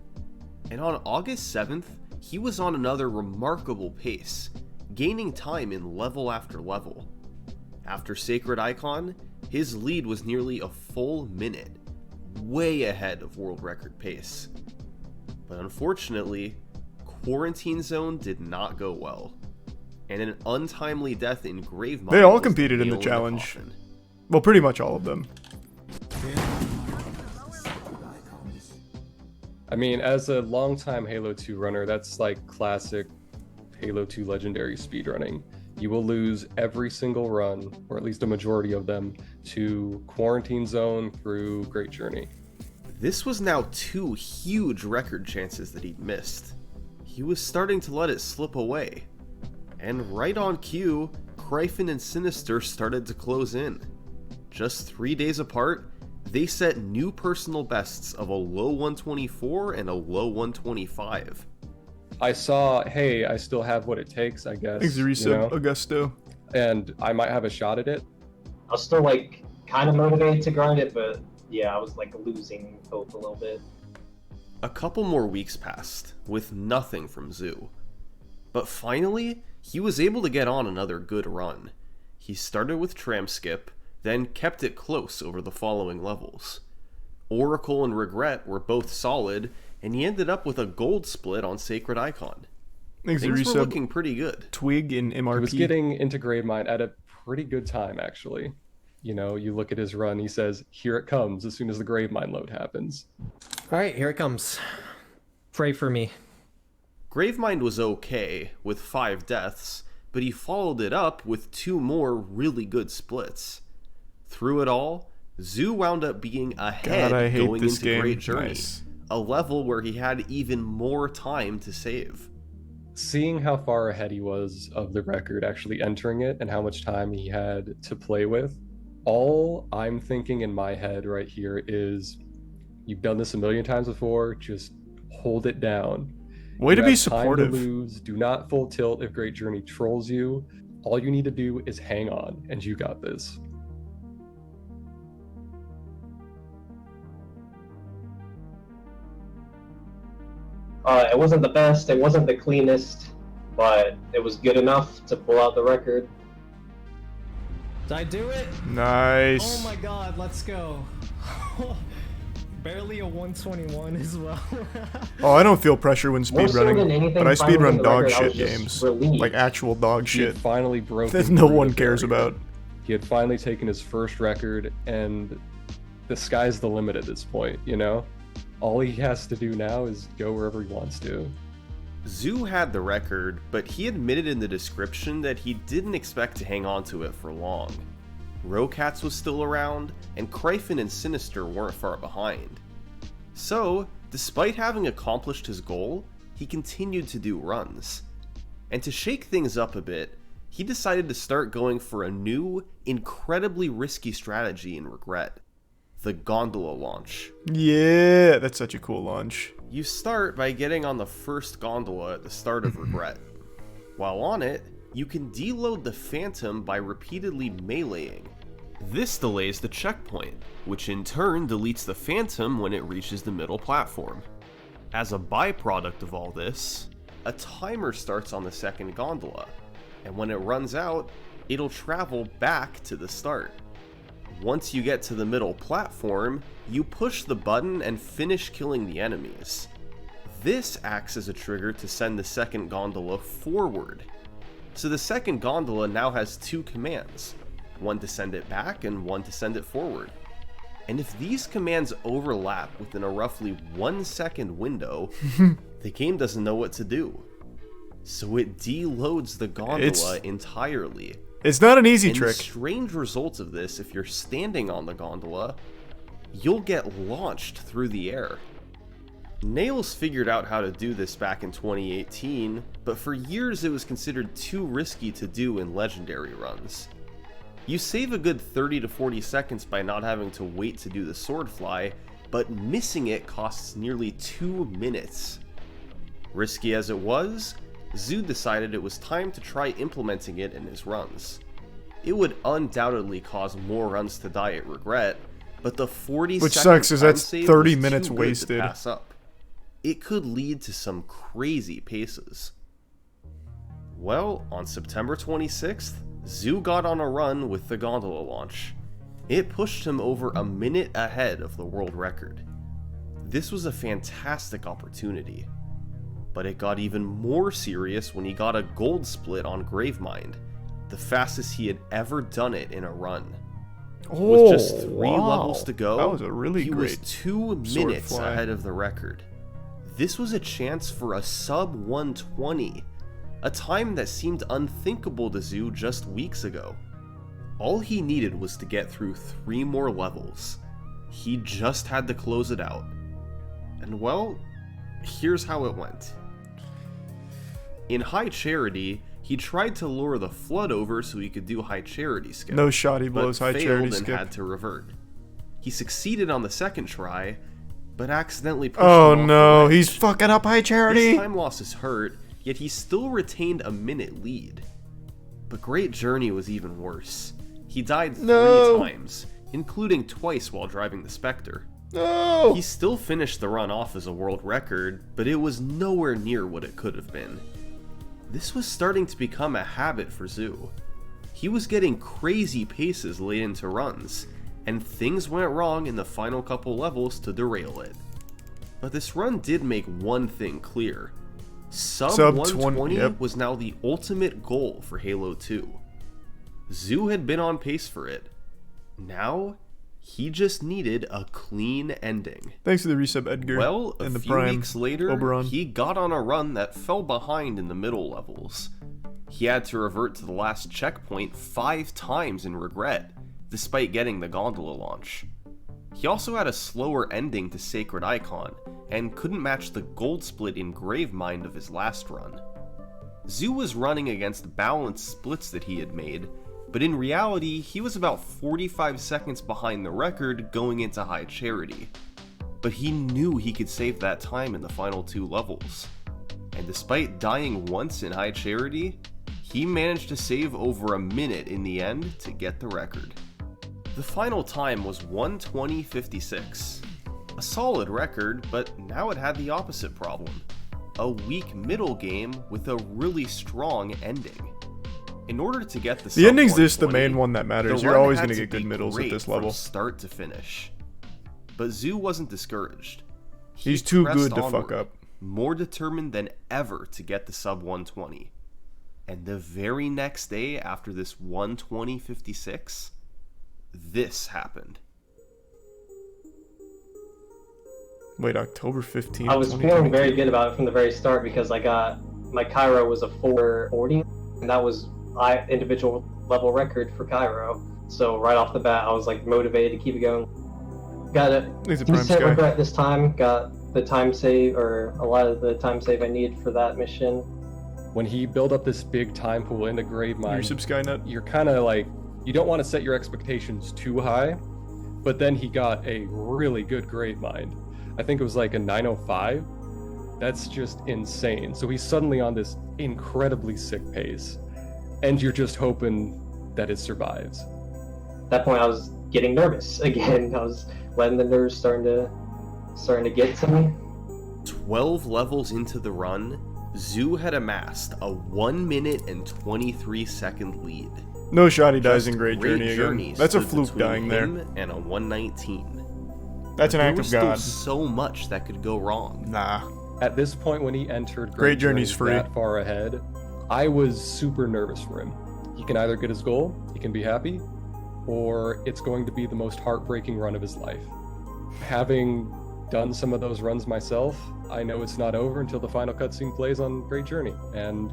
And on August 7th, he was on another remarkable pace, gaining time in level after level. After Sacred Icon, his lead was nearly a full minute, way ahead of world record pace. But unfortunately, Quarantine Zone did not go well, and an untimely death in Gravemind. They all competed in the challenge. Well, pretty much all of them. I mean, as a longtime Halo 2 runner, that's like classic Halo 2 legendary speedrunning. You will lose every single run, or at least a majority of them, to Quarantine Zone through Great Journey. This was now 2 huge record chances that he'd missed. He was starting to let it slip away. And right on cue, Cr1tikal and Sinister started to close in. Just 3 days apart, they set new personal bests of a low 124 and a low 125. I saw, hey, I still have what it takes, I guess. Exerisa Augusto. And I might have a shot at it. I was still like kind of motivated to grind it, but yeah, I was like losing hope a little bit. A couple more weeks passed, with nothing from Zoo. But finally, he was able to get on another good run. He started with Tram Skip, then kept it close over the following levels. Oracle and Regret were both solid, and he ended up with a gold split on Cr1tikal. Things were looking pretty good. Twig in MRP. He was getting into Gravemind at a pretty good time, actually. You know, you look at his run, he says, here it comes as soon as the Gravemind load happens. Alright, here it comes. Pray for me. Gravemind was okay, with 5 deaths, but he followed it up with 2 more really good splits. Through it all, Zoo wound up being ahead going into Great Journey, a level where he had even more time to save. Seeing how far ahead he was of the record actually entering it and how much time he had to play with, all I'm thinking in my head right here is, you've done this a million times before, just hold it down. Way to be supportive. supportive. To lose. Do not full tilt if Great Journey trolls you. All you need to do is hang on, and you got this. It wasn't the best, it wasn't the cleanest, but it was good enough to pull out the record. Did I do it? Nice. Oh my god, let's go. Barely a 121 as well. Oh, I don't feel pressure when More so than speedrunning, anything, but I finally speedrun the dog record, I was shit just games. relieved. Like actual dog He shit. had finally broken That no through one the cares barrier. about. He had finally taken his first record, and the sky's the limit at this point, you know? All he has to do now is go wherever he wants to. Zoo had the record, but he admitted in the description that he didn't expect to hang on to it for long. Rocats was still around, and Cryphon and Sinister weren't far behind. So, despite having accomplished his goal, he continued to do runs. And to shake things up a bit, he decided to start going for a new, incredibly risky strategy in Regret: the gondola launch. Yeah, that's such a cool launch. You start by getting on the first gondola at the start of Regret. While on it, you can deload the Phantom by repeatedly meleeing. This delays the checkpoint, which in turn deletes the Phantom when it reaches the middle platform. As a byproduct of all this, a timer starts on the second gondola, and when it runs out, it'll travel back to the start. Once you get to the middle platform, you push the button and finish killing the enemies. This acts as a trigger to send the second gondola forward. So the second gondola now has 2 commands, one to send it back and one to send it forward. And if these commands overlap within a roughly 1 second window, the game doesn't know what to do. So it deloads the gondola entirely. It's not an easy and trick. The strange result of this, if you're standing on the gondola, you'll get launched through the air. Nails figured out how to do this back in 2018, but for years it was considered too risky to do in legendary runs. You save a good 30 to 40 seconds by not having to wait to do the sword fly, but missing it costs nearly 2 minutes. Risky as it was, Zoo decided it was time to try implementing it in his runs. It would undoubtedly cause more runs to die at Regret, but the 40 Which second sucks, is that's time save 30 was minutes too good to wasted. pass up. It could lead to some crazy paces. Well, on September 26th, Zoo got on a run with the gondola launch. It pushed him over a minute ahead of the world record. This was a fantastic opportunity. But it got even more serious when he got a gold split on Gravemind, the fastest he had ever done it in a run. With just 3 levels to go, that was a really he great was 2 minutes ahead of the record. This was a chance for a sub 120, a time that seemed unthinkable to Zoo just weeks ago. All he needed was to get through 3 more levels. He just had to close it out. And well, here's how it went. In High Charity, he tried to lure the Flood over so he could do High Charity skip. No shot he blows High Charity and skip. had to revert. He succeeded on the second try, but accidentally pushed Oh him off no, the ledge. he's fucking up High Charity! His time loss is hurt, yet he still retained a minute lead. But Great Journey was even worse. He died 3 times, including twice while driving the Spectre. No! He still finished the run off as a world record, but it was nowhere near what it could have been. This was starting to become a habit for Zoo. He was getting crazy paces late into runs, and things went wrong in the final couple levels to derail it. But this run did make one thing clear. Sub 120 yep. was now the ultimate goal for Halo 2. Zoo had been on pace for it. Now, he just needed a clean ending. Thanks to the resub, Edgar. Well, a and the few Prime weeks later, Oberon. he got on a run that fell behind in the middle levels. He had to revert to the last checkpoint 5 times in regret, despite getting the gondola launch. He also had a slower ending to Cr1tikal, and couldn't match the gold split in Gravemind of his last run. Zoo was running against balanced splits that he had made, but in reality, he was about 45 seconds behind the record going into High Charity. But he knew he could save that time in the final 2 levels. And despite dying once in High Charity, he managed to save over a minute in the end to get the record. The final time was 1:20:56. A solid record, but now it had the opposite problem. A weak middle game with a really strong ending. In order to get the ending's this the main one that matters. You're always going to get good middles at this level. From start to finish. But Zoo wasn't discouraged. He's too good to fuck up. More determined than ever to get the sub 120. And the very next day after this 1:20:56, this happened. Wait, October 15th. I was feeling very good about it from the very start because I got my Cr1 was a 440, and that was individual level record for Cr1. So right off the bat, I was like motivated to keep it going. Got a decent regret this time. Got the time save, or a lot of the time save I needed for that mission. When he built up this big time pool into Gravemind, you're kind of like, you don't want to set your expectations too high, but then he got a really good Gravemind. I think it was like a 905. That's just insane. So he's suddenly on this incredibly sick pace, and you're just hoping that it survives. At that point, I was getting nervous again. I was letting the nerves starting to get to me. 12 levels into the run, Zoo had amassed a 1 minute and 23 second lead. No shot he dies in Great Journey again. That's a fluke dying there. And a 119. That's an act of God. There was still so much that could go wrong. Nah. At this point, when he entered Great Journey's free that far ahead, I was super nervous for him. He can either get his goal, he can be happy, or it's going to be the most heartbreaking run of his life. Having done some of those runs myself, I know it's not over until the final cutscene plays on Great Journey, and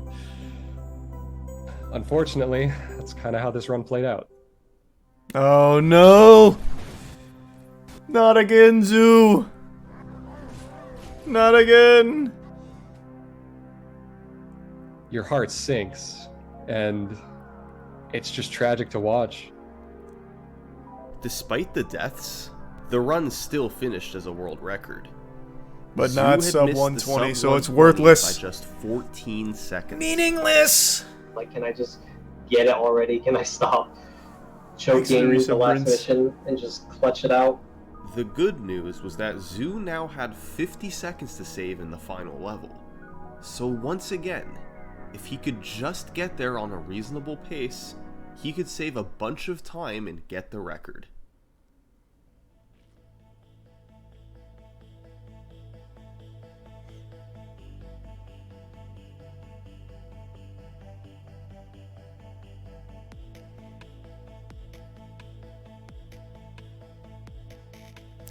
unfortunately, that's kind of how this run played out. Oh no! Not again, Zoo! Not again! Your heart sinks, and it's just tragic to watch. Despite the deaths, the run still finished as a world record. But not sub 120, so it's worthless. By just 14 seconds. Meaningless! Like, can I just get it already? Can I stop choking the last mission and just clutch it out? The good news was that Zoo now had 50 seconds to save in the final level. So once again, if he could just get there on a reasonable pace, he could save a bunch of time and get the record.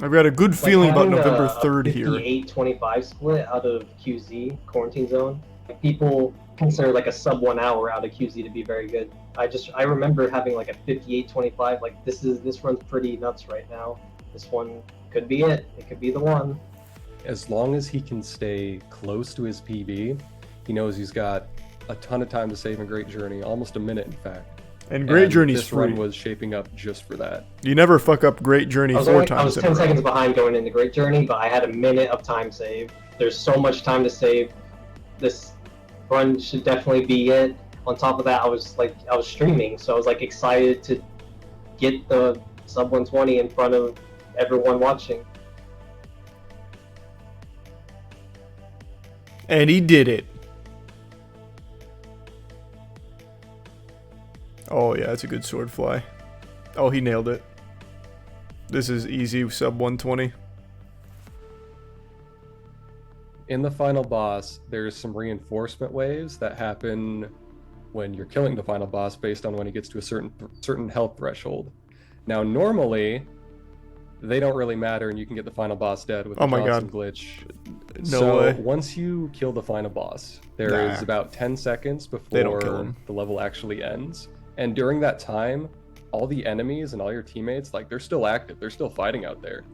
I've got a good feeling about November 3rd here. 58-25 split out of QZ, Quarantine Zone. People consider like a sub 1 hour out of QZ to be very good. I remember having like a 58-25, like this run's pretty nuts right now. This one could be it. It could be the one. As long as he can stay close to his PB, he knows he's got a ton of time to save in Great Journey, almost a minute in fact. And Great Journey's this free. Run was shaping up just for that. You never fuck up Great Journey 4 times. I was 10 seconds behind going into Great Journey, but I had a minute of time save. There's so much time to save. This run should definitely be it. On top of that, I was streaming, so I was like excited to get the sub 120 in front of everyone watching. And he did it. Oh yeah, it's a good sword fly. Oh, he nailed it. This is easy sub 120. In the final boss, there's some reinforcement waves that happen when you're killing the final boss based on when he gets to a certain health threshold. Now, normally, they don't really matter, and you can get the final boss dead with the Johnson glitch. No way. Once you kill the final boss, there is about 10 seconds before the level actually ends. And during that time, all the enemies and all your teammates, like, they're still active. They're still fighting out there.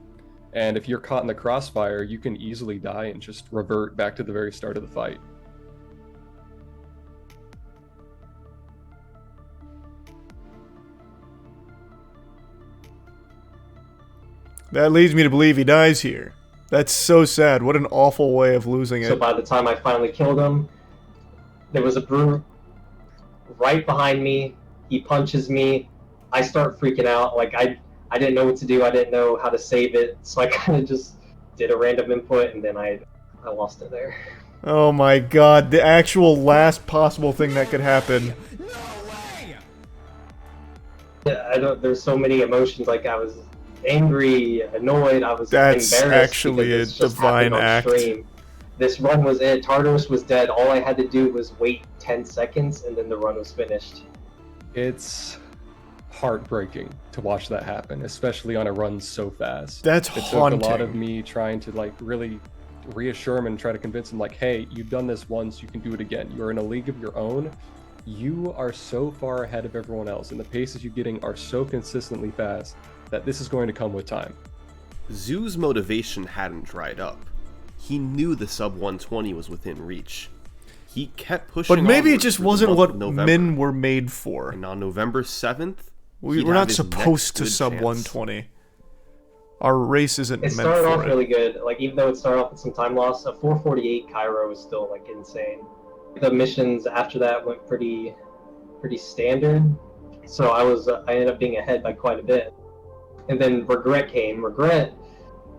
And if you're caught in the crossfire, you can easily die and just revert back to the very start of the fight. That leads me to believe he dies here. That's so sad. What an awful way of losing it. So by the time I finally killed him, there was a brute right behind me. He punches me. I start freaking out. Like, I didn't know what to do. I didn't know how to save it. So I kind of just did a random input, and then I lost it there. Oh my god, the actual last possible thing that could happen. Yeah, there's so many emotions. Like, I was angry, annoyed, I was That's embarrassed. actually a divine act. Stream. This run was it. Tartarus was dead. All I had to do was wait 10 seconds, and then the run was finished. It's heartbreaking to watch that happen, especially on a run so fast. That's haunting. It took a lot of me trying to, like, really reassure him and try to convince him, like, hey, you've done this once, you can do it again. You're in a league of your own. You are so far ahead of everyone else, and the paces you're getting are so consistently fast that this is going to come with time. Zoo's motivation hadn't dried up. He knew the sub 120 was within reach. He kept pushing. But maybe it just wasn't what men were made for. And on November 7th, we're not supposed to sub 120. Our race isn't meant for it. It started off really good. Like, even though it started off with some time loss, a 448 Cairo is still, like, insane. The missions after that went pretty standard. So I ended up being ahead by quite a bit. And then Regret came. Regret,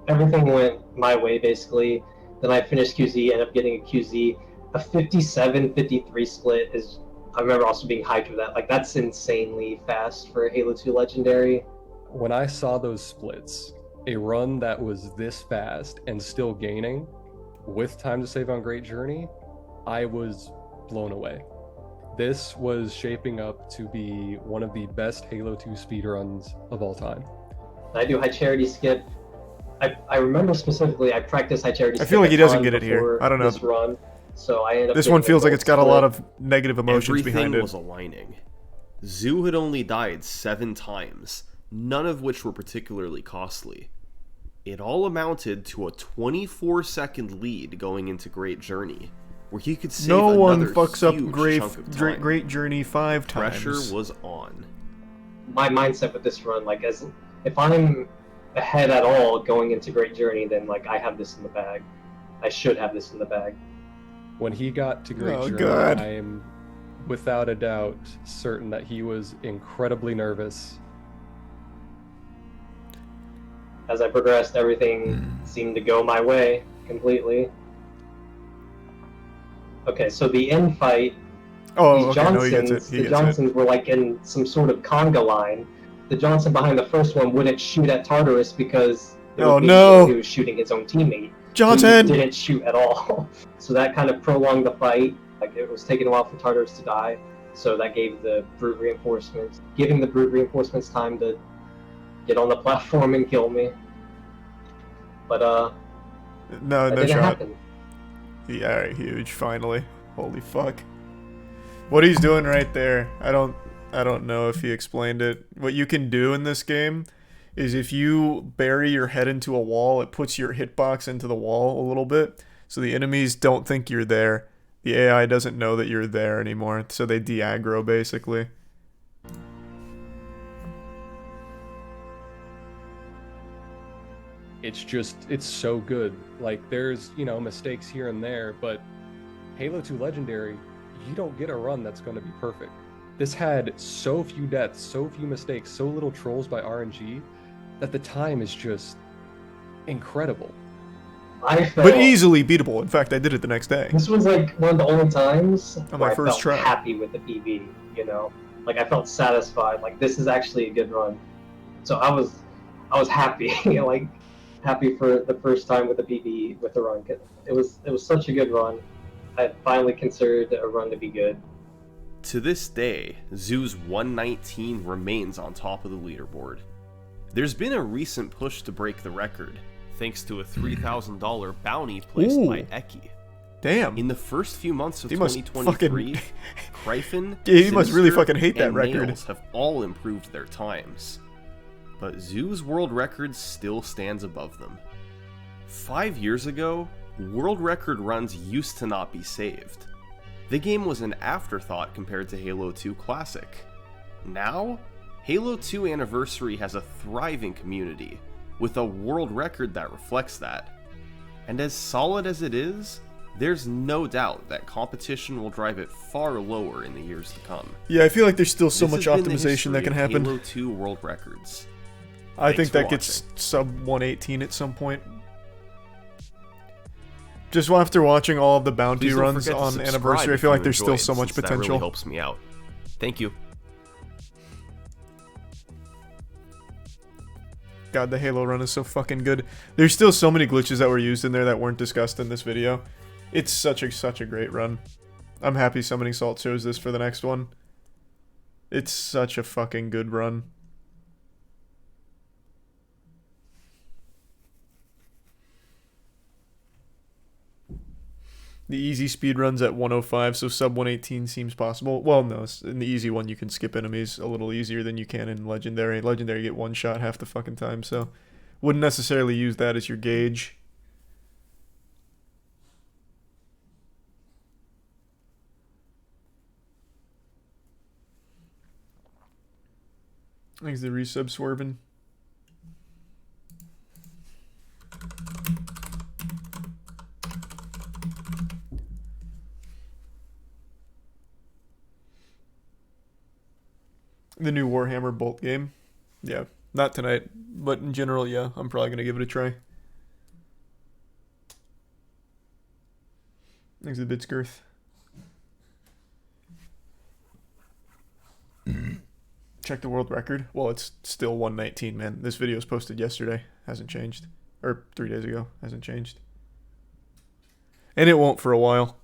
everything went my way, basically. Then I finished QZ, ended up getting a QZ. A 57-53 split is, I remember also being hyped for that. Like, that's insanely fast for Halo 2 Legendary. When I saw those splits, a run that was this fast and still gaining with time to save on Great Journey, I was blown away. This was shaping up to be one of the best Halo 2 speedruns of all time. I do High Charity Skip. I remember specifically I practiced High Charity Skip. I feel like he doesn't get it here. I don't know. This run, so I ended up this one feels like it's got a lot of negative emotions behind it. Everything was aligning. Zoo had only died 7 times, none of which were particularly costly. It all amounted to a 24-second lead going into Great Journey, where he could save no one another fucks up huge chunk of time. Great Journey 5 times. Pressure was on. My mindset with this run, like, as if I'm ahead at all going into Great Journey, then, like, I have this in the bag. I should have this in the bag. When he got to Great Journey, I am without a doubt certain that he was incredibly nervous. As I progressed, everything seemed to go my way completely. Okay, so the end fight, these Johnsons, the Johnsons were like in some sort of conga line. The Johnson behind the first one wouldn't shoot at Tartarus because he was shooting his own teammate. Johnson didn't shoot at all. So that kind of prolonged the fight. Like, it was taking a while for Tartarus to die. So that gave the brute reinforcements, giving the brute reinforcements time to get on the platform and kill me. But no shot. Happen. Yeah, huge. Finally, holy fuck! What he's doing right there, I don't know if he explained it. What you can do in this game is if you bury your head into a wall, it puts your hitbox into the wall a little bit, so the enemies don't think you're there. The AI doesn't know that you're there anymore, so they de-aggro basically. It's so good. Like, there's, mistakes here and there, but Halo 2 Legendary, you don't get a run that's going to be perfect. This had so few deaths, so few mistakes, so little trolls by RNG, that the time is just incredible. But easily beatable. In fact, I did it the next day. This was like one of the only times on my first try. I felt happy with the PB, Like, I felt satisfied. Like, this is actually a good run. So I was happy. Like, happy for the first time with the PvE with the run. It was such a good run. I finally considered a run to be good. To this day, Zoo's 119 remains on top of the leaderboard. There's been a recent push to break the record, thanks to a $3,000 bounty placed by Eki. Damn. In the first few months of He must 2023, Cr1tikal, yeah, he must really Sinister, fucking hate that and record. Nails have all improved their times. But Zoo's world record still stands above them. 5 years ago, world record runs used to not be saved. The game was an afterthought compared to Halo 2 Classic. Now, Halo 2 Anniversary has a thriving community, with a world record that reflects that. And as solid as it is, there's no doubt that competition will drive it far lower in the years to come. Yeah, I feel like there's still so This much has been the optimization that history can of happen. Halo 2 world records. I Thanks think for that gets sub 118 at some point. Just after watching all of the bounty Please don't runs forget to on subscribe Anniversary, I if feel you like there's still enjoyed, so much since that potential. really helps me out. Thank you. God, the Halo run is so fucking good. There's still so many glitches that were used in there that weren't discussed in this video. It's such a great run. I'm happy Summoning Salt shows this for the next one. It's such a fucking good run. The easy speed runs at 105, so sub 118 seems possible. Well, no, in the easy one you can skip enemies a little easier than you can in Legendary. Legendary you get one shot half the fucking time, so wouldn't necessarily use that as your gauge. Thanks the resub swerving. The new Warhammer Bolt game. Yeah, not tonight, but in general, yeah, I'm probably going to give it a try. Thanks the bits girth. Check the world record. Well, it's still 119, man. This video was posted yesterday. Hasn't changed. Or 3 days ago. Hasn't changed. And it won't for a while.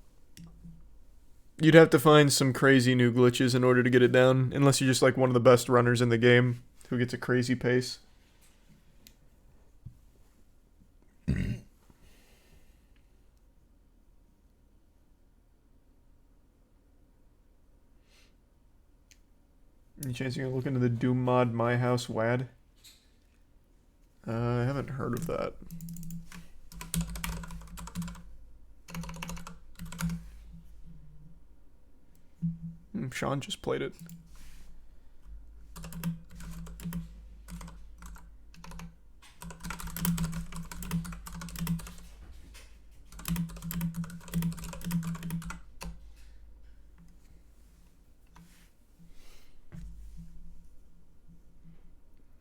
You'd have to find some crazy new glitches in order to get it down, unless you're just like one of the best runners in the game who gets a crazy pace. Any chance you're gonna look into the Doom mod My House WAD? I haven't heard of that. Sean just played it.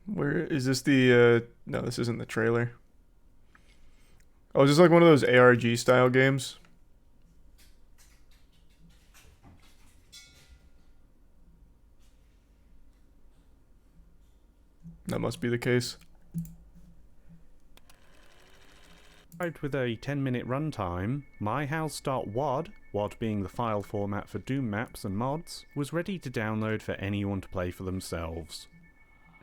Where is this the no, this isn't the trailer. Oh, is this like one of those ARG style games? That must be the case. With a 10-minute runtime, myhouse.wad, WAD being the file format for Doom maps and mods, was ready to download for anyone to play for themselves.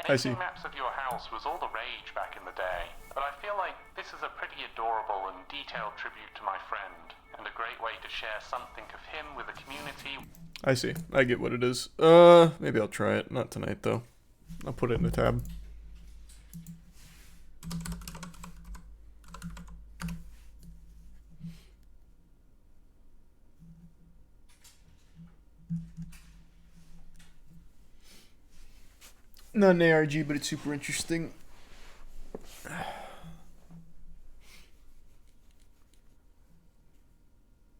Making maps of your house was all the rage back in the day, but I feel like this is a pretty adorable and detailed tribute to my friend, and a great way to share something of him with the community. I see. I get what it is. Maybe I'll try it. Not tonight, though. I'll put it in the tab. Not an ARG, but it's super interesting.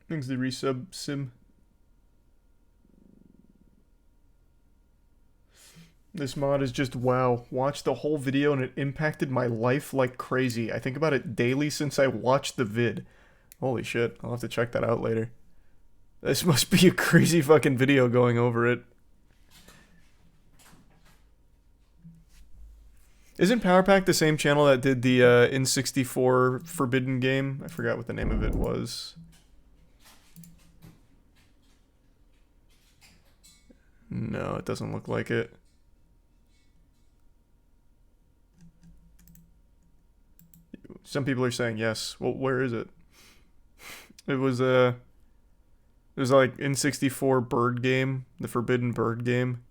Thanks the resub sim. This mod is just wow. Watched the whole video and it impacted my life like crazy. I think about it daily since I watched the vid. Holy shit, I'll have to check that out later. This must be a crazy fucking video going over it. Isn't Power Pack the same channel that did the N64 Forbidden game? I forgot what the name of it was. No, it doesn't look like it. Some people are saying yes. Well, where is it? It was like N64 bird game, the Forbidden Bird game.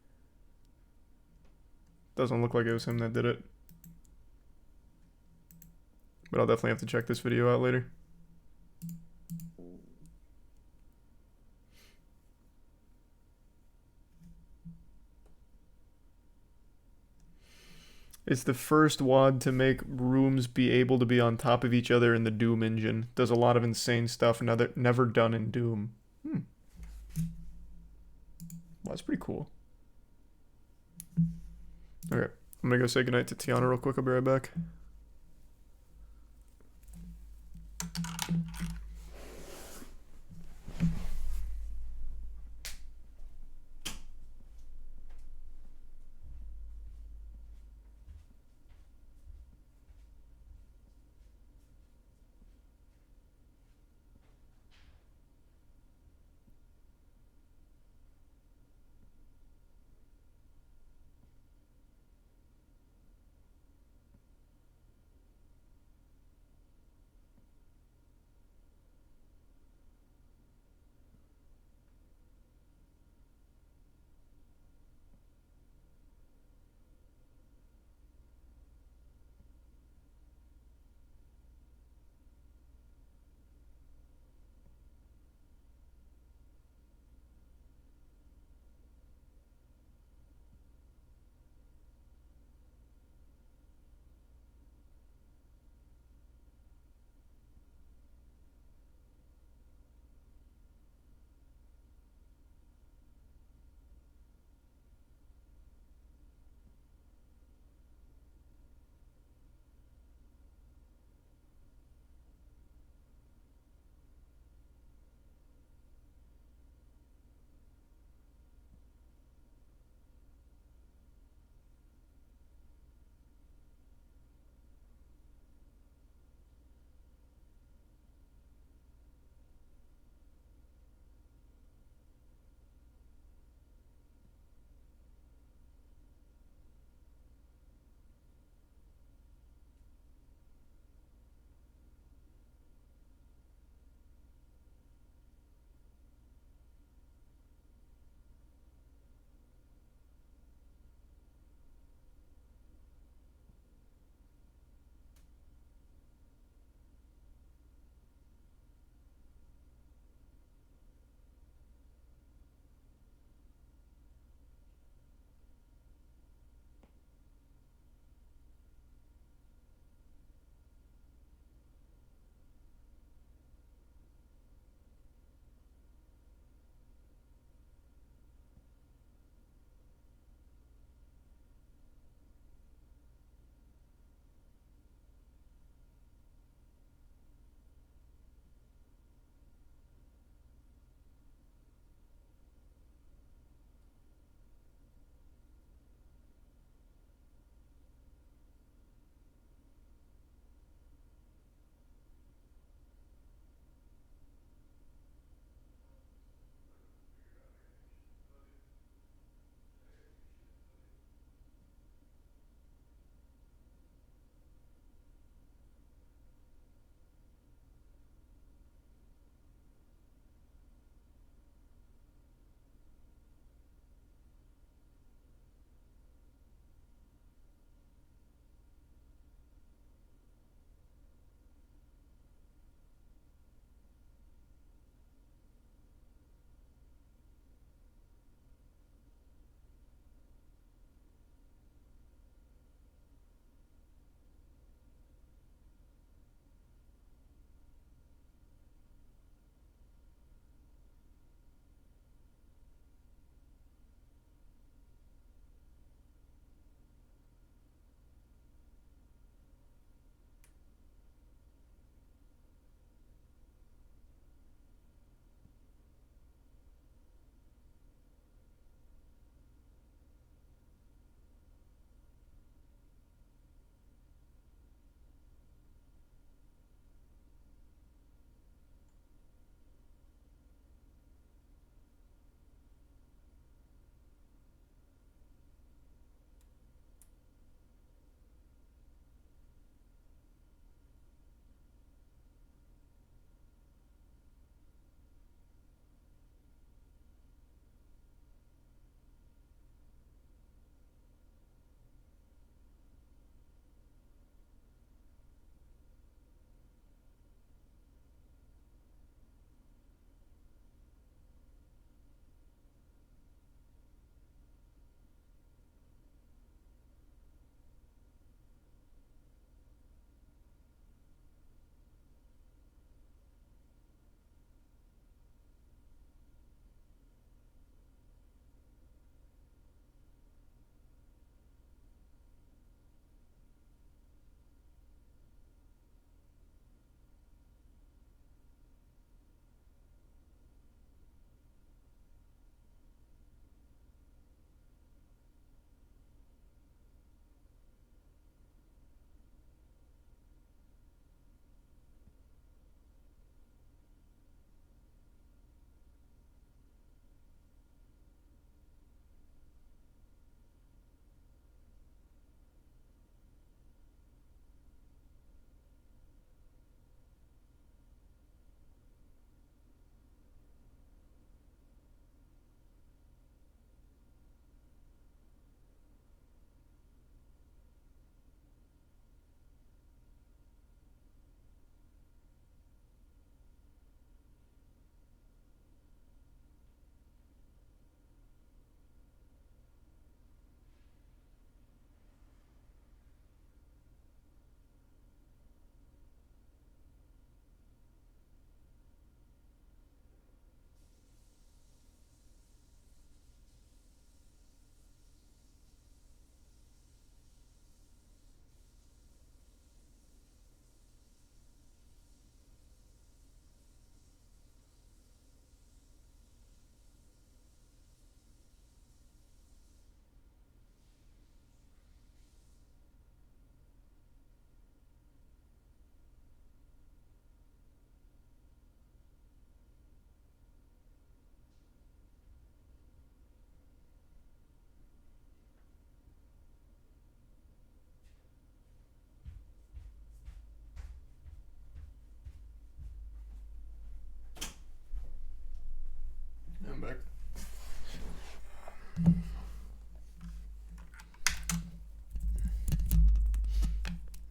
Doesn't look like it was him that did it. But I'll definitely have to check this video out later. It's the first WAD to make rooms be able to be on top of each other in the Doom engine. Does a lot of insane stuff never done in Doom. Well, that's pretty cool. Okay, I'm gonna go say goodnight to Tiana real quick. I'll be right back.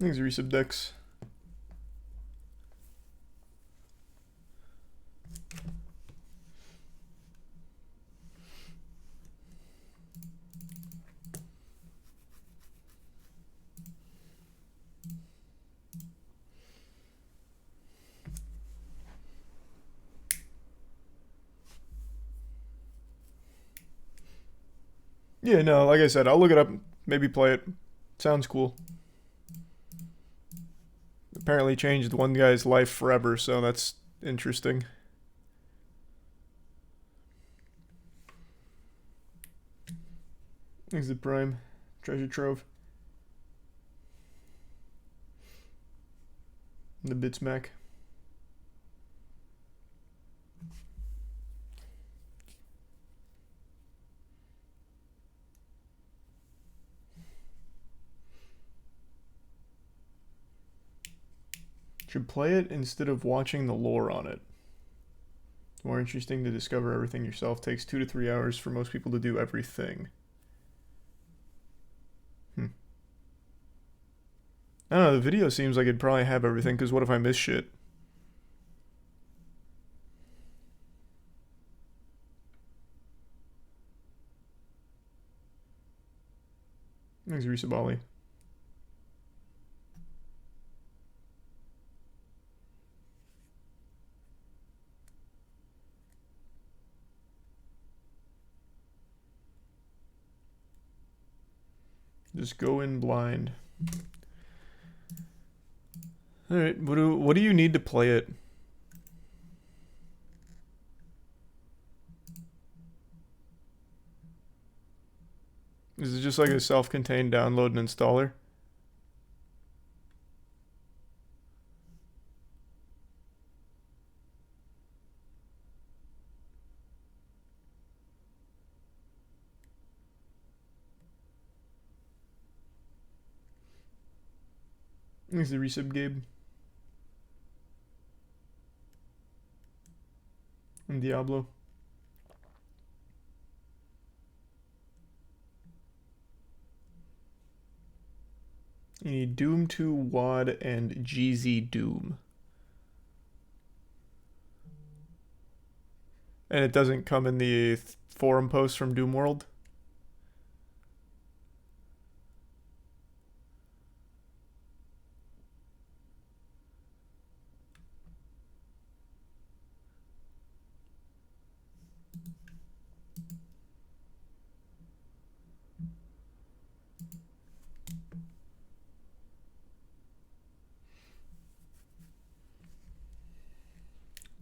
Things resub decks. Yeah, no, like I said, I'll look it up, maybe play it. Sounds cool. Apparently changed one guy's life forever, so that's interesting. Thanks to Prime. Treasure Trove. The Bitsmack. Should play it instead of watching the lore on it. It's more interesting to discover everything yourself. Takes 2 to 3 hours for most people to do everything. I don't know, the video seems like it'd probably have everything, because what if I miss shit? Thanks, Risabali. Just go in blind. Alright, what do you need to play it? Is it just like a self-contained download and installer? Thanks the resub, Gabe. And Diablo. You need Doom 2 WAD and GZ Doom. And it doesn't come in the forum post from Doom World?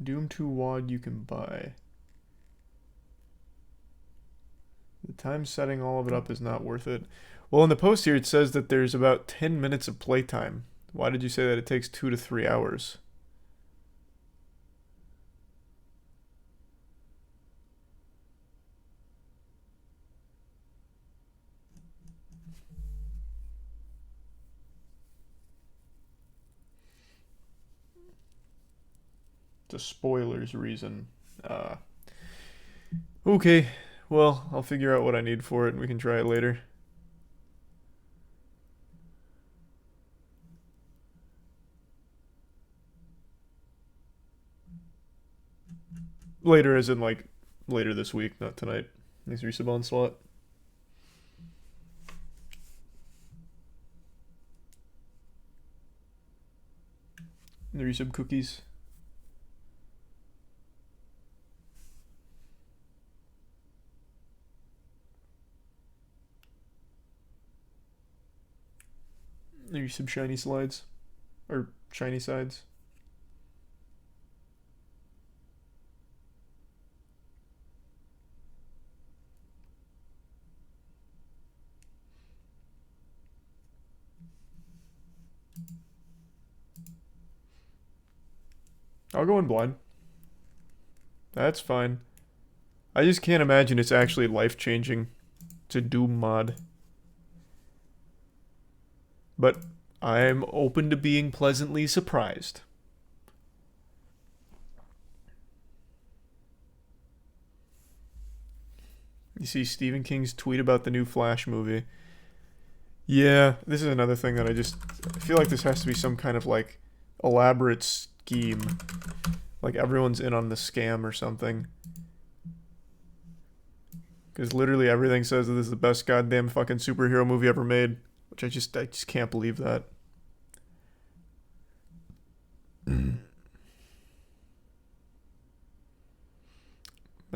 Doom 2 WAD you can buy. The time setting all of it up is not worth it. Well, in the post here it says that there's about 10 minutes of playtime. Why did you say that it takes 2 to 3 hours? The spoilers reason. Okay, well, I'll figure out what I need for it and we can try it later. Later as in like later this week, not tonight. Thanks for resub onslaught. The resub cookies. There's some shiny slides. Or shiny sides. I'll go in blind. That's fine. I just can't imagine it's actually life-changing. It's a Doom mod. But I'm open to being pleasantly surprised. You see Stephen King's tweet about the new Flash movie. Yeah, this is another thing that I feel like this has to be some kind of like elaborate scheme. Like everyone's in on the scam or something. Because literally everything says that this is the best goddamn fucking superhero movie ever made. Which I just can't believe that. But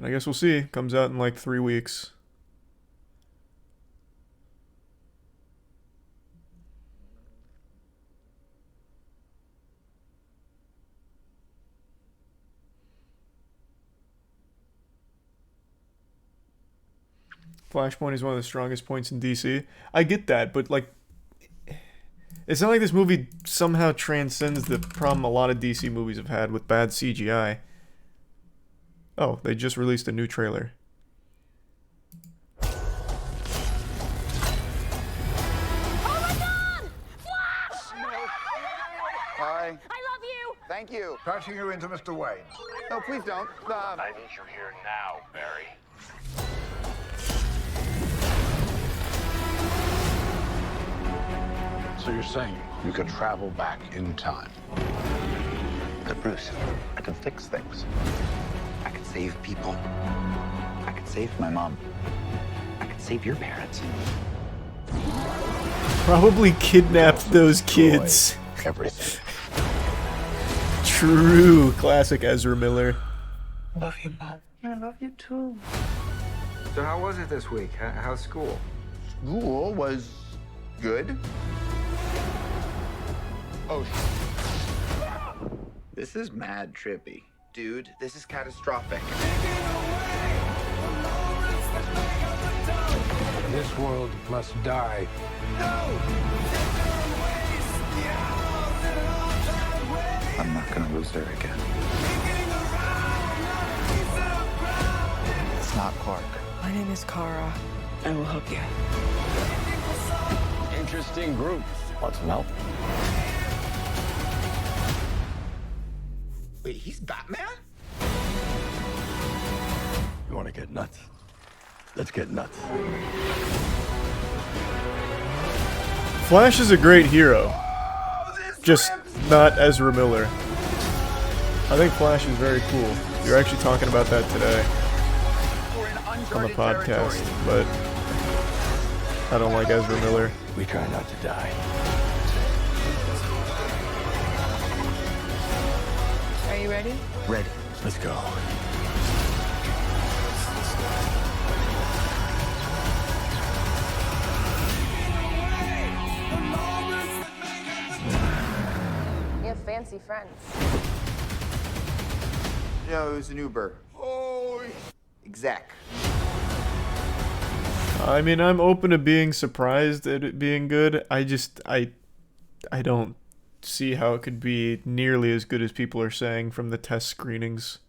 I guess we'll see. Comes out in like 3 weeks. Flashpoint is one of the strongest points in DC. I get that, but like, it's not like this movie somehow transcends the problem a lot of DC movies have had with bad CGI. Oh, they just released a new trailer. Hi. I love you. Thank you. Patching you into Mr. Wayne. No, please don't. I need you here now, Barry. So you're saying you could travel back in time? But Bruce, I can fix things. I can save people. I can save my mom. I can save your parents. Probably kidnapped those kids. Everything. True. Classic Ezra Miller. Love you, Mom. I love you too. So how was it this week? How's school? School was good. Oh, This is mad trippy. Dude, this is catastrophic. this world must die. I'm not gonna lose her again. It's not Clark. My name is Kara. I will help you. Interesting group. Want some help? Wait, he's Batman? You want to get nuts? Let's get nuts. Flash is a great hero. Just not Ezra Miller. I think Flash is very cool. You're actually talking about that today on the podcast, but I don't like Ezra Miller. We try not to die. Are you ready? Ready. Let's go. You have fancy friends. No, it was an Uber. Oh, exec. I mean, I'm open to being surprised at it being good. I don't see how it could be nearly as good as people are saying from the test screenings.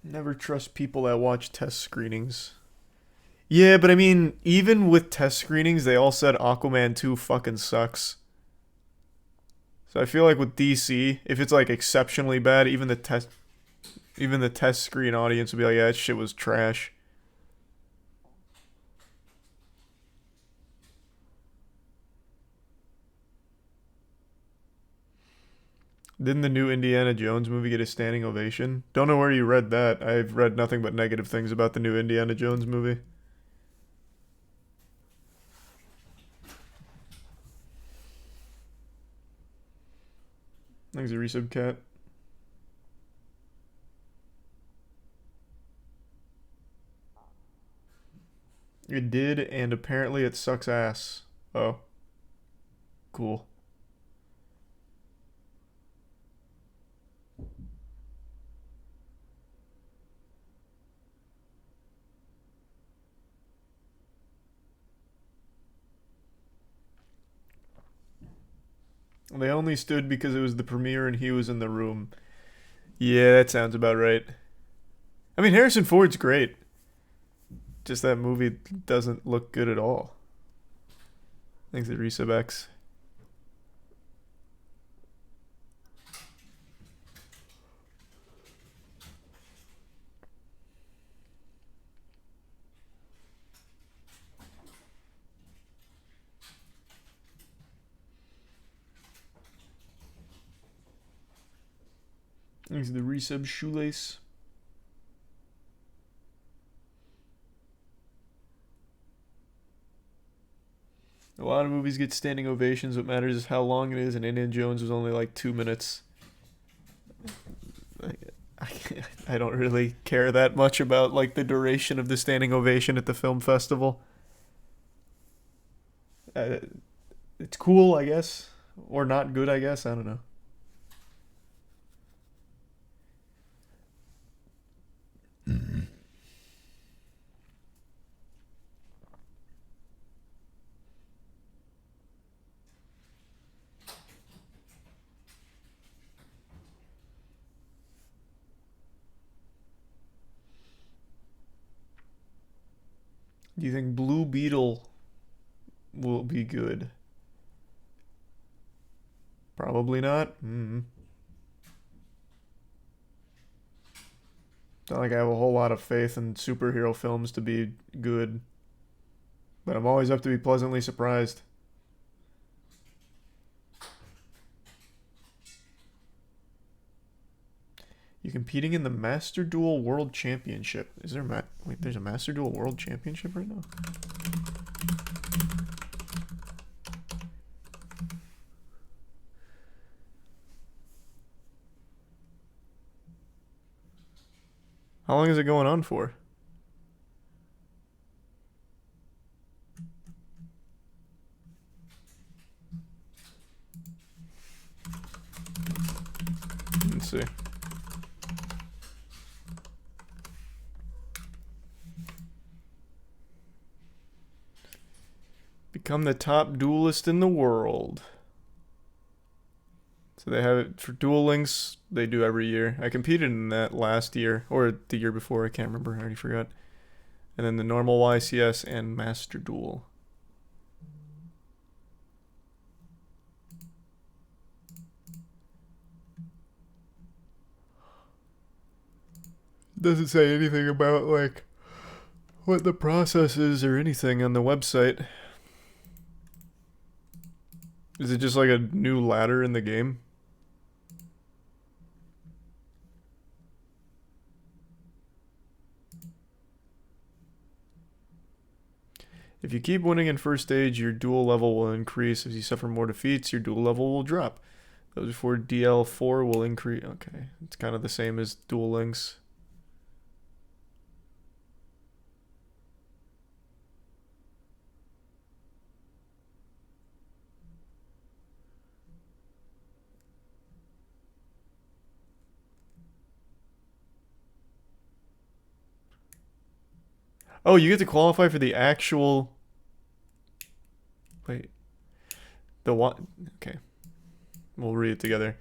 Never trust people that watch test screenings. Yeah, but I mean, even with test screenings, they all said Aquaman 2 fucking sucks. So I feel like with DC, if it's like exceptionally bad, even the test screen audience would be like, yeah, that shit was trash. Didn't the new Indiana Jones movie get a standing ovation? Don't know where you read that. I've read nothing but negative things about the new Indiana Jones movie. Thanks, a resub cat. It did, and apparently it sucks ass. Oh. Cool. They only stood because it was the premiere and he was in the room. Yeah, that sounds about right. I mean, Harrison Ford's great. Just that movie doesn't look good at all. Thanks to Resub X. Thanks to the Resub Shoelace. A lot of movies get standing ovations. What matters is how long it is, and Indiana Jones was only like 2 minutes. I don't really care that much about like the duration of the standing ovation at the film festival. It's cool, I guess, or not good, I guess. I don't know. Do you think Blue Beetle will be good? Probably not. It's not like I have a whole lot of faith in superhero films to be good. But I'm always up to be pleasantly surprised. You're competing in the Master Duel World Championship. Is there wait, there's a Master Duel World Championship right now? How long is it going on for? Let's see. Become the top duelist in the world. So they have it for Duel Links. They do every year. I competed in that last year or the year before. I can't remember. I already forgot. And then the normal YCS and Master Duel. Doesn't say anything about like what the process is or anything on the website. Is it just like a new ladder in the game? If you keep winning in first stage, your duel level will increase. If you suffer more defeats, your duel level will drop. Those before DL4 will increase. Okay, it's kind of the same as Duel Links. Oh, you get to qualify for the actual... Wait. The what? Okay. We'll read it together.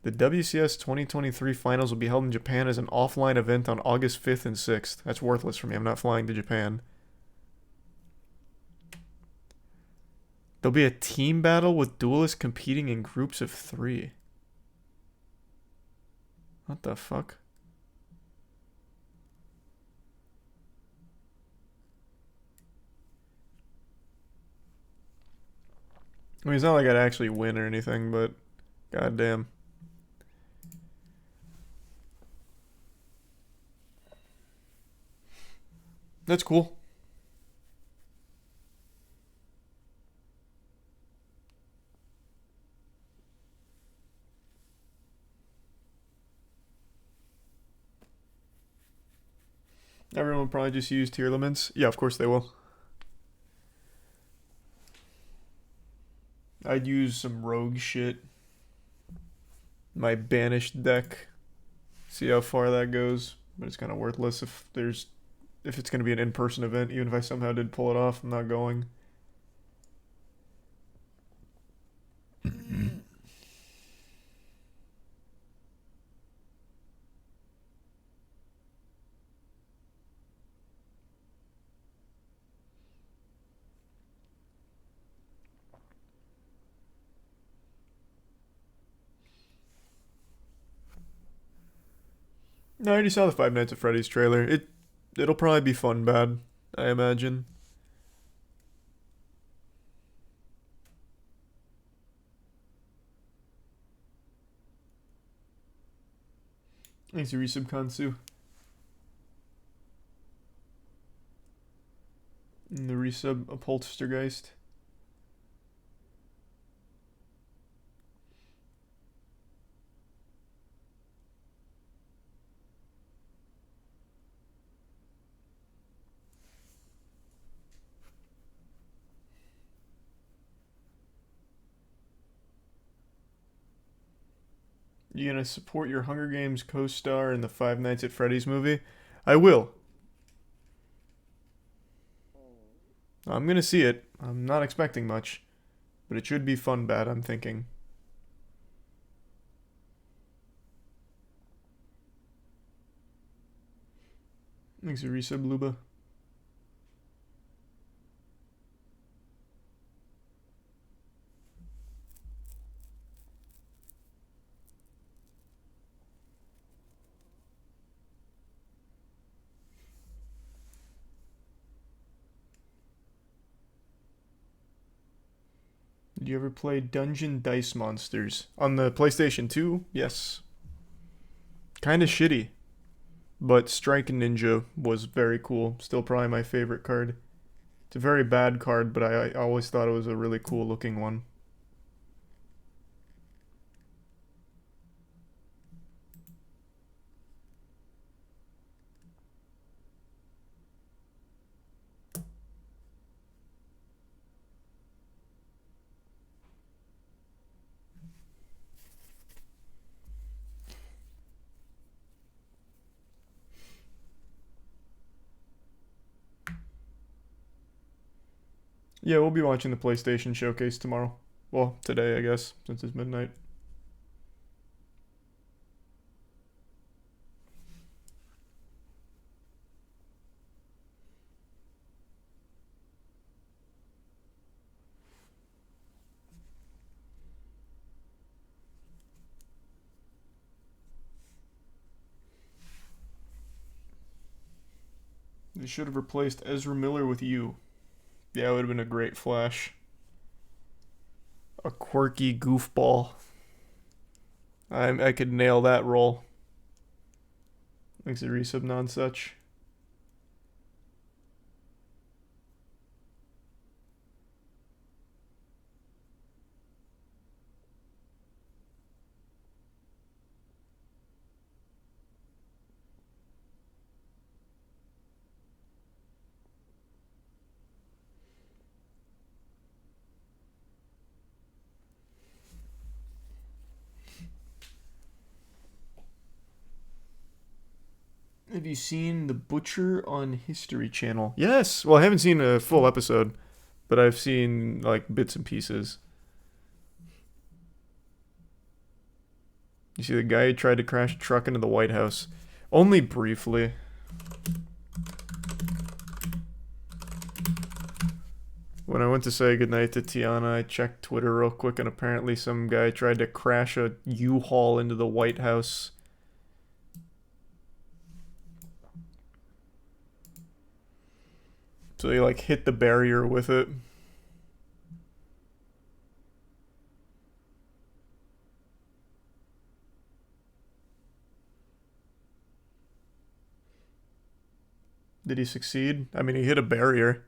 The WCS 2023 finals will be held in Japan as an offline event on August 5th and 6th. That's worthless for me. I'm not flying to Japan. There'll be a team battle with duelists competing in groups of 3. What the fuck? I mean, it's not like I'd actually win or anything, but goddamn. That's cool. Everyone will probably just use tier limits. Yeah, of course they will. I'd use some rogue shit. My banished deck. See how far that goes. But it's kind of worthless if it's going to be an in-person event. Even if I somehow did pull it off, I'm not going. No, I already saw the Five Nights at Freddy's trailer. It'll probably be fun bad, I imagine. Thanks for resub, Kansu. And the resub Upholstergeist. You gonna support your Hunger Games co-star in the Five Nights at Freddy's movie? I will. I'm gonna see it. I'm not expecting much. But it should be fun bad, I'm thinking. Thanks for resub, Luba. Did you ever play Dungeon Dice Monsters? On the PlayStation 2? Yes. Kinda shitty. But Strike Ninja was very cool. Still probably my favorite card. It's a very bad card, but I always thought it was a really cool looking one. Yeah, we'll be watching the PlayStation Showcase tomorrow. Well, today, I guess, since it's midnight. They should have replaced Ezra Miller with you. Yeah, it would have been a great Flash. A quirky goofball. I could nail that role. Thanks to resub non-such. Have you seen The Butcher on History Channel? Yes! Well, I haven't seen a full episode, but I've seen, like, bits and pieces. You see the guy who tried to crash a truck into the White House? Only briefly. When I went to say goodnight to Tiana, I checked Twitter real quick, and apparently some guy tried to crash a U-Haul into the White House. So he, like, hit the barrier with it. Did he succeed? I mean, he hit a barrier.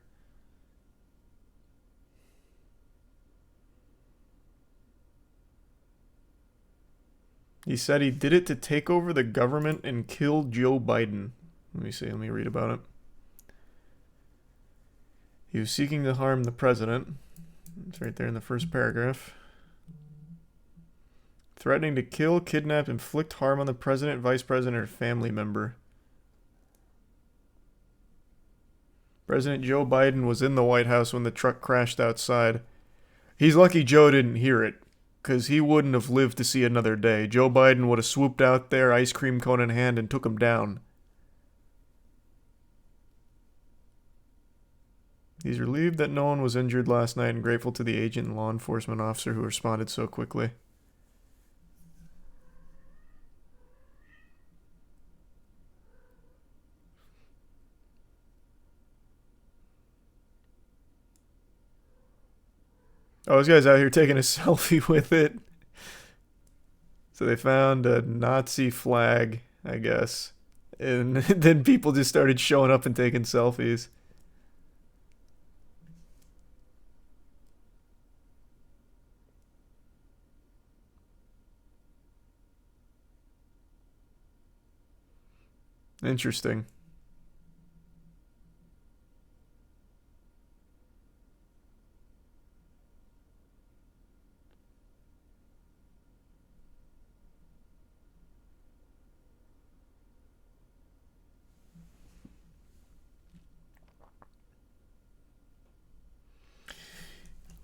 He said he did it to take over the government and kill Joe Biden. Let me see, let me read about it. He was seeking to harm the president. It's right there in the first paragraph. Threatening to kill, kidnap, inflict harm on the president, vice president, or family member. President Joe Biden was in the White House when the truck crashed outside. He's lucky Joe didn't hear it, because he wouldn't have lived to see another day. Joe Biden would have swooped out there, ice cream cone in hand, and took him down. He's relieved that no one was injured last night and grateful to the agent and law enforcement officer who responded so quickly. Oh, this guy's out here taking a selfie with it. So they found a Nazi flag, I guess. And then people just started showing up and taking selfies. Interesting.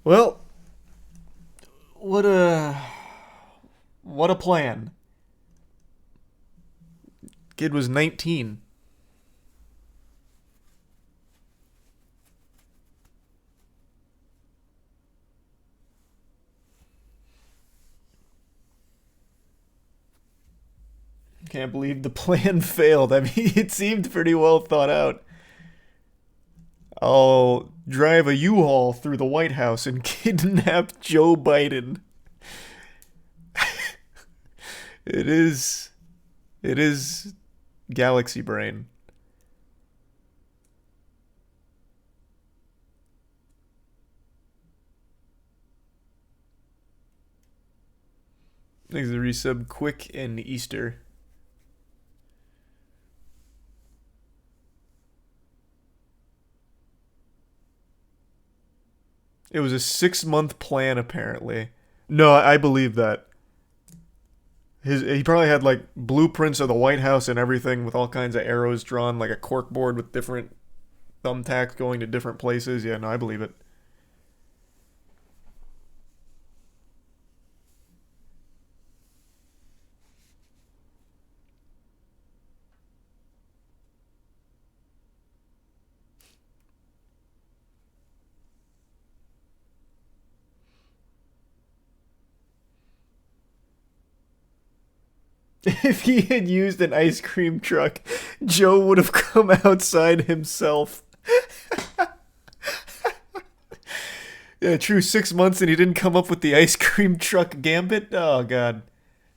Well, what a plan. Kid was 19. Can't believe the plan failed. I mean, it seemed pretty well thought out. I'll drive a U-Haul through the White House and kidnap Joe Biden. It is galaxy brain. Thanks to the resub, Quick and Easter. It was a 6-month plan, apparently. No, I believe that. He probably had like blueprints of the White House and everything with all kinds of arrows drawn, like a corkboard with different thumbtacks going to different places. Yeah, no, I believe it. If he had used an ice cream truck, Joe would have come outside himself. Yeah, true, 6 months and he didn't come up with the ice cream truck gambit? Oh, God.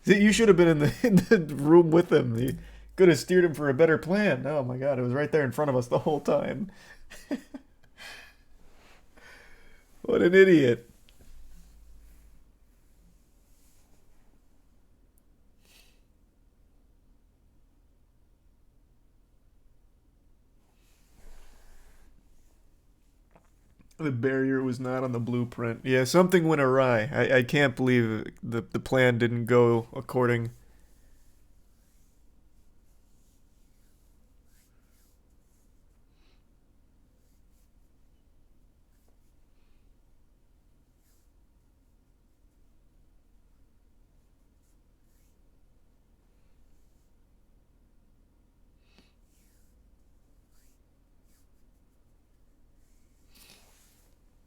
You should have been in the room with him. You could have steered him for a better plan. Oh, my God, it was right there in front of us the whole time. What an idiot. The barrier was not on the blueprint. Yeah, something went awry. I can't believe the plan didn't go according.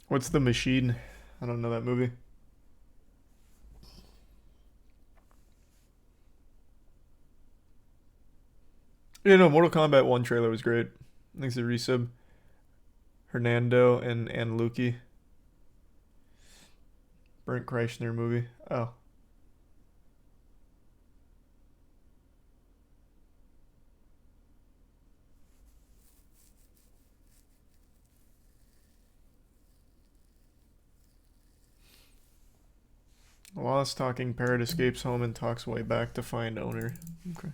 What's The Machine? I don't know that movie. Yeah, no, Mortal Kombat 1 trailer was great. Thanks to resub. Hernando and Lukey. Brent Kreischer movie. Oh. Lost talking parrot escapes home and talks way back to find owner. Okay.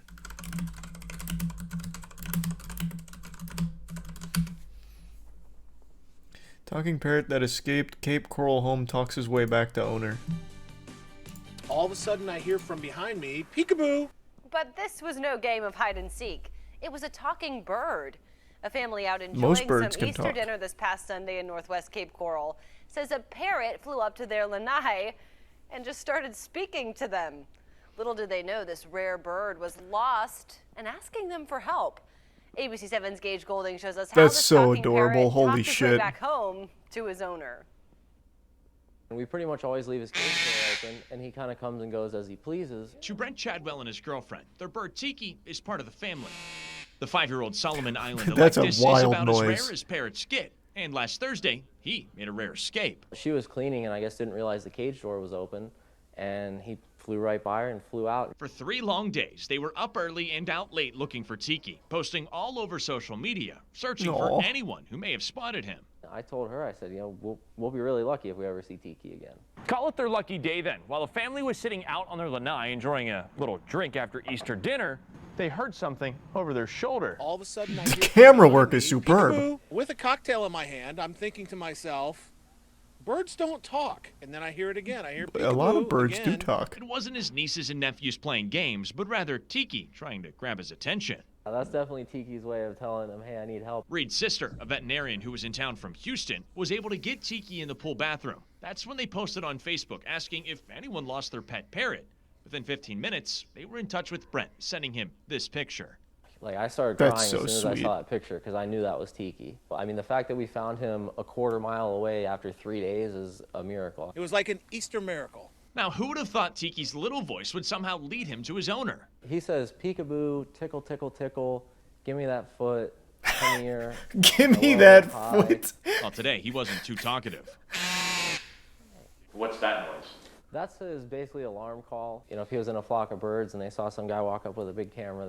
Talking parrot that escaped Cape Coral home talks his way back to owner. All of a sudden I hear from behind me, peekaboo! But this was no game of hide and seek. It was a talking bird. A family out enjoying some Easter dinner this past Sunday in Northwest Cape Coral says a parrot flew up to their lanai and just started speaking to them. Little did they know this rare bird was lost and asking them for help. ABC 7's Gage Golding shows us how That's this so talking adorable. parrot Holy talked his way shit. back home to his owner. We pretty much always leave his cage door open, and he kind of comes and goes as he pleases. To Brent Chadwell and his girlfriend, their bird Tiki is part of the family. The 5-year-old Solomon Island That's a electus is wild about noise. as rare as parrots get. And last Thursday, he made a rare escape. She was cleaning and I guess didn't realize the cage door was open, and he flew right by her and flew out. For 3 long days, they were up early and out late looking for Tiki, posting all over social media, searching for anyone who may have spotted him. I told her, I said, you know, we'll be really lucky if we ever see Tiki again. Call it their lucky day then. While the family was sitting out on their lanai enjoying a little drink after Easter dinner, they heard something over their shoulder. All of a sudden, I The hear camera work is superb. peekaboo. With a cocktail in my hand, I'm thinking to myself, birds don't talk. And then I hear it again. I hear A lot of peekaboo birds again. do talk. It wasn't his nieces and nephews playing games, but rather Tiki trying to grab his attention. That's definitely Tiki's way of telling him, hey, I need help. Reed's sister, a veterinarian who was in town from Houston, was able to get Tiki in the pool bathroom. That's when they posted on Facebook asking if anyone lost their pet parrot. Within 15 minutes, they were in touch with Brent, sending him this picture. Like, I started crying That's as so soon as I sweet. saw that picture because I knew that was Tiki. I mean, the fact that we found him a quarter mile away after 3 days is a miracle. It was like an Easter miracle. Now, who would have thought Tiki's little voice would somehow lead him to his owner? He says, peekaboo, tickle, tickle, tickle, give me that foot, come here. Give me hello, that hi." foot. Well, today he wasn't too talkative. What's that noise? That's his basically alarm call. You know, if he was in a flock of birds and they saw some guy walk up with a big camera,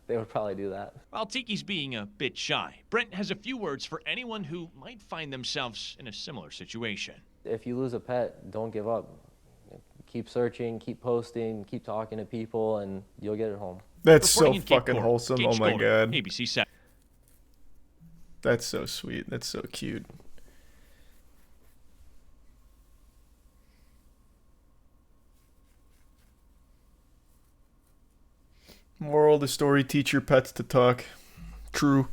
they would probably do that. While Tiki's being a bit shy, Brent has a few words for anyone who might find themselves in a similar situation. If you lose a pet, don't give up. Keep searching, keep posting, keep talking to people, and you'll get it home. That's so Reporting in Cape fucking Coral, wholesome. Gage Oh my Golden, god. ABC 7. That's so sweet. That's so cute. Moral of the story, teach your pets to talk. True.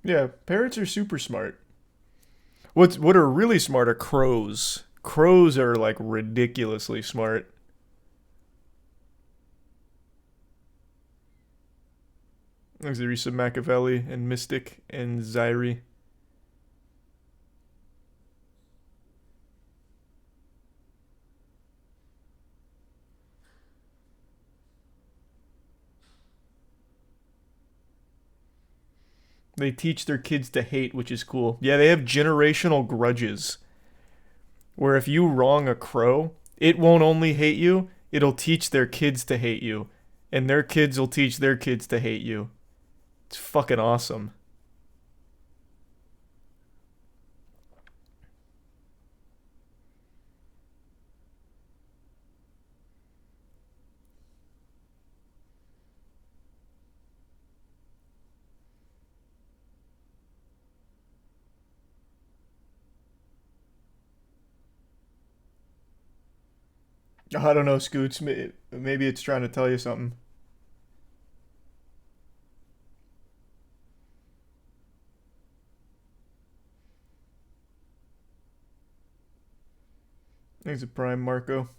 Yeah, parrots are super smart. What are really smart are crows. Crows are like ridiculously smart. There's Arisa Machiavelli and Mystic and Zyri. They teach their kids to hate, which is cool. Yeah, they have generational grudges. Where if you wrong a crow, it won't only hate you, it'll teach their kids to hate you. And their kids will teach their kids to hate you. It's fucking awesome. I don't know, Scoots. Maybe it's trying to tell you something. Thanks a prime, Marco.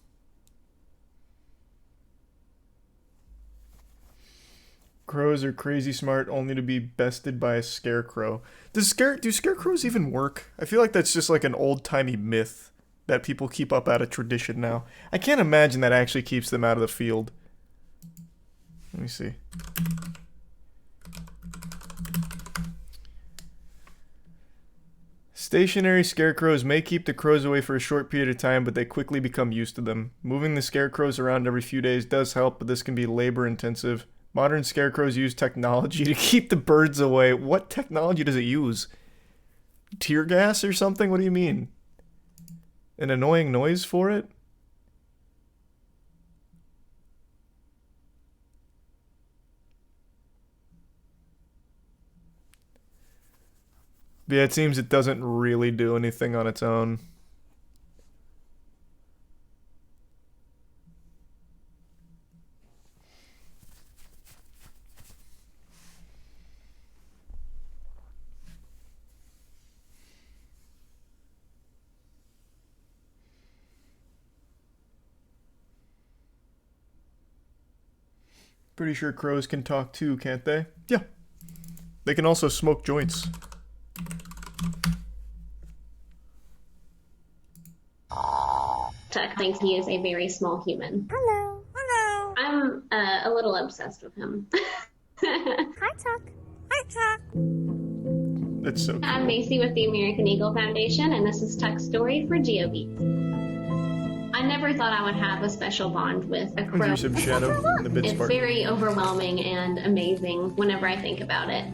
Crows are crazy smart only to be bested by a scarecrow. Do scarecrows even work? I feel like that's just like an old-timey myth that people keep up out of tradition now. I can't imagine that actually keeps them out of the field. Let me see. Stationary scarecrows may keep the crows away for a short period of time, but they quickly become used to them. Moving the scarecrows around every few days does help, but this can be labor intensive. Modern scarecrows use technology to keep the birds away. What technology does it use? Tear gas or something? What do you mean? An annoying noise for it? Yeah, it seems it doesn't really do anything on its own. Pretty sure crows can talk too, can't they? Yeah. They can also smoke joints. Tuck thinks he is a very small human. Hello. Hello. I'm a little obsessed with him. Hi, Tuck. Hi, Tuck. That's so cute. I'm Macy with the American Eagle Foundation, and this is Tuck's story for GeoBeats. I never thought I would have a special bond with a crow. There's some shadow in the bit It's Spartan. very overwhelming and amazing whenever I think about it.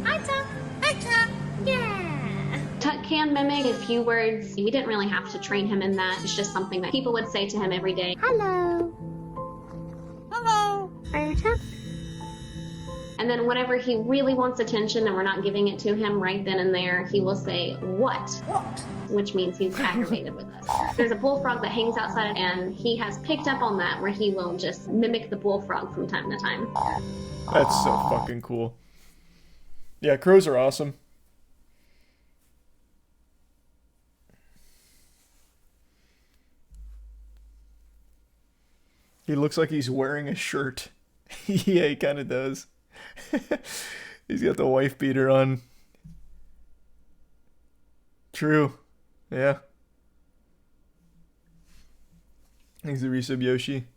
Hi, Tuck. Hi, Tuck. Yeah. Tuck can mimic a few words. We didn't really have to train him in that. It's just something that people would say to him every day. Hello. Hello. Are you Tuck? And then whenever he really wants attention and we're not giving it to him right then and there, he will say, what? What? Which means he's aggravated with us. There's a bullfrog that hangs outside, and he has picked up on that, where he will just mimic the bullfrog from time to time. That's so fucking cool. Yeah, crows are awesome. He looks like he's wearing a shirt. Yeah, he kind of does. He's got the wife beater on. True. Yeah. Thanks to Resub Yoshi.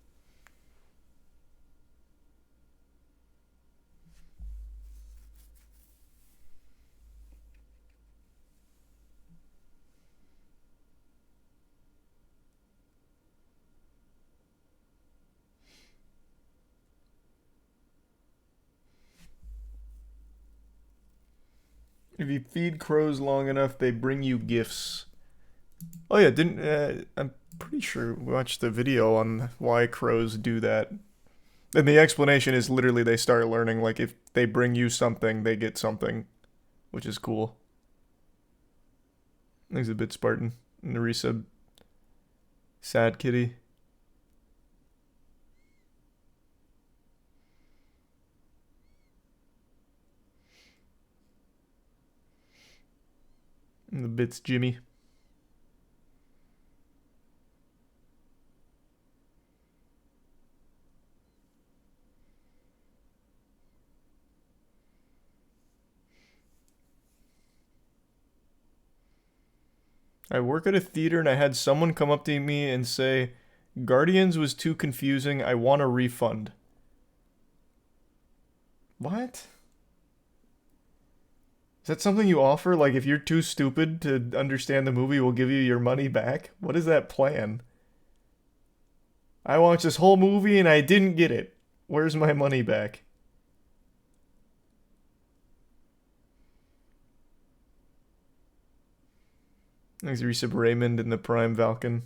If you feed crows long enough, they bring you gifts. Oh yeah, I'm pretty sure we watched the video on why crows do that. And the explanation is literally they start learning, like, if they bring you something, they get something. Which is cool. Thanks a bit, Spartan. And the resub. Sad kitty. And the bits Jimmy. I work at a theater and I had someone come up to me and say, Guardians was too confusing, I want a refund. What? Is that something you offer? Like, if you're too stupid to understand the movie, we'll give you your money back? What is that plan? I watched this whole movie and I didn't get it. Where's my money back? Thanks, Resub Raymond and the Prime Falcon.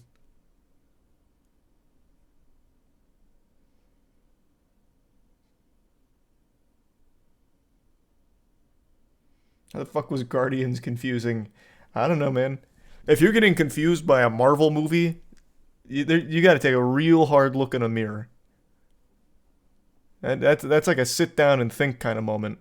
How the fuck was Guardians confusing? I don't know, man. If you're getting confused by a Marvel movie, you got to take a real hard look in a mirror. That's like a sit down and think kind of moment.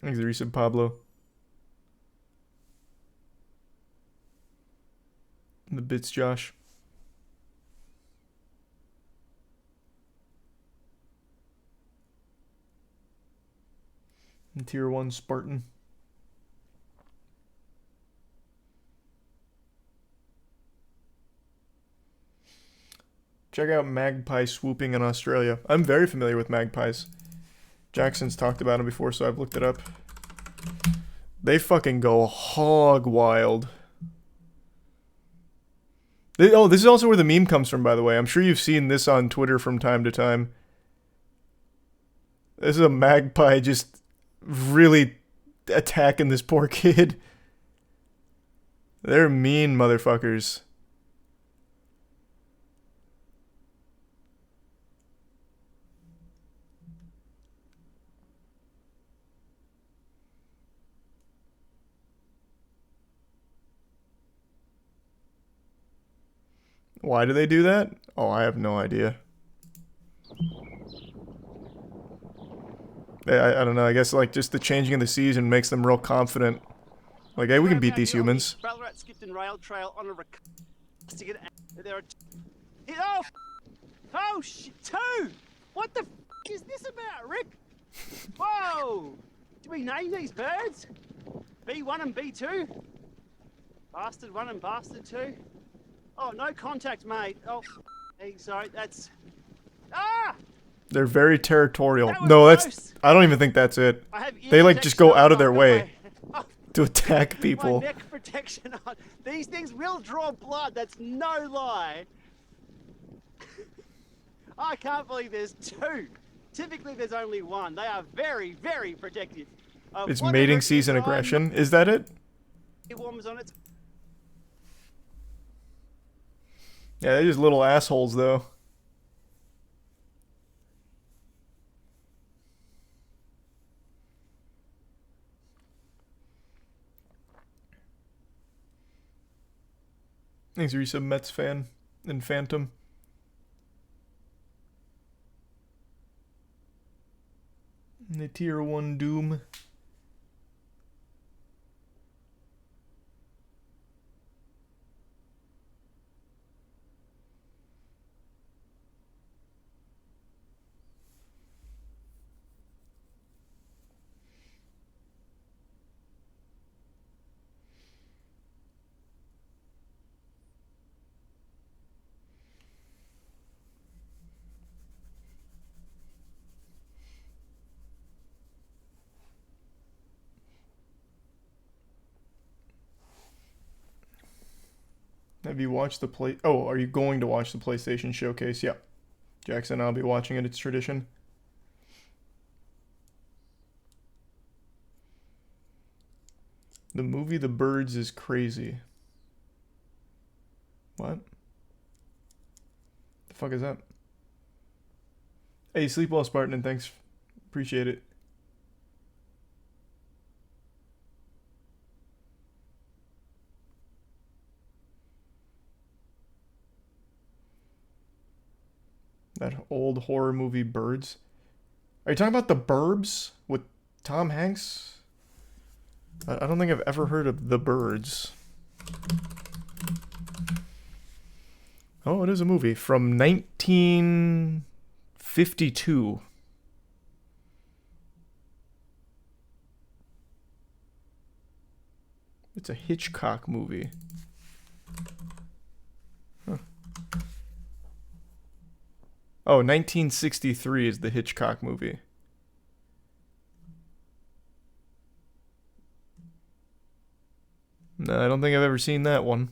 Thanks, the recent Pablo. And the bits, Josh. And Tier 1 Spartan. Check out magpie swooping in Australia. I'm very familiar with magpies. Jackson's talked about them before, so I've looked it up. They fucking go hog wild. Oh, this is also where the meme comes from, by the way. I'm sure you've seen this on Twitter from time to time. This is a magpie just really attacking this poor kid. They're mean motherfuckers. Why do they do that? Oh, I have no idea. I don't know. I guess like just the changing of the season makes them real confident. Like, hey, we can beat these humans. Ballarat skipped and rail trail on a to get there are oh, oh shit, 2. What the is this about, Rick? Whoa! Do we name these birds? B1 and B2? Bastard 1 and Bastard 2? Oh, no contact, mate. Oh, hey, sorry, that's... Ah! They're very territorial. No, that's... I don't even think that's it. They, like, just go out of their way to attack people. My neck protection on. These things will draw blood, that's no lie. I can't believe there's 2. Typically, there's only 1. They are very, very protective. It's mating season aggression. Is that it? Warmers on it. Yeah, they're just little assholes, though. Thanks, Risa, Mets fan and Phantom. The tier 1 Doom. Have you watched the play? Oh, are you going to watch the PlayStation Showcase? Yeah. Jackson, I'll be watching it. It's tradition. The movie The Birds is crazy. What? The fuck is that? Hey, sleep well, Spartan, thanks. Appreciate it. That old horror movie Birds. Are you talking about The Burbs with Tom Hanks? I don't think I've ever heard of The Birds. Oh, it is a movie from 1952. It's a Hitchcock movie. Huh. Oh, 1963 is the Hitchcock movie. No, I don't think I've ever seen that one.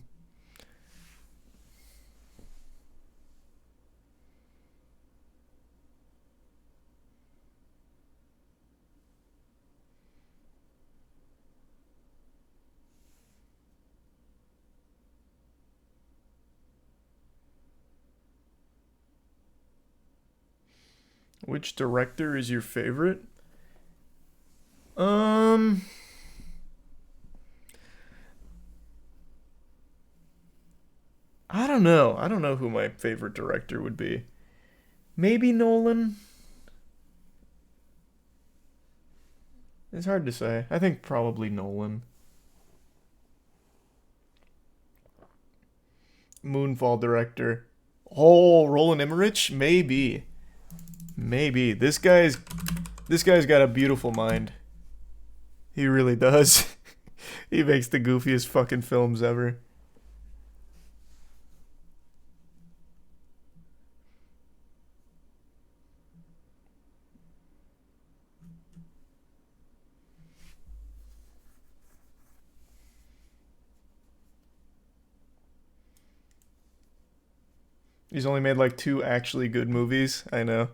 Which director is your favorite? I don't know. I don't know who my favorite director would be. Maybe Nolan? It's hard to say. I think probably Nolan. Moonfall director. Oh, Roland Emmerich? Maybe. Maybe. This guy's got a beautiful mind. He really does. He makes the goofiest fucking films ever. He's only made like 2 actually good movies. I know.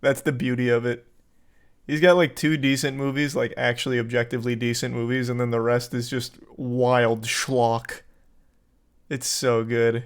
That's the beauty of it. He's got like 2 decent movies, like actually objectively decent movies, and then the rest is just wild schlock. It's so good.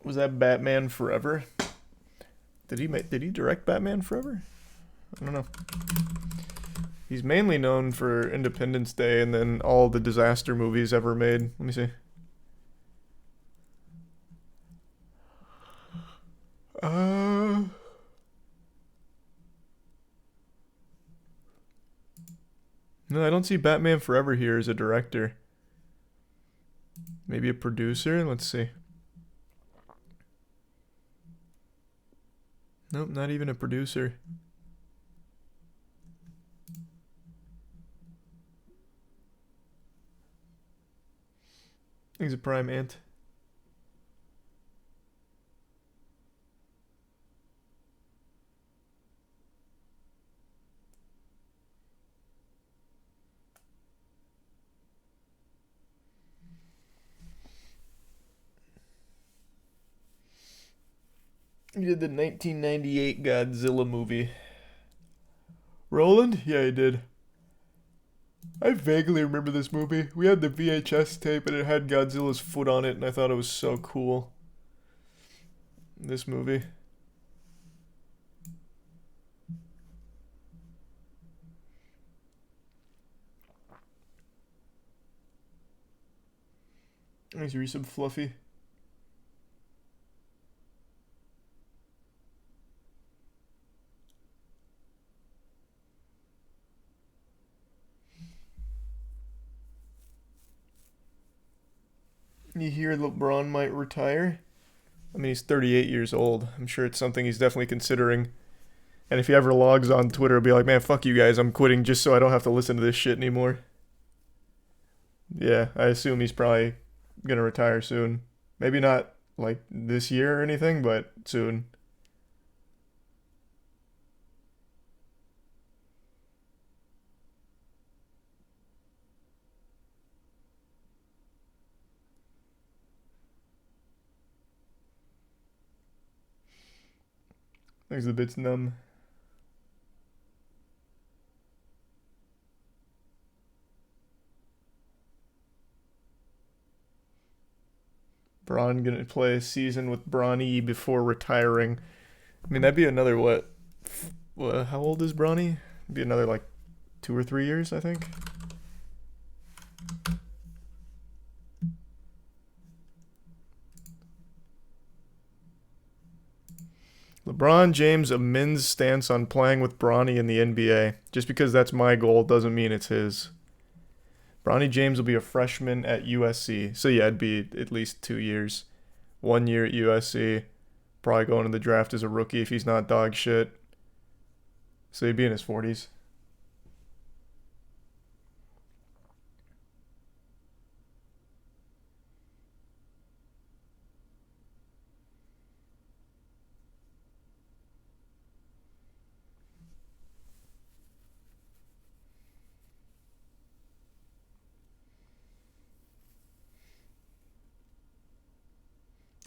Was that Batman Forever? Did he direct Batman Forever? I don't know. He's mainly known for Independence Day and then all the disaster movies ever made. Let me see. No, I don't see Batman Forever here as a director. Maybe a producer? Let's see. Nope, not even a producer. He's a prime ant. He did the 1998 Godzilla movie. Roland? Yeah, he did. I vaguely remember this movie. We had the VHS tape and it had Godzilla's foot on it and I thought it was so cool. This movie. Nice resub Fluffy. You hear LeBron might retire? I mean, he's 38 years old. I'm sure it's something he's definitely considering. And if he ever logs on Twitter, he'll be like, man, fuck you guys, I'm quitting just so I don't have to listen to this shit anymore. Yeah, I assume he's probably gonna retire soon. Maybe not, like, this year or anything, but soon. Thanks, the bit's numb. Braun gonna play a season with Bronny before retiring. I mean, that'd be another what? How old is Bronny? Be another like 2 or 3 years, I think. LeBron James amends stance on playing with Bronny in the NBA. Just because that's my goal doesn't mean it's his. Bronny James will be a freshman at USC. So yeah, it'd be at least 2 years. 1 year at USC. Probably going to the draft as a rookie if he's not dog shit. So he'd be in his 40s.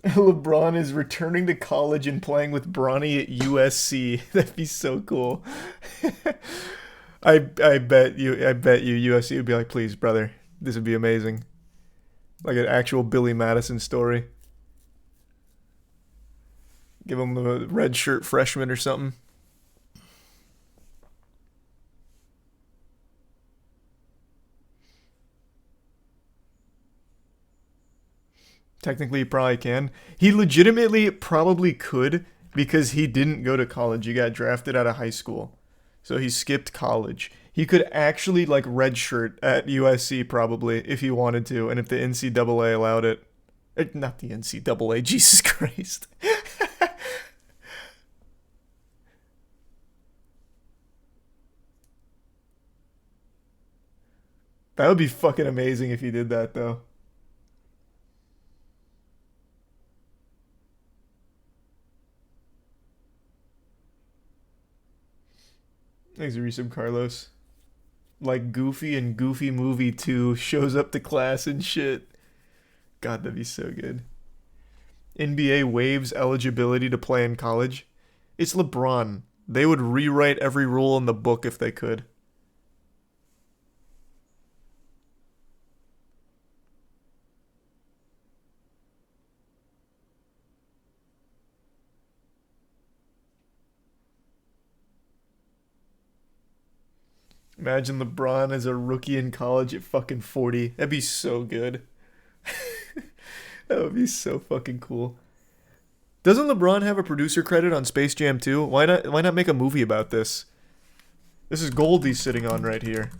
LeBron is returning to college and playing with Bronny at USC. That'd be so cool. I bet you USC would be like, please, brother, this would be amazing. Like an actual Billy Madison story. Give him a red shirt freshman or something. Technically, he probably can. He legitimately probably could because he didn't go to college. He got drafted out of high school. So he skipped college. He could actually, like, redshirt at USC probably if he wanted to and if the NCAA allowed it. Not the NCAA, Jesus Christ. That would be fucking amazing if he did that, though. Thanks, Resub Carlos. Like Goofy and Goofy Movie 2 shows up to class and shit. God, that'd be so good. NBA waives eligibility to play in college. It's LeBron. They would rewrite every rule in the book if they could. Imagine LeBron as a rookie in college at fucking 40. That'd be so good. That would be so fucking cool. Doesn't LeBron have a producer credit on Space Jam 2? Why not make a movie about this? This is gold he's sitting on right here.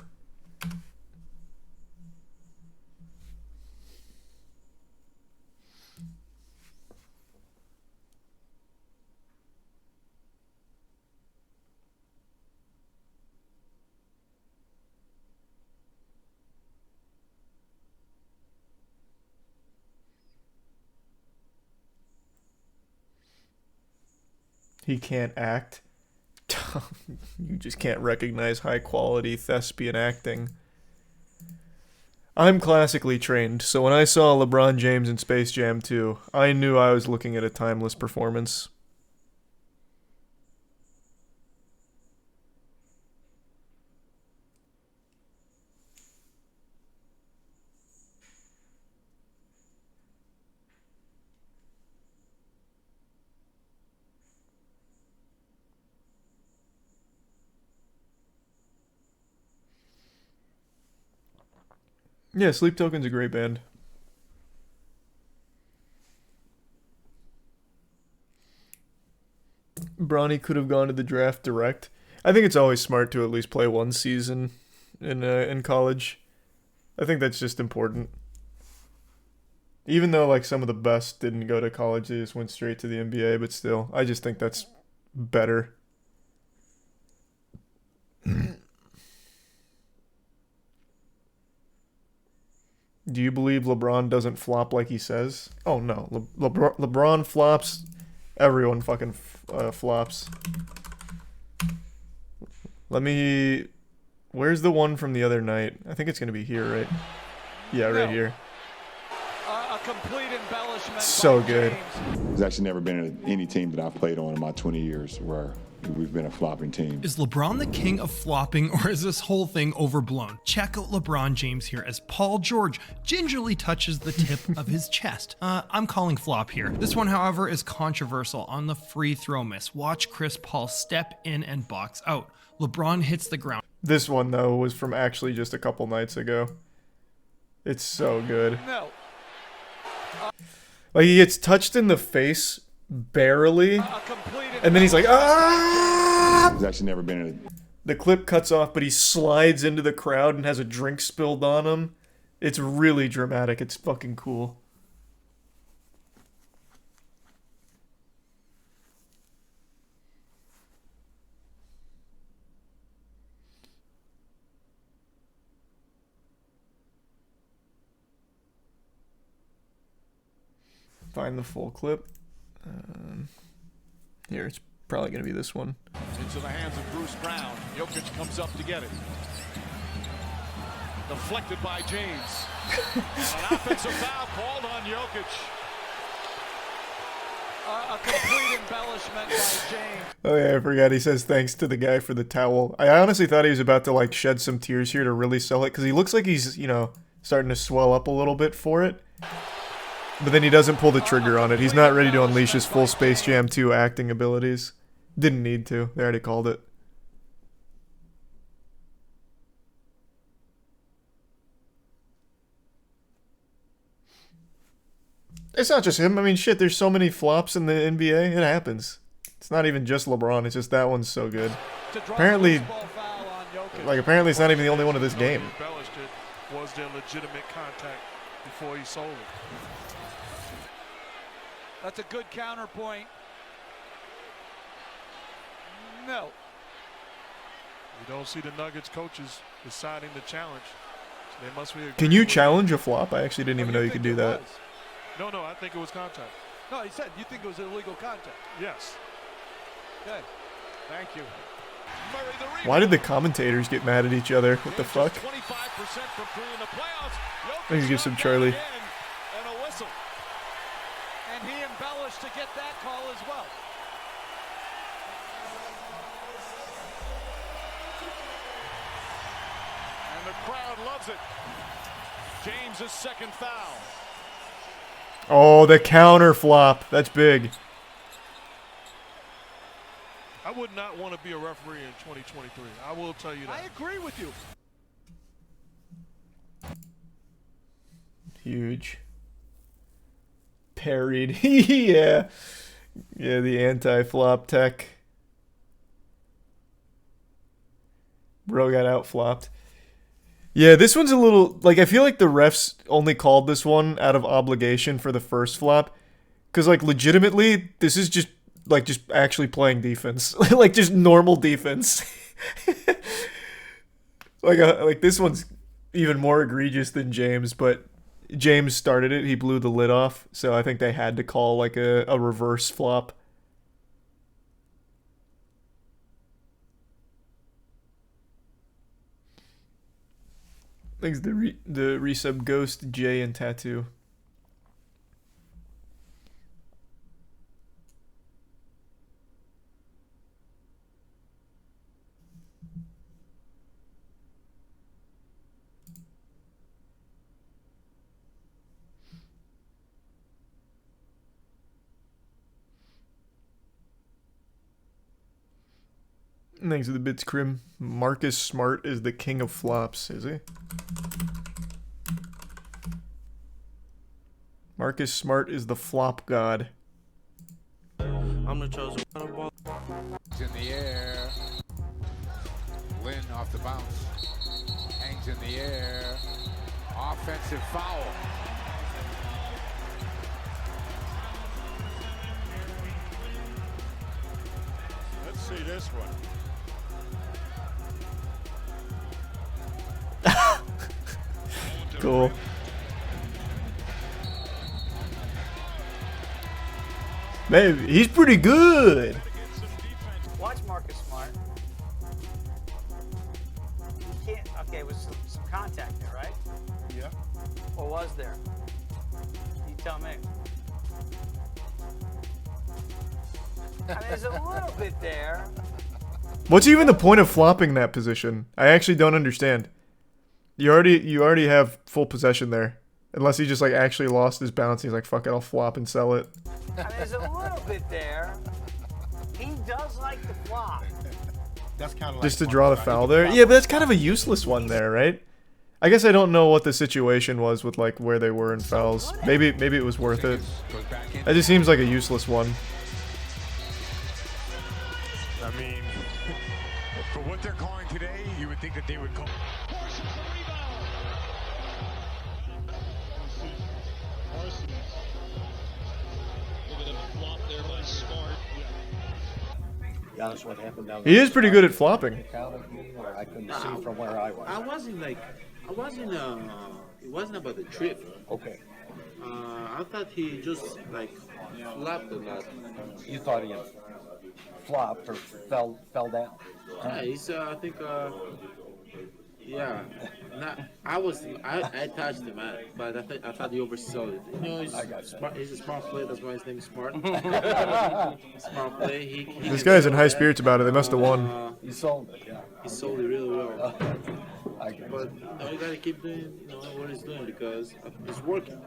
He can't act. You just can't recognize high quality thespian acting. I'm classically trained, so when I saw LeBron James in Space Jam 2, I knew I was looking at a timeless performance. Yeah, Sleep Token's a great band. Bronny could have gone to the draft direct. I think it's always smart to at least play one season in college. I think that's just important. Even though like some of the best didn't go to college, they just went straight to the NBA, but still, I just think that's better. Do you believe LeBron doesn't flop like he says? Oh no, LeBron flops. Everyone fucking flops. Let me... Where's the one from the other night? I think it's gonna be here, right? Yeah, right here. A complete embellishment. So good. There's actually never been any team that I've played on in my 20 years where we've been a flopping team. Is LeBron the king of flopping, or is this whole thing overblown? Check out LeBron James here as Paul George gingerly touches the tip of his chest. I'm calling flop here. This one, however, is controversial on the free throw miss. Watch Chris Paul step in and box out. LeBron hits the ground. This one, though, was from actually just a couple nights ago. It's so good. No. Like, he gets touched in the face, barely, and then he's like, ah! There's actually never been The clip cuts off, but he slides into the crowd and has a drink spilled on him. It's really dramatic. It's fucking cool. Find the full clip. Here, it's probably going to be this one. Into the hands of Bruce Brown. Jokic comes up to get it. Deflected by James. And an offensive foul called on Jokic. A complete embellishment by James. Oh yeah, I forgot. He says thanks to the guy for the towel. I honestly thought he was about to like shed some tears here to really sell it, because he looks like he's, you know, starting to swell up a little bit for it. But then he doesn't pull the trigger on it. He's not ready to unleash his full Space Jam 2 acting abilities. Didn't need to. They already called it. It's not just him. I mean, shit, there's so many flops in the NBA. It happens. It's not even just LeBron. It's just that one's so good. Apparently, apparently it's not even the only one of this game. Was there legitimate contact before he sold it? That's a good counterpoint. No. You don't see the Nuggets coaches deciding to challenge. So they must be. Can you challenge a flop? I actually didn't even know you could do that. No, I think it was contact. No, he said you think it was illegal contact. Yes. Okay. Thank you. Why did the commentators get mad at each other? What the fuck? Let's give some Charlie. And he embellished to get that call as well. And the crowd loves it. James' second foul. Oh, the counter flop. That's big. I would not want to be a referee in 2023. I will tell you that. I agree with you. Huge. Parried. Yeah. Yeah, the anti-flop tech. Bro got out-flopped. Yeah, this one's a little... Like, I feel like the refs only called this one out of obligation for the first flop. Because, like, legitimately, this is just, like, just actually playing defense. Like, just normal defense. Like, this one's even more egregious than James, but James started it. He blew the lid off. So I think they had to call, like, a reverse flop. Thanks the resub Ghost, Jay, and Tattoo. Thanks for the bits, Crim. Marcus Smart is the king of flops, is he? Marcus Smart is the flop god. I'm the chosen one. It's in the air. Lynn off the bounce. Hangs in the air. Offensive foul. Let's see this one. Cool. Man, he's pretty good. Watch Marcus Smart. You can't. Okay, it was some contact there, right? Yeah. Or was there? You tell me. I mean, there's a little bit there. What's even the point of flopping that position? I actually don't understand. You already have full possession there. Unless he just like actually lost his bounce. He's like, fuck it, I'll flop and sell it. I mean, there's a little bit there. He does like to flop. That's kind of like Just to draw the foul there? Yeah, but that's kind of a useless one there, right? I guess I don't know what the situation was with like where they were in fouls. Maybe it was worth it. That just seems like a useless one. I mean, for what they're calling today, you would think that they would call. What happened down He is pretty good at flopping. I couldn't see from where I was. It wasn't about the trip. Okay. I thought he just like flopped a lot. You thought he had flopped or fell down. Yeah, he's I think yeah. I touched him, but I thought he oversold it. You know, he's a smart player. That's why his name is Smart. Smart play. This guy's in high spirits about it. They must have won. He sold it. Yeah. He sold it really well. But you gotta keep doing what he's doing because it's working.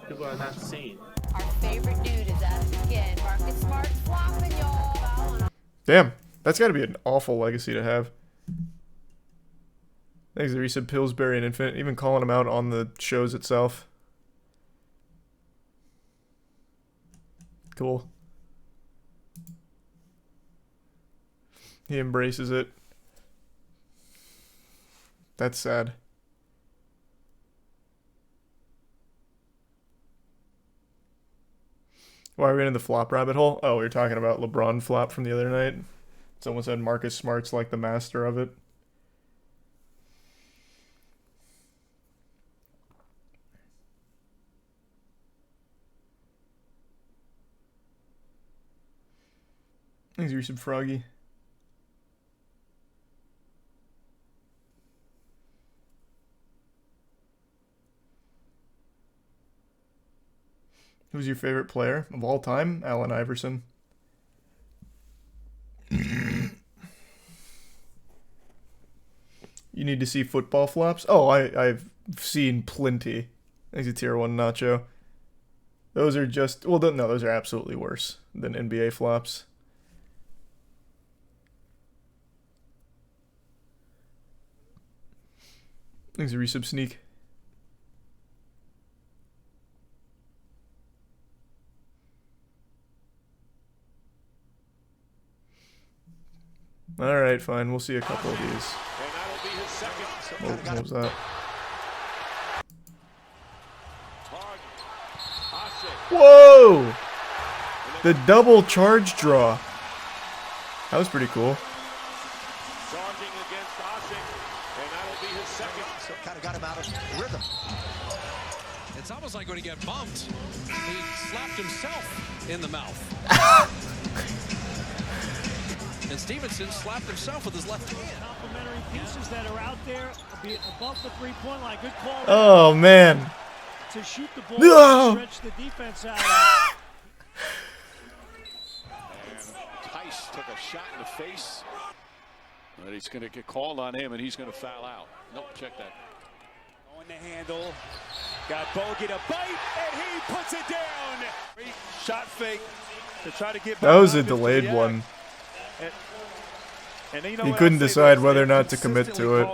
People are not seeing. Our favorite dude is at it again. Marcus Smart's flopping, y'all. Damn, that's got to be an awful legacy to have. Thanks to Resub Pillsbury and Infinite, even calling him out on the shows itself. Cool. He embraces it. That's sad. Why are we in the flop rabbit hole? Oh, we were talking about LeBron flop from the other night. Someone said Marcus Smart's like the master of it. Thanks, Resub Froggy. Who's your favorite player of all time? Allen Iverson. You need to see football flops? Oh, I've seen plenty. Thanks to Tier 1 Nacho. Those are just... Well, no, those are absolutely worse than NBA flops. Thanks a resub sneak. Alright, fine. We'll see a couple of these. Oh, what was that? Whoa! The double charge draw. That was pretty cool. Charging against Asik, and that'll be his second. So kind of got him out of rhythm. It's almost like when he got bumped, he slapped himself in the mouth. And Stevenson slapped himself with his left hand. Complimentary pieces that are out there above the three-point line. Good call. Oh, man. To shoot the ball, No! stretch the defense out. And Tice took a shot in the face. But he's going to get called on him, and he's going to foul out. Nope, check that. On the handle. Got Bogie to bite, and he puts it down. Great shot fake to try to get back. That was a delayed one. He couldn't decide whether or not to commit to it.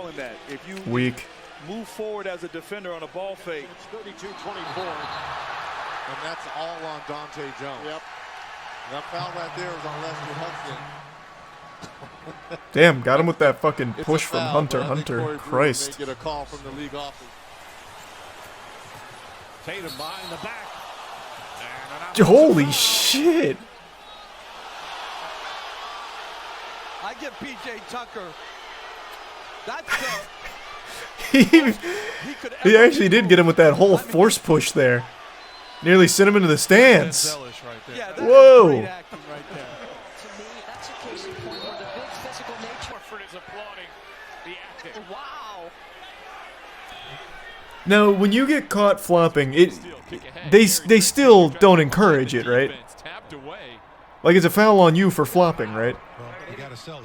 Weak. Move forward as a defender on a ball fake. It's 32-24. And that's all on Dante Jones. Yep. That foul right there is on Leslie Hudson. Damn, got him with that fucking push from Hunter. Christ. Get a call from the league office. Tatum behind the back. Holy shit. I give PJ Tucker. That's He actually did get him with that whole force push there. Nearly sent him into the stands. Whoa. To me, that's a case in point where the big physical nature. Horford is applauding the action. Wow. Now, when you get caught flopping, they still don't encourage it, right? Like it's a foul on you for flopping, right? You gotta sell it.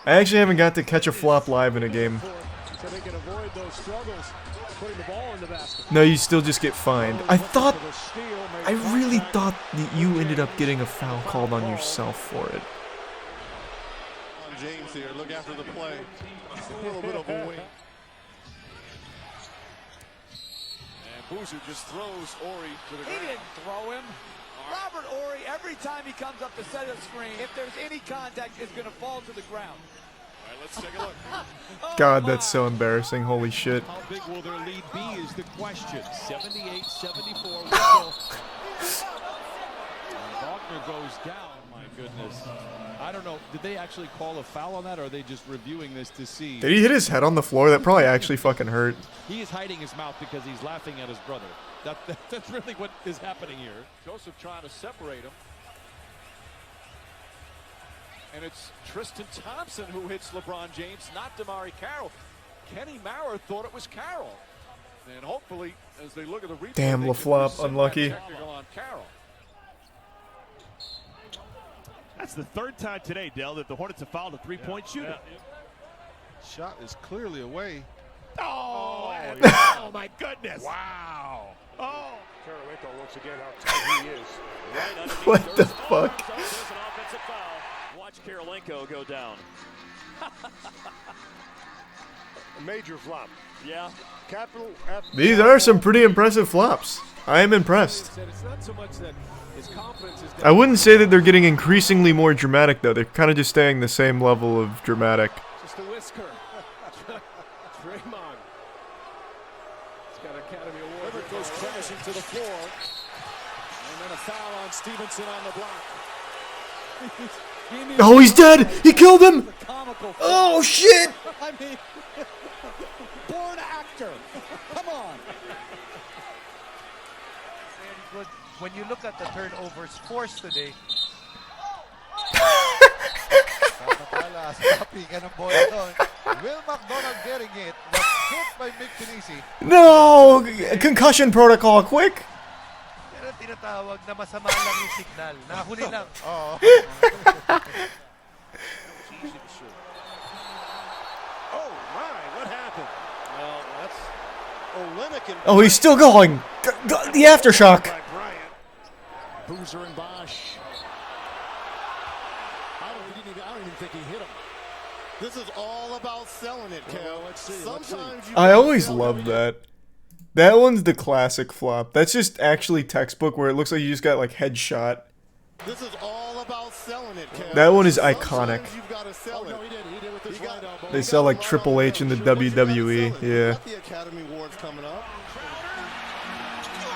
I actually haven't got to catch a flop live in a game. So they can avoid those struggles, putting the ball in the basket. No, you still just get fined. I really thought that you ended up getting a foul called on yourself for it. James here, look after the play. A little bit of a wing. And Boozer just throws Ori to the ground. He didn't throw him. Robert Ori, every time he comes up to set a screen, if there's any contact, is going to fall to the ground. All right, let's take a look. God, that's so embarrassing. Holy shit. How big will their lead be is the question. 78-74. Wagner goes down. My goodness. I don't know. Did they actually call a foul on that, or are they just reviewing this to see? Did he hit his head on the floor? That probably actually fucking hurt. He is hiding his mouth because he's laughing at his brother. That's really what is happening here. Joseph trying to separate him. And it's Tristan Thompson who hits LeBron James, not Damari Carroll. Kenny Maurer thought it was Carroll. And hopefully, as they look at the replay, damn, LaFlop, unlucky. On Carroll. That's the third time today, Dell, that the Hornets have fouled a three-point shooter. Shot is clearly away. Oh, oh my goodness. Wow. Oh. Cr1tikal looks again how tight he is. Right underneath What the Durst. fuck? Oh, there's an offensive foul. Watch Cr1tikal go down. A major flop. Yeah. Capital F. These are some pretty impressive flops. I am impressed. It's not so much that his confidence is I wouldn't say that they're getting increasingly more dramatic, though. They're kind of just staying the same level of dramatic. just a whisker. Draymond. He's got an Academy Award. River goes crashing to the floor. And then a foul on Stevenson on the block. Oh, he's dead! He killed him! Oh, shit! I mean, born actor. Come on. And when you look at the turnovers forced today, Will McDonald getting it. Was hit by Mick Pinisi. No! Concussion protocol, quick! pero tinatawag na masama lang yung signal. Nahuli lang. Oh. Oh my, what happened? Well, that's Olenek and Oh, he's still going! The aftershock! Boozer and Bosch. I don't even think he hit him. This is all about selling it, Kel. I always love that. That one's the classic flop. That's just actually textbook where it looks like you just got like headshot. This is all about selling it, Kev. That one is iconic. You've got to sell it. They sell like Triple H in the WWE. Yeah. The Academy Awards coming up.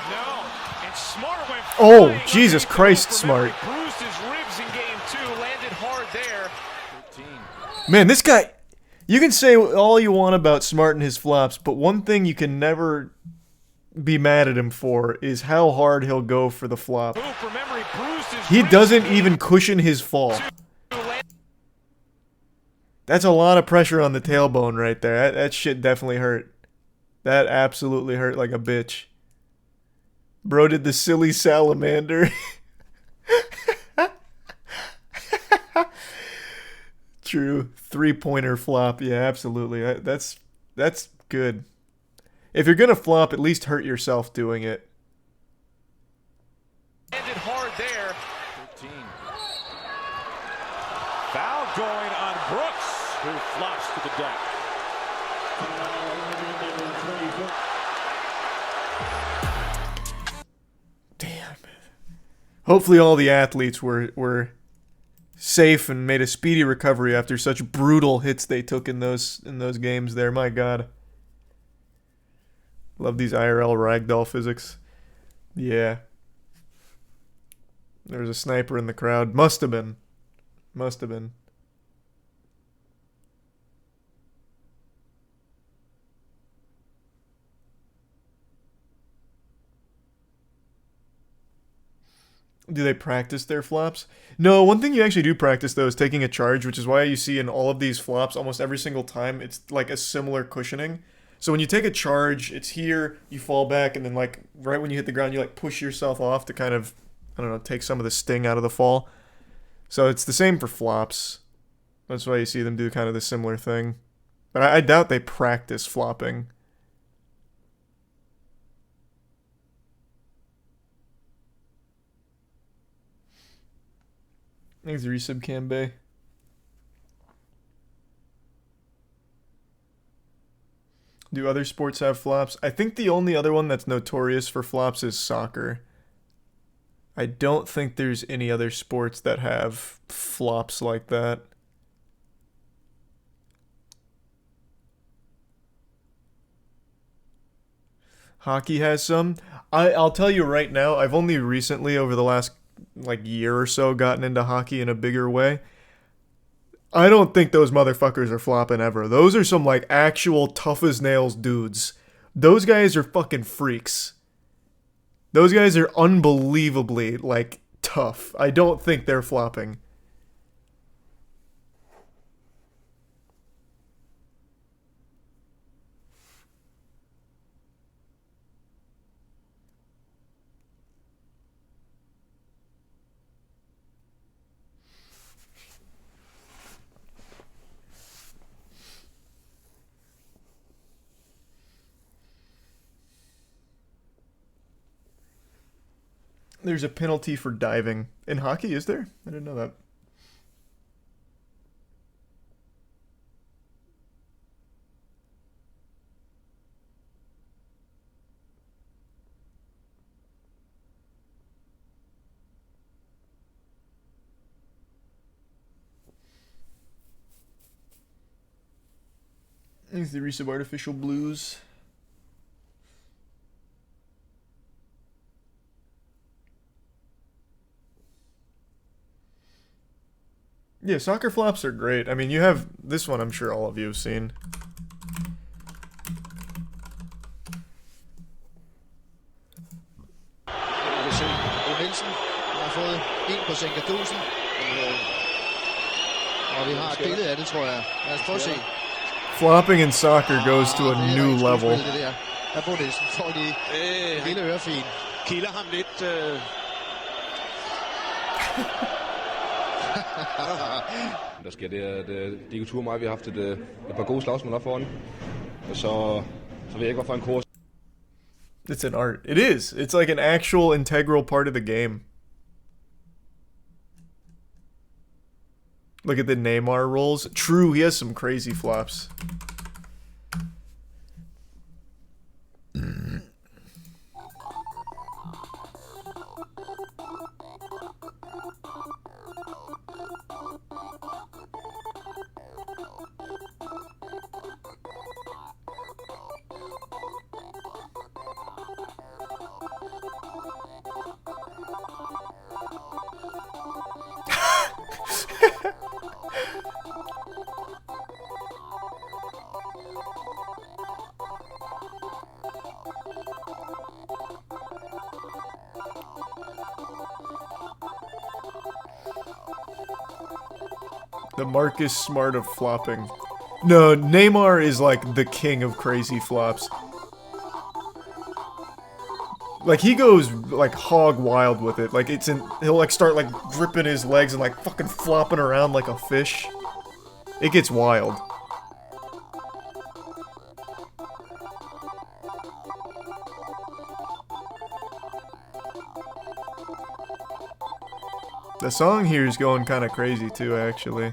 No, and Smart went Oh, flying Jesus underneath Christ, the hoop. Smart. Bruised his ribs in game 2, landed hard there. Man, this guy, you can say all you want about Smart and his flops, but one thing you can never be mad at him for is how hard he'll go for the flop. Remember, he bruised his He ribs doesn't in even cushion his fall. That's a lot of pressure on the tailbone right there. That shit definitely hurt. That absolutely hurt like a bitch. Bro did the silly salamander. True. 3-pointer flop. Yeah, absolutely. That's good. If you're gonna flop, at least hurt yourself doing it. landed hard there. 13. Foul going on Brooks, who flops to the deck. Damn. Hopefully all the athletes were safe and made a speedy recovery after such brutal hits they took in those games there. My God. Love these IRL ragdoll physics. Yeah. There was a sniper in the crowd. Must have been. Must have been. Do they practice their flops? No, one thing you actually do practice, though, is taking a charge, which is why you see in all of these flops, almost every single time, it's like a similar cushioning. So when you take a charge, it's here, you fall back, and then, like, right when you hit the ground, you, like, push yourself off to kind of, I don't know, take some of the sting out of the fall. So it's the same for flops. That's why you see them do kind of the similar thing. But I doubt they practice flopping. Thanks, resub Cambe. Do other sports have flops? I think the only other one that's notorious for flops is soccer. I don't think there's any other sports that have flops like that. Hockey has some. I'll tell you right now, I've only recently, over the last like year or so, gotten into hockey in a bigger way. I don't think those motherfuckers are flopping ever. Those are some like actual tough as nails dudes. Those guys are fucking freaks. Those guys are unbelievably like tough. I don't think they're flopping. There's a penalty for diving. In hockey, is there? I didn't know that. Thanks the resub Artificial Blues. Yeah, soccer flops are great. I mean, you have this one, I'm sure all of you have seen. Nielsen har fået en på Sænkerdusen. Og vi har et billede af det, tror jeg. Lad os prøve at se. Flopping in soccer goes to a new level. Der Bo Nielsen får de en lille ørefin. Kilder ham lidt... Der sker det, at de kultur mig, vi har haft et par gode slagsmål op foran. Så ved jeg ikke, hvorfor en kurs. It's an art. It is. It's like an actual integral part of the game. Look at the Neymar rolls. True, he has some crazy flops. The Marcus Smart of flopping. No, Neymar is like the king of crazy flops. Like, he goes, like, hog wild with it. Like, he'll, like, start, like, gripping his legs and, like, fucking flopping around like a fish. It gets wild. The song here is going kind of crazy, too, actually.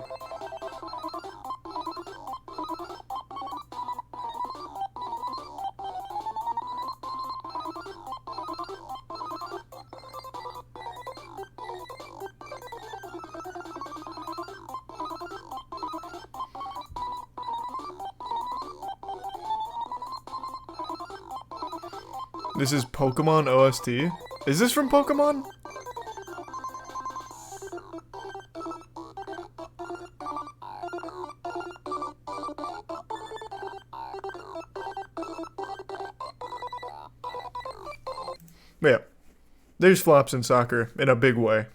This is Pokemon OST? Is this from Pokemon? Yeah. There's flops in soccer in a big way.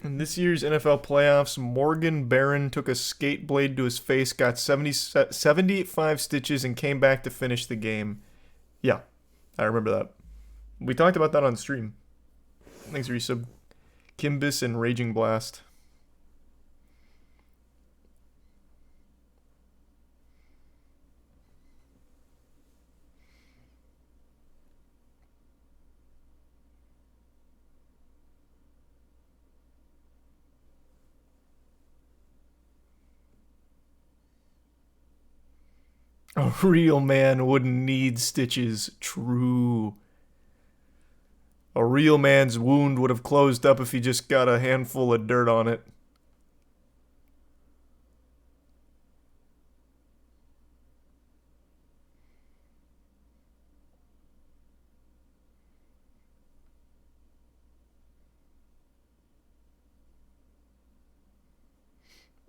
In this year's NFL playoffs, Morgan Barron took a skate blade to his face, got 75 stitches, and came back to finish the game. Yeah, I remember that. We talked about that on stream. Thanks, Resub. Kimbis and Raging Blast. A real man wouldn't need stitches. True. A real man's wound would have closed up if he just got a handful of dirt on it.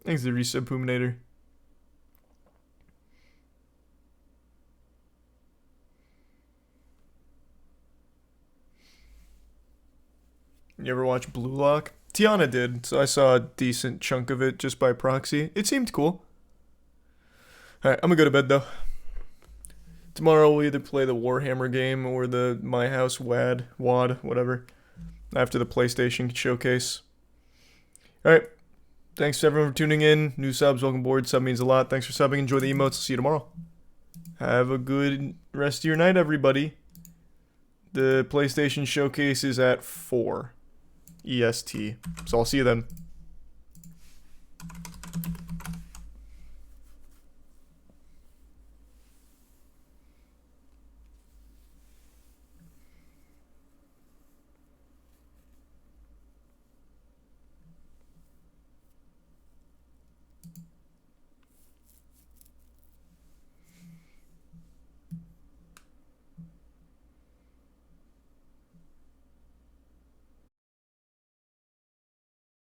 Thanks, the Resub Puminator. You ever watch Blue Lock? Tiana did, so I saw a decent chunk of it just by proxy. It seemed cool. Alright, I'm gonna go to bed though. Tomorrow we'll either play the Warhammer game or the My House WAD, whatever, after the PlayStation showcase. Alright, thanks to everyone for tuning in. New subs, welcome aboard. Sub means a lot. Thanks for subbing. Enjoy the emotes. See you tomorrow. Have a good rest of your night, everybody. The PlayStation showcase is at 4 EST. So I'll see you then.